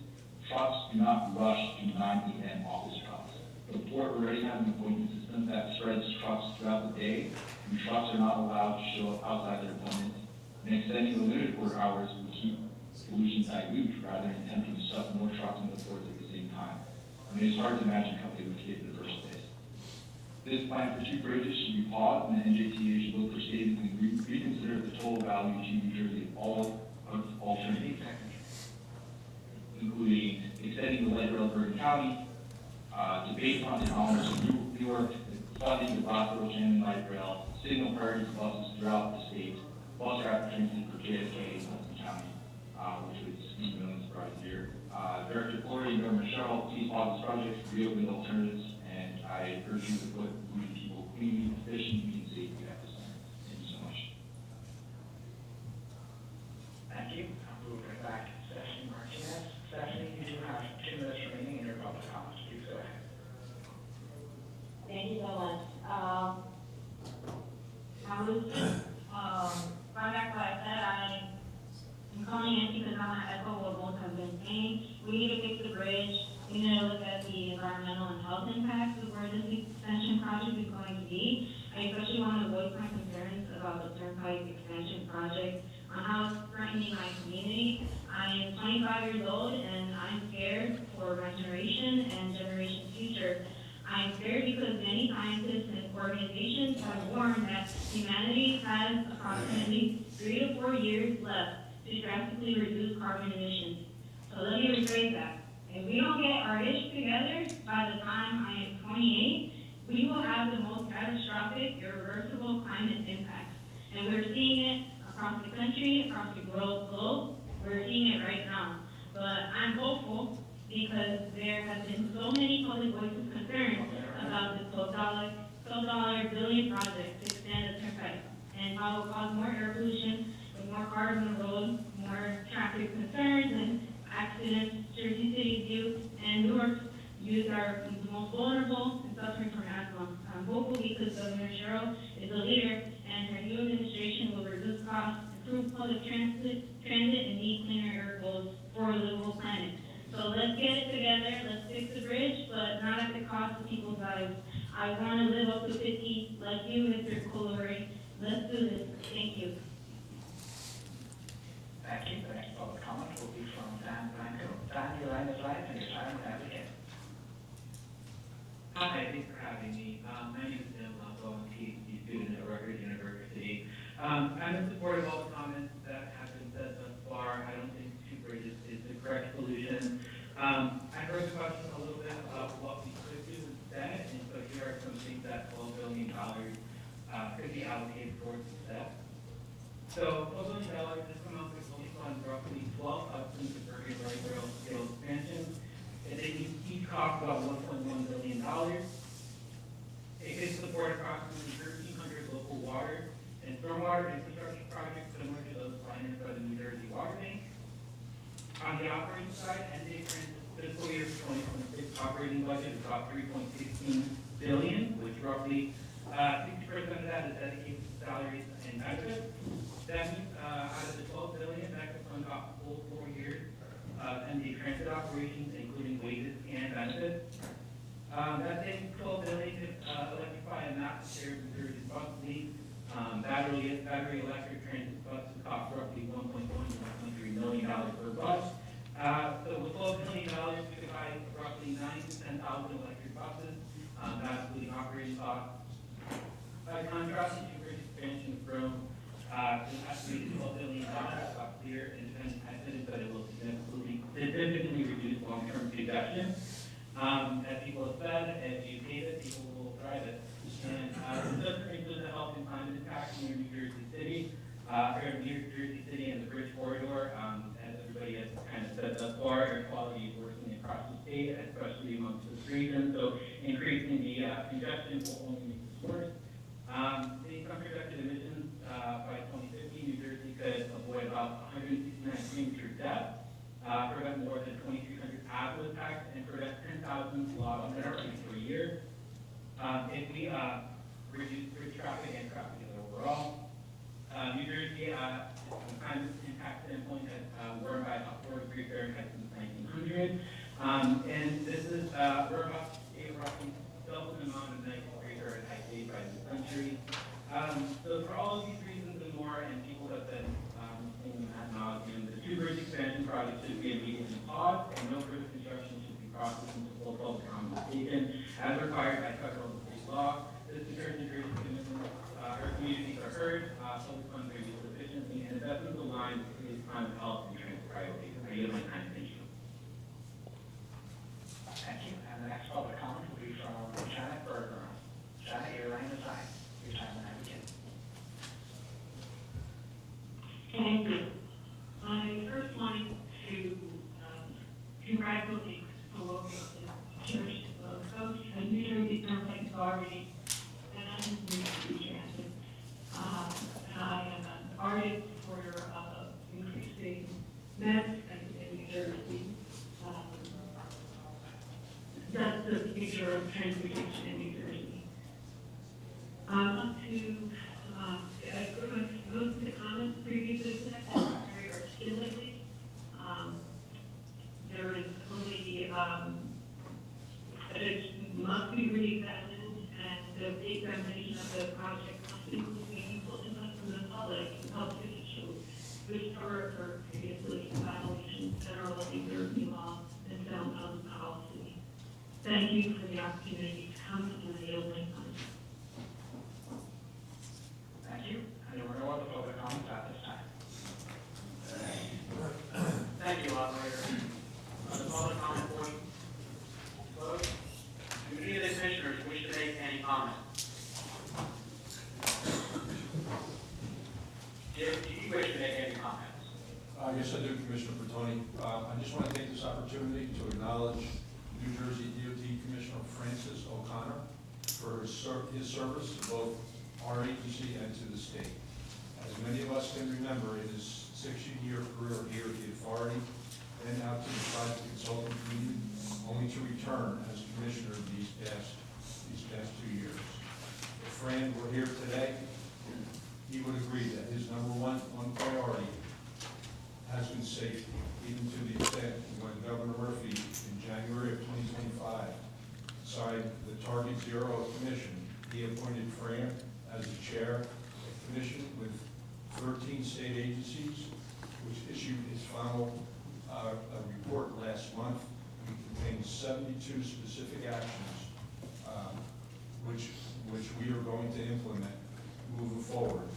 Trucks do not rush to 9 a.m. office trucks. The port already has an appointment system that spreads trucks throughout the day, and trucks are not allowed to show up outside their appointments and extending the limited port hours would keep pollution dilute rather than attempting to stuff more trucks in the ports at the same time. I mean, it's hard to imagine how they would get in the first place. This plan for 2 bridges should be paused, and the NJTA should look for savings and reconsider the total value to New Jersey of all of alternatives, including extending the light rail to Bergen County, to Bayfront and Commerce in Newark, funding the Rockville Shannon light rail, signal priority for buses throughout the state, bus rapid transit for JFK in Hudson County, which would speed millions per year. Director Corey and Governor Cheryl, please pause this project, reopen the alternatives, and I urge you to put moving people clean, efficient, and safety at the center. Thank you so much. Thank you. I'll move it back to Stephanie Martinez. Stephanie, you do have 2 minutes remaining in your public comments. Please go ahead. Thank you so much. I was right back what I said, I'm calling in because I want to echo what both have been saying. We need to fix the bridge. We need to look at the environmental and health impacts of where this extension project is going to be. I especially want to voice my concerns about the Turnpike extension project on how it's threatening my community. I am 25 years old and I'm scared for my generation and generation's future. I'm scared because many scientists and organizations have warned that humanity has approximately 3 to 4 years left to drastically reduce carbon emissions. So let me rephrase that. If we don't get our ish together by the time I am 28, we will have the most catastrophic, irreversible climate impacts. And we're seeing it across the country, across the globe. We're seeing it right now. But I'm hopeful because there have been so many public voices concerned about the $12 billion project to extend the Turnpike and how it will cause more air pollution, with more cars on the road, more traffic concerns and accidents. Jersey City's youth and Newark's youth are the most vulnerable and suffering from asthma. I'm hopeful because Governor Cheryl is a leader and her new administration will reduce costs, improve public transit, and meet cleaner air goals for a livable planet. So let's get it together, let's fix the bridge, but not at the cost of people's lives. I want to live up to 50 like you, Mr. Colori. Let's do this. Thank you. Thank you. The next public comment will be from Dan Blanco. Dan, your line is live and your time will now begin. Hi, thanks for having me. My name is Tim Lambo. I'm a PhD student at Rutgers University. I'm in support of all the comments that have been said thus far. I don't think 2 bridges is the correct solution. I heard the question a little bit about what we could do instead, and so here are some things that $12 billion could be allocated towards instead. So $12 billion, this amount could only fund roughly 12 Hudson's and Bergen light rail scale expansions. They each cost about $1.1 billion. It could support approximately 1,300 local water and stormwater infrastructure projects similar to those financed by the New Jersey Water Bank. On the operating side, NJ's fiscal year 2026 operating budget is about $3.16 billion, which roughly 60% of that is dedicated to salaries and benefits. That means out of the $12 billion, that could fund about full 4 years of NJ transit operations, including wages and benefits. That same $12 billion could electrify a massive share of New Jersey's bus fleet. Battery electric transit buses cost roughly $1.1 to $1.3 million per bus. So with $12 billion, we could buy roughly 9,000 to 10,000 electric buses, not including operating costs. By contrast, the 2 bridge expansion from an estimated $12 billion about clear independent evidence that it will significantly reduce long-term congestion. As people have said, if you hate it, people will drive it. And this doesn't include the health and climate impacts near New Jersey City, and the bridge corridor. As everybody has kind of said thus far, air quality is worsening across the state, especially amongst this region. So increasing the congestion will only make this worse. Based on projected emissions, by 2050, New Jersey could avoid about 169 premature deaths, prevent more than 2,300 asthma attacks, and prevent 10,000 lost memories per year. If we reduce bridge traffic and traffic overall, New Jersey, from a climate impact standpoint, has warmed by about 4 degrees Fahrenheit since 1900. And this is, we're about roughly double the amount of 90 degrees Fahrenheit made by this century. So for all of these reasons and more, and people have been project should be immediately paused, and no further construction should be processed until full public comment is taken. As required by federal and state law, this ensures New Jersey communities are heard, public funds are used efficiently, and investments aligned with the city's climate health and transit priorities. I yield my time. Thank you. Thank you. And the next public comment will be from Janet Berger. Janet, your line is live. Your time will now begin. Thank you. I first wanted to congratulate the local church folks at New Jersey Turnpike Authority and New Jersey Transit. I am an artist for increasing MEPS in New Jersey. That's the future of transportation in New Jersey. I want to most of the comments previously said very articulately. There is only, it must be re-examined, and the examination of the project must include meaningful input from the public and public officials, which are previously violations of federal and Jersey law and sound public policy. Thank you for the opportunity to come and I yield my time. Thank you. And there were no other public comments at this time. Thank you, operator. The public comment portion closed. Do any of the commissioners wish to make any comment? Jim, do you wish to make any comments? Yes, I do, Commissioner Bertoni. I just want to take this opportunity to acknowledge New Jersey DOT Commissioner Francis O'Connor for his service to both our agency and to the state. As many of us can remember, in his 6-year career here at the authority and out to the private consulting community, only to return as commissioner these past 2 years. If Fran were here today, he would agree that his number one priority has been safety, even to the extent when Governor Murphy in January of 2025 signed the Target Zero Commission, he appointed Fran as the chair of a commission with 13 state agencies, which issued its final report last month. It contains 72 specific actions, which we are going to implement moving forward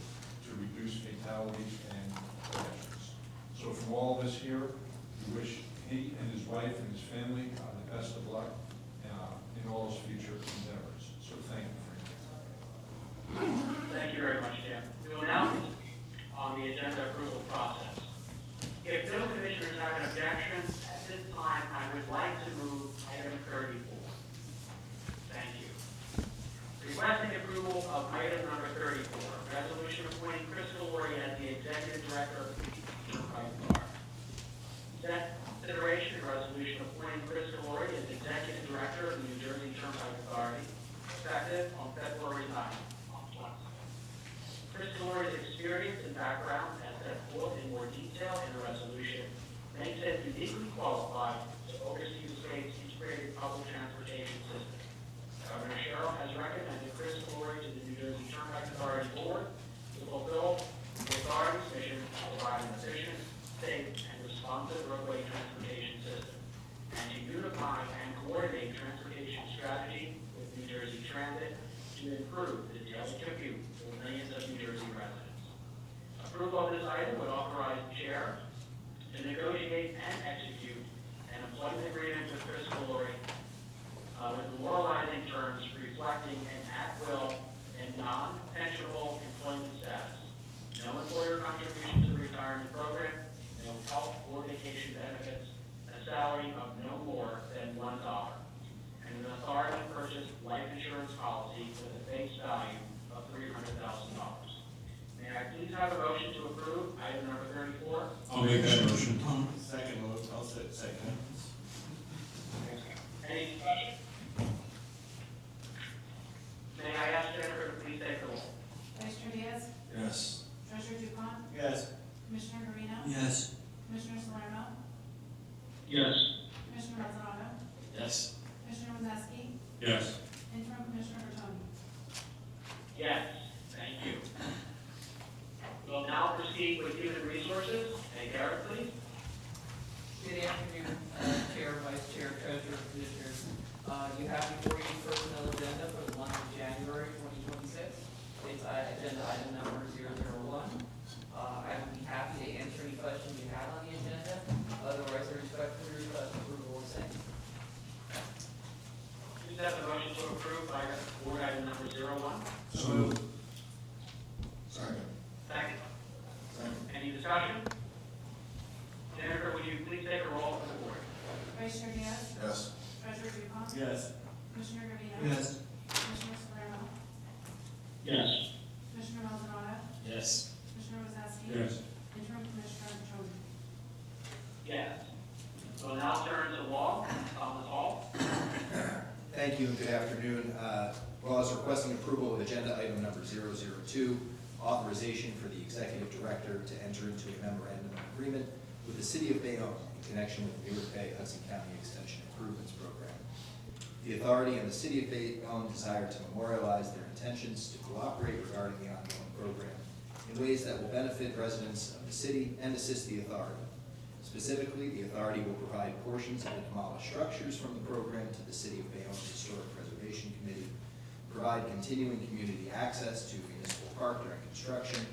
to reduce fatalities and crashes. So from all of us here, we wish he and his wife and his family the best of luck in all his future endeavors. So thank you, Frank. Thank you very much, Jim. We will now move on the agenda approval process. If no commissioners have an objection, at this time, I would like to move item 34. Thank you. Requesting approval of item number 34, resolution appointing Chris Galori as the executive director of the Turnpike Bar. Set consideration of resolution appointing Chris Galori as executive director of the New Jersey Turnpike Authority, effective on February 9th. Chris Galori's experience and background, as set forth in more detail in the resolution, makes him uniquely qualified to oversee the state's integrated public transportation system. Governor Sherrill has recommended Chris Galori to the New Jersey Turnpike Authority Board to fulfill the authority's mission to provide an efficient, safe, and responsive roadway transportation system, and to unify and coordinate transportation strategy with New Jersey Transit to improve the daily commute for millions of New Jersey residents. Approval of this item would authorize the chair to negotiate and execute an employment agreement with Chris Galori with moralizing terms reflecting an at-will and non-pensionable employment status, no employer contribution to the retirement program, no health or vacation benefits, a salary of no more than $1, and an authority to purchase life insurance policy with a face value of $300,000. May I please have a motion to approve item number 34? I'll make that motion. Second motion, I'll say second. Any discussion? May I ask Jennifer to please take the roll? Vice Chair Diaz? Yes. Treasurer Dupont? Yes. Commissioner Marino? Yes. Commissioner Salerno? Yes. Commissioner Mazzarano? Yes. Commissioner Wozniacki? Yes. Interim Commissioner Bertoni? Yes, thank you. We'll now proceed with human resources. Hey, Garrett, please. board item number 01? So moved. Second. Any discussion? Jennifer, would you please take a roll for the board? Vice Chair Diaz? Yes. Treasurer Dupont? Yes. Commissioner Garvelia? Yes. Commissioner Salerno? Yes. Commissioner Maldonado? Yes. Commissioner Wazowski? Yes. Interim Commissioner Petroni? Yes. So now turn to law, Thomas Hall. Thank you and good afternoon. Law is requesting approval of agenda item number 002, authorization for the executive director to enter into a memorandum of agreement with the city of Bayonne in connection with the Newark Bay Hudson County Extension Improvements Program. The authority and the city of Bayonne desire to memorialize their intentions to cooperate regarding the ongoing program in ways that will benefit residents of the city and assist the authority. Specifically, the authority will provide portions of the demolished structures from the program to the City of Bayonne Historic Preservation Committee, provide continuing community access to municipal park during construction,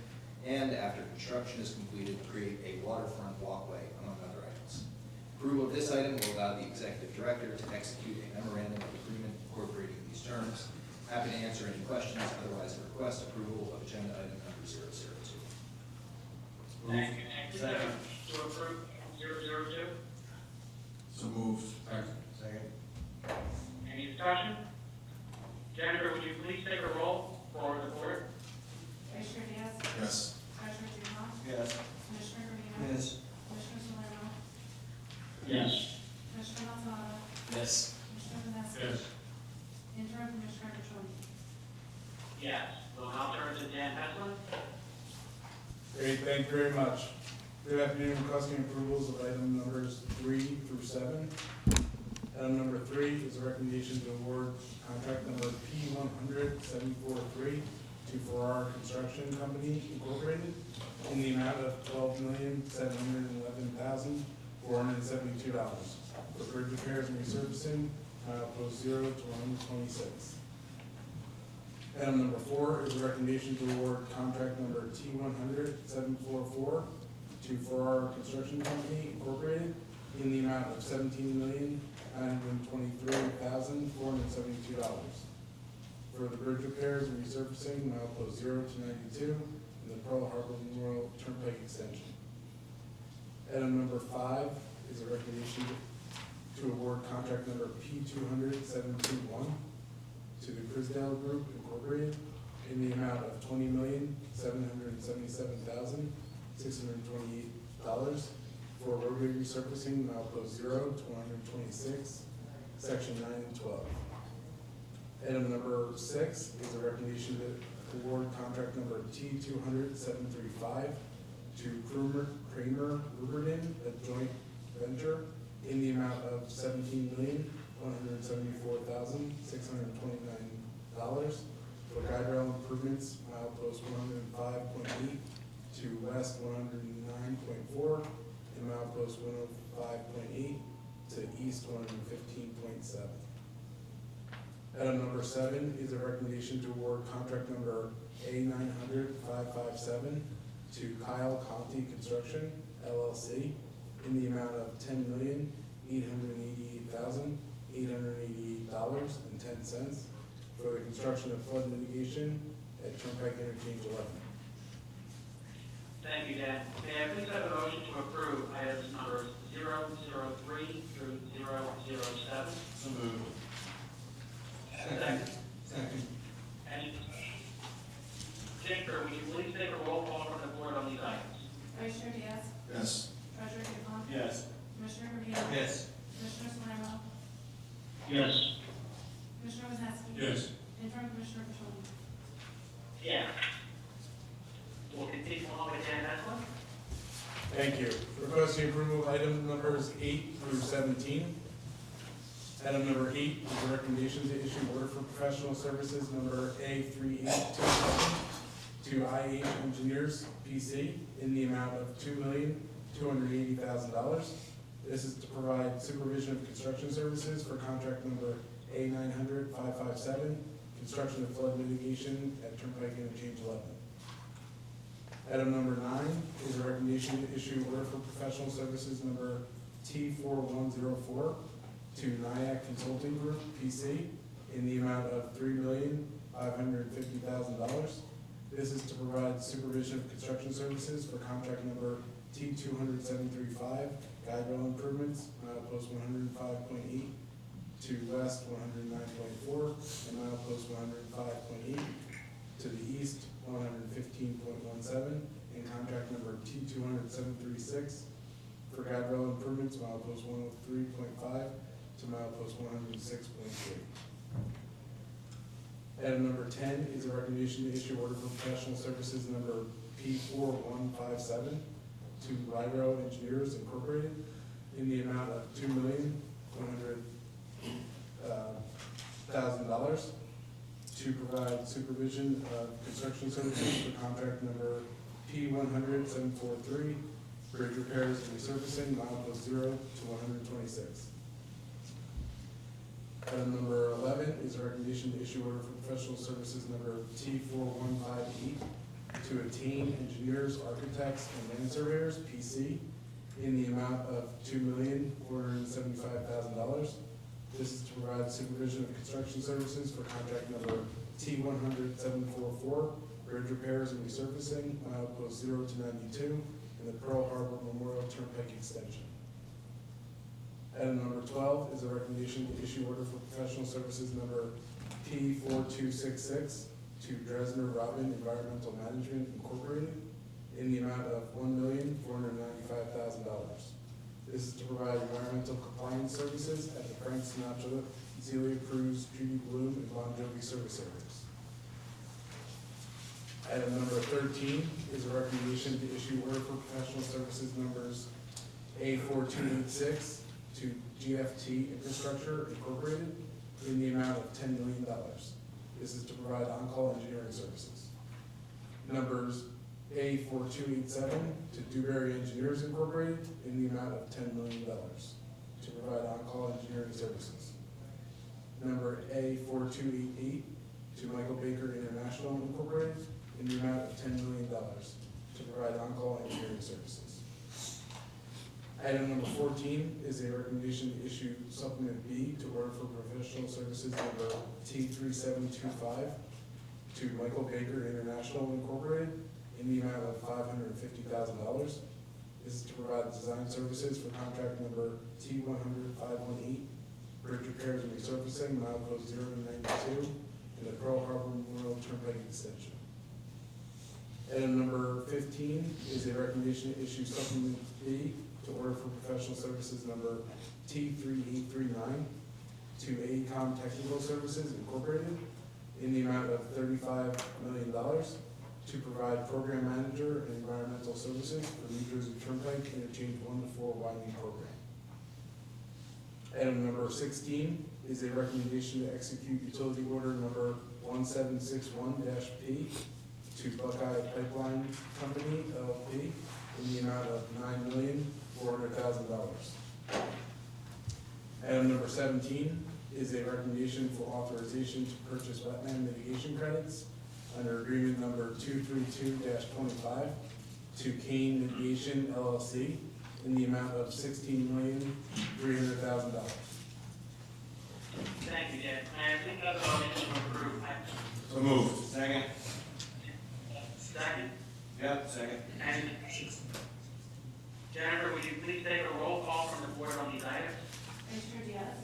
and after construction is completed, create a waterfront walkway, among other items. Approval of this item will allow the executive director to execute a memorandum of agreement incorporating these terms. Happy to answer any questions, otherwise I request approval of agenda item number 002. Thank you. Second. To approve 002. So moved. Second. Any discussion? Jennifer, would you please take a roll for the board? Vice Chair Diaz? Yes. Treasurer Dupont? Yes. Commissioner Garvelia? Yes. Commissioner Salerno? Yes. Commissioner Maldonado? Yes. Commissioner Wazowski? Yes. Interim Commissioner Petroni? Yes. We'll now turn to Dan Heslin. Great, thank you very much. Good afternoon, requesting approvals of item numbers 3 through 7. Item number 3 is a recommendation to award contract number P100-743 to Farrar Construction Company Incorporated in the amount of $12,711,472 for bridge repairs and resurfacing, post 0 to 126. Item number 4 is a recommendation to award contract number T100-744 to Farrar Construction Company Incorporated in the amount of $17,923,472 for the bridge repairs and resurfacing, milepost 0 to 92 in the Pearl Harbor Memorial Turnpike extension. Item number 5 is a recommendation to award contract number P200-721 to the Crisdale Group Incorporated in the amount of $20,777,628 for roadway resurfacing, milepost 0 to 126, section 9 and 12. Item number 6 is a recommendation to award contract number T200-735 to Kramer Ruberdin, a joint venture, in the amount of $17,174,629 for guide rail improvements, milepost 105.8 to west 109.4 and milepost 105.8 to east 115.7. Item number 7 is a recommendation to award contract number A900-557 to Kyle Conti Construction, LLC, in the amount of $10,888,888.10 for the construction of flood mitigation at Turnpike Interchange 11. Thank you, Dan. May I please have a motion to approve items numbers 003 through 007? So moved. Second. Second. Any discussion? Jennifer, would you please take a roll call from the board on these items? Vice Chair Diaz? Yes. Treasurer Dupont? Yes. Commissioner Garvelia? Yes. Commissioner Salerno? Yes. Commissioner Wazowski? Yes. Interim Commissioner Petroni? Yes. We'll continue on with Dan Heslin. Thank you. Requesting approval of item numbers 8 through 17. Item number 8 is a recommendation to issue order for professional services number A3827 to IH Engineers, PC, in the amount of $2,280,000. This is to provide supervision of construction services for contract number A900-557, construction of flood mitigation at Turnpike Interchange 11. Item number 9 is a recommendation to issue order for professional services number T4104 to NIAC Consulting Group, PC, in the amount of $3,550,000. This is to provide supervision of construction services for contract number T-200-735, guide rail improvements, milepost 105.8 to west 109.4, and milepost 105.8 to the east 115.17, and contract number T-200-736 for guide rail improvements, milepost 103.5 to milepost 106.3. Item number 10 is a recommendation to issue order for professional services number P4157 to Lyro Engineers Incorporated in the amount of $2,100,000 to provide supervision of construction services for contract number P100-743, bridge repairs and resurfacing, milepost 0 to 126. Item number 11 is a recommendation to issue order for professional services number T4158 to Attain Engineers, Architects, and Land Surveyors, PC, in the amount of $2,475,000. This is to provide supervision of construction services for contract number T100-744, bridge repairs and resurfacing, milepost 0 to 92, and the Pearl Harbor Memorial Turnpike extension. Item number 12 is a recommendation to issue order for professional services number P4266 to Dresner Robin Environmental Management Incorporated in the amount of $1,495,000. This is to provide environmental compliance services at the Frank Sinatra, Celia Cruz, Judy Bloom, and Bon Jovi service areas. Item number 13 is a recommendation to issue order for professional services numbers A4286 to GFT Infrastructure Incorporated in the amount of $10 million. This is to provide on-call engineering services. Numbers A4287 to Dewberry Engineers Incorporated in the amount of $10 million to provide on-call engineering services. Number A4288 to Michael Baker International Incorporated in the amount of $10 million to provide on-call engineering services. Item number 14 is a recommendation to issue supplement B to order for professional services number T3725 to Michael Baker International Incorporated in the amount of $550,000. This is to provide design services for contract number T100-518, bridge repairs and resurfacing, milepost 0 to 92, and the Pearl Harbor Memorial Turnpike extension. Item number 15 is a recommendation to issue supplement B to order for professional services number T3839 to AECOM Technical Services Incorporated in the amount of $35 million to provide program manager and environmental services for New Jersey Turnpike Interchange 1 to 4 widening program. Item number 16 is a recommendation to execute utility order number 1761-P to Buckeye Pipeline Company, LLP, in the amount of $9,400,000. Item number 17 is a recommendation for authorization to purchase wetland mitigation credits under agreement number 232-25 to Kane Mitigation, LLC, in the amount of $16,300,000. Thank you, Jen. May I please have a motion to approve items? So moved. Second. Second. Yep, second. And Jennifer, would you please take a roll call from the board on these items? Commissioner Diaz?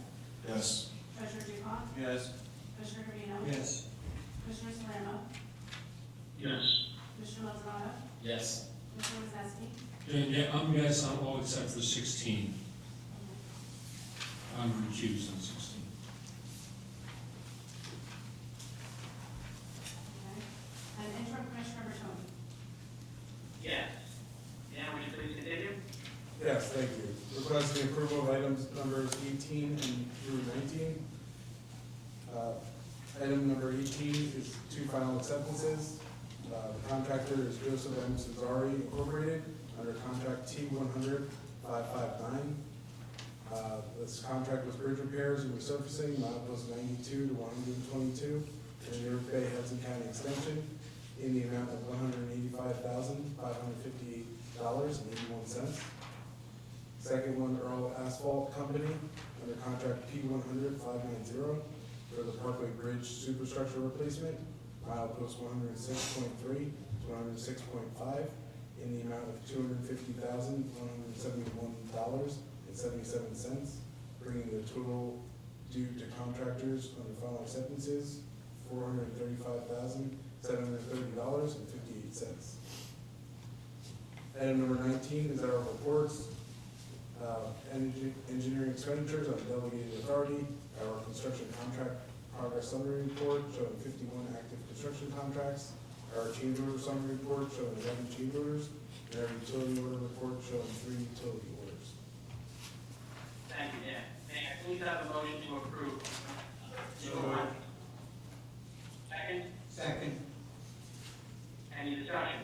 Yes. Treasurer Dupont? Yes. Commissioner Carino? Yes. Commissioner Salerno? Yes. Commissioner Lozano? Yes. Commissioner Wozniacki? Yeah, I'm yes on all except for 16. I'm recused on 16. Okay. And interim Commissioner Bertoni? Yes. Dan, would you please continue? Yes, thank you. Requesting approval of items numbers 18 and through 19. Item number 18 is two final acceptances. The contractor is Joseph M. Cesari Incorporated under contract T100-559. This contract was bridge repairs and resurfacing, milepost 92 to 122, in the York Bay Hudson County Extension, in the amount of $185,558.81. Second one, Earl Asphalt Company, under contract P100-590, for the Parkway Bridge superstructure replacement, milepost 106.3 to 106.5, in the amount of $250,171.77, bringing the total due to contractors under final acceptances, $435,730.58. Item number 19 is our reports. Engineering expenditures on delegated authority, our construction contract progress summary report showing 51 active construction contracts, our change order summary report showing 11 change orders, and our utility order report showing 3 utility orders. Thank you, Dan. May I please have a motion to approve? So moved. Second? Second. Any discussion?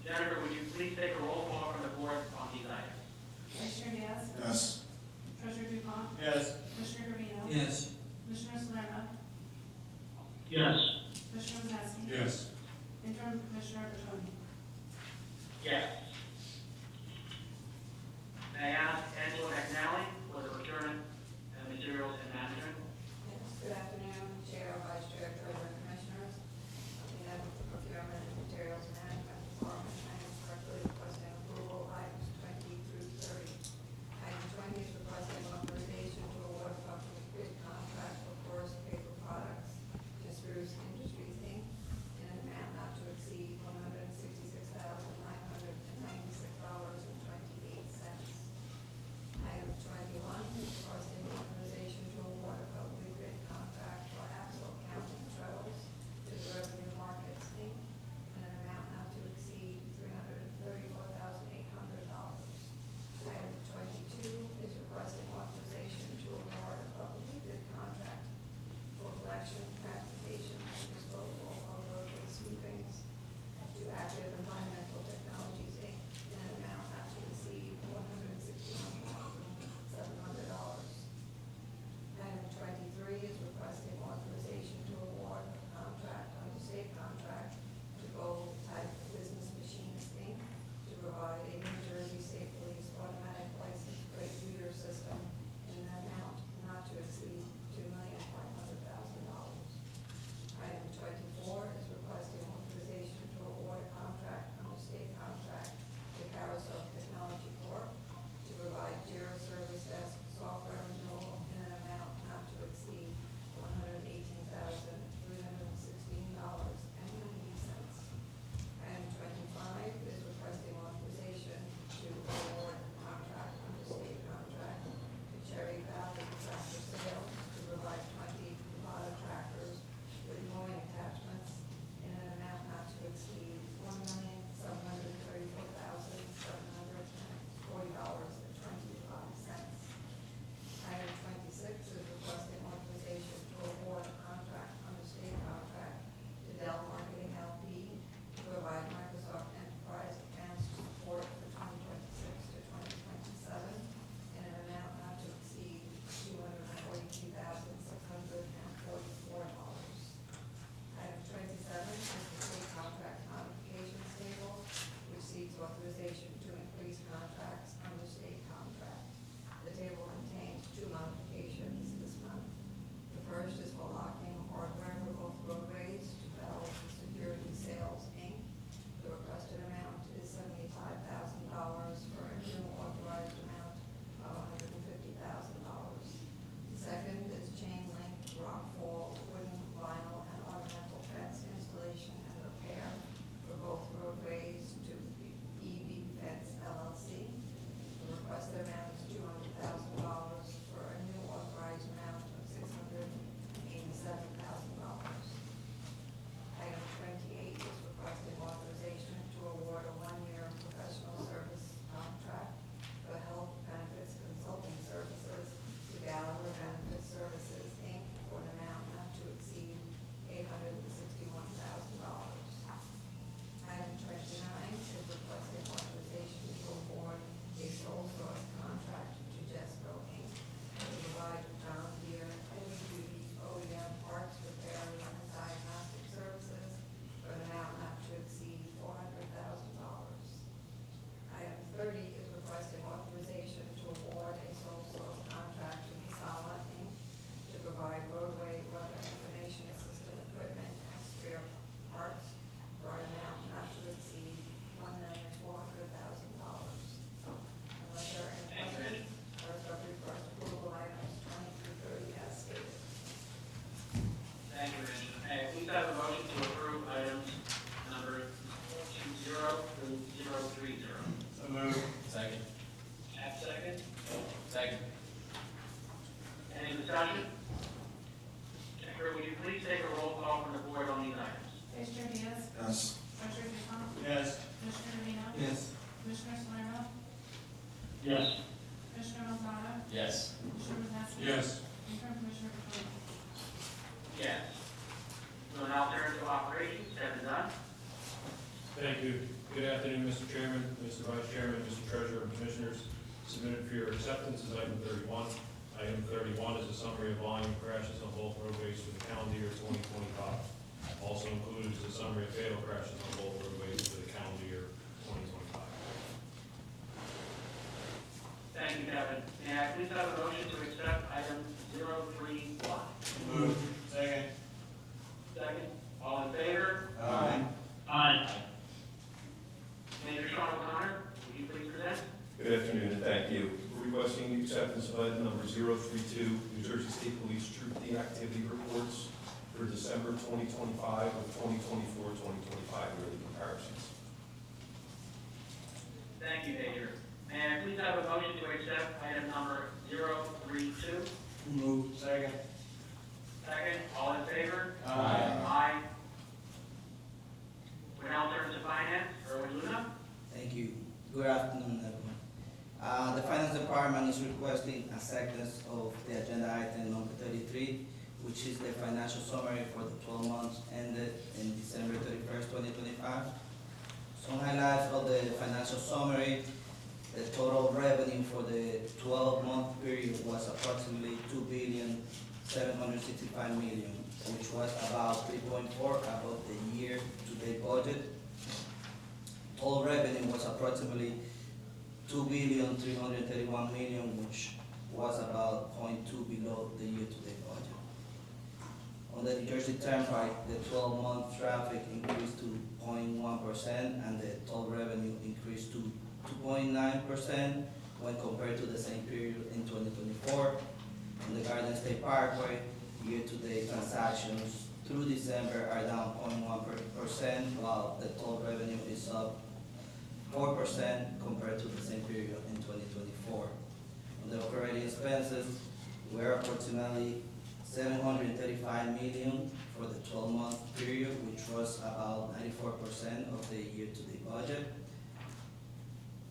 Jennifer, would you please take a roll call from the board on these items? Commissioner Diaz? Yes. Treasurer Dupont? Yes. Commissioner Garvelia? Yes. Commissioner Salerno? Yes. Commissioner Wodowski? Yes. Interim Commissioner Bertoni? Yes. May I ask Angela McNally for the procurement and materials and management? Yes, good afternoon, Chair, Vice Chair, Treasurer, Commissioners. Commissioner Gonzalez, Yes. Commissioner Wodowski. Yes. Interim Commissioner Petroni. Yes. We'll now turn to operations. Kevin Dunn. Thank you. Good afternoon, Mr. Chairman, Mr. Vice Chairman, Mr. Treasurer, and Commissioners. Submitted for your acceptance is item 31. Item 31 is a summary of volume crashes on both roadways for the calendar year 2025. Also included is a summary of fatal crashes on both roadways for the calendar year 2025. Thank you, Kevin. May I please have a motion to accept item 031? Move. Second. Second. All in favor? Aye. Aye. Major Sean O'Connor, will you please present? Good afternoon, and thank you. We're requesting the acceptance of item number 032, New Jersey State Police Troop Deactivity Reports for December 2025 with 2024-2025 yearly comparisons. Thank you, Major. May I please have a motion to accept item number 032? Move. Second. Second. All in favor? Aye. Aye. We now turn to finance. Erwin Luna. Thank you. Good afternoon, everyone. The Finance Department is requesting acceptance of the agenda item number 33, which is the financial summary for the 12 months ended in December 31st, 2025. Some highlights of the financial summary: the total revenue for the 12-month period was approximately $2,765 million, which was about 3.4 above the year-to-date budget. Total revenue was approximately $2,331 million, which was about 0.2 below the year-to-date budget. On the New Jersey Turnpike, the 12-month traffic increased to 0.1%, and the total revenue increased to 2.9% when compared to the same period in 2024. On the Garden State Parkway, year-to-date transactions through December are down 0.1%, while the total revenue is up 4% compared to the same period in 2024. On the operating expenses, we're approximately $735 million for the 12-month period, which was about 94% of the year-to-date budget.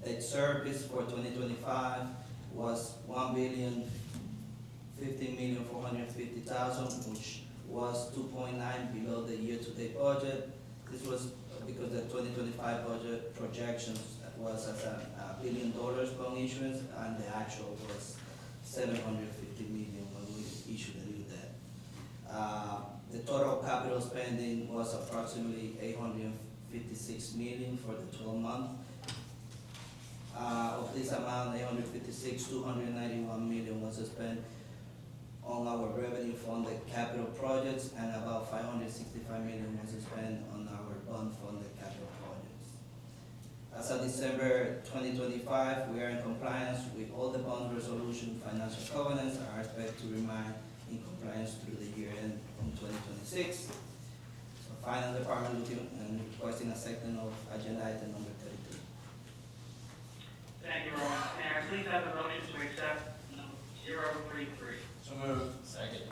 Debt service for 2025 was $1,015,450,000, which was 2.9 below the year-to-date budget. This was because the 2025 budget projections was at $1 billion loan issuance, and the actual was $750 million when we issued the new debt. The total capital spending was approximately $856 million for the 12 months. Of this amount, $291 million was spent on our revenue funded capital projects, and about $565 million was spent on our bond funded capital projects. As of December 2025, we are in compliance with all the bond resolution financial covenants and are expected to remain in compliance through the year end in 2026. So Finance Department looking and requesting a second of agenda item number 33. Thank you, Rowan. May I please have a motion to accept 033? So moved. Second.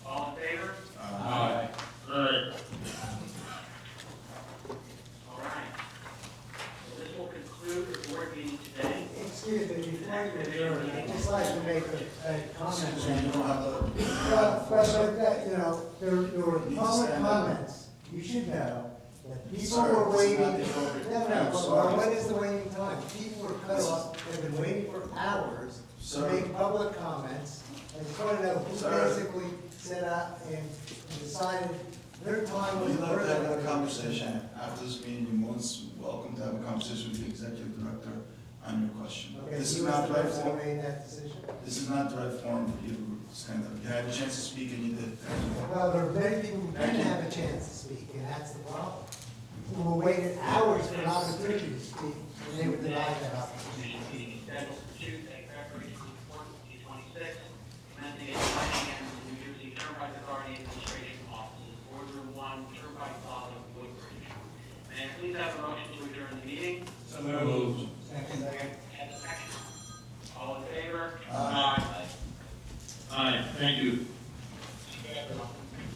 All in favor? Aye. Aye. All right. So this will conclude the board meeting today. Excuse me, before you adjourn, I'd just like to make a comment. But that, you know, there were public comments. You should know that people were waiting. No, but what is the waiting time? People were cut off, they've been waiting for hours to make public comments. I just want to know who basically set out and decided their time was. We'd love to have a conversation after this meeting. You're most welcome to have a conversation with the executive director on your question. Okay, This he is was not the the right person who forum. made that decision? This is not the right forum for you to stand up. You had a chance to speak and you did. Well, there are many people who didn't have a chance to speak, and that's the problem. Who were waiting hours for an opportunity to speak, and they were denied that opportunity. Meeting scheduled for Tuesday, February 24th, 2026, commencing at 9 a.m. in the New Jersey Turnpike Authority Administration Offices, Boardroom 1, Turnpike Plaza, Woodbridge. May I please have a motion to adjourn the meeting? So moved. Second. And a second. All in favor? Aye. Aye, thank you. Thank you, everyone.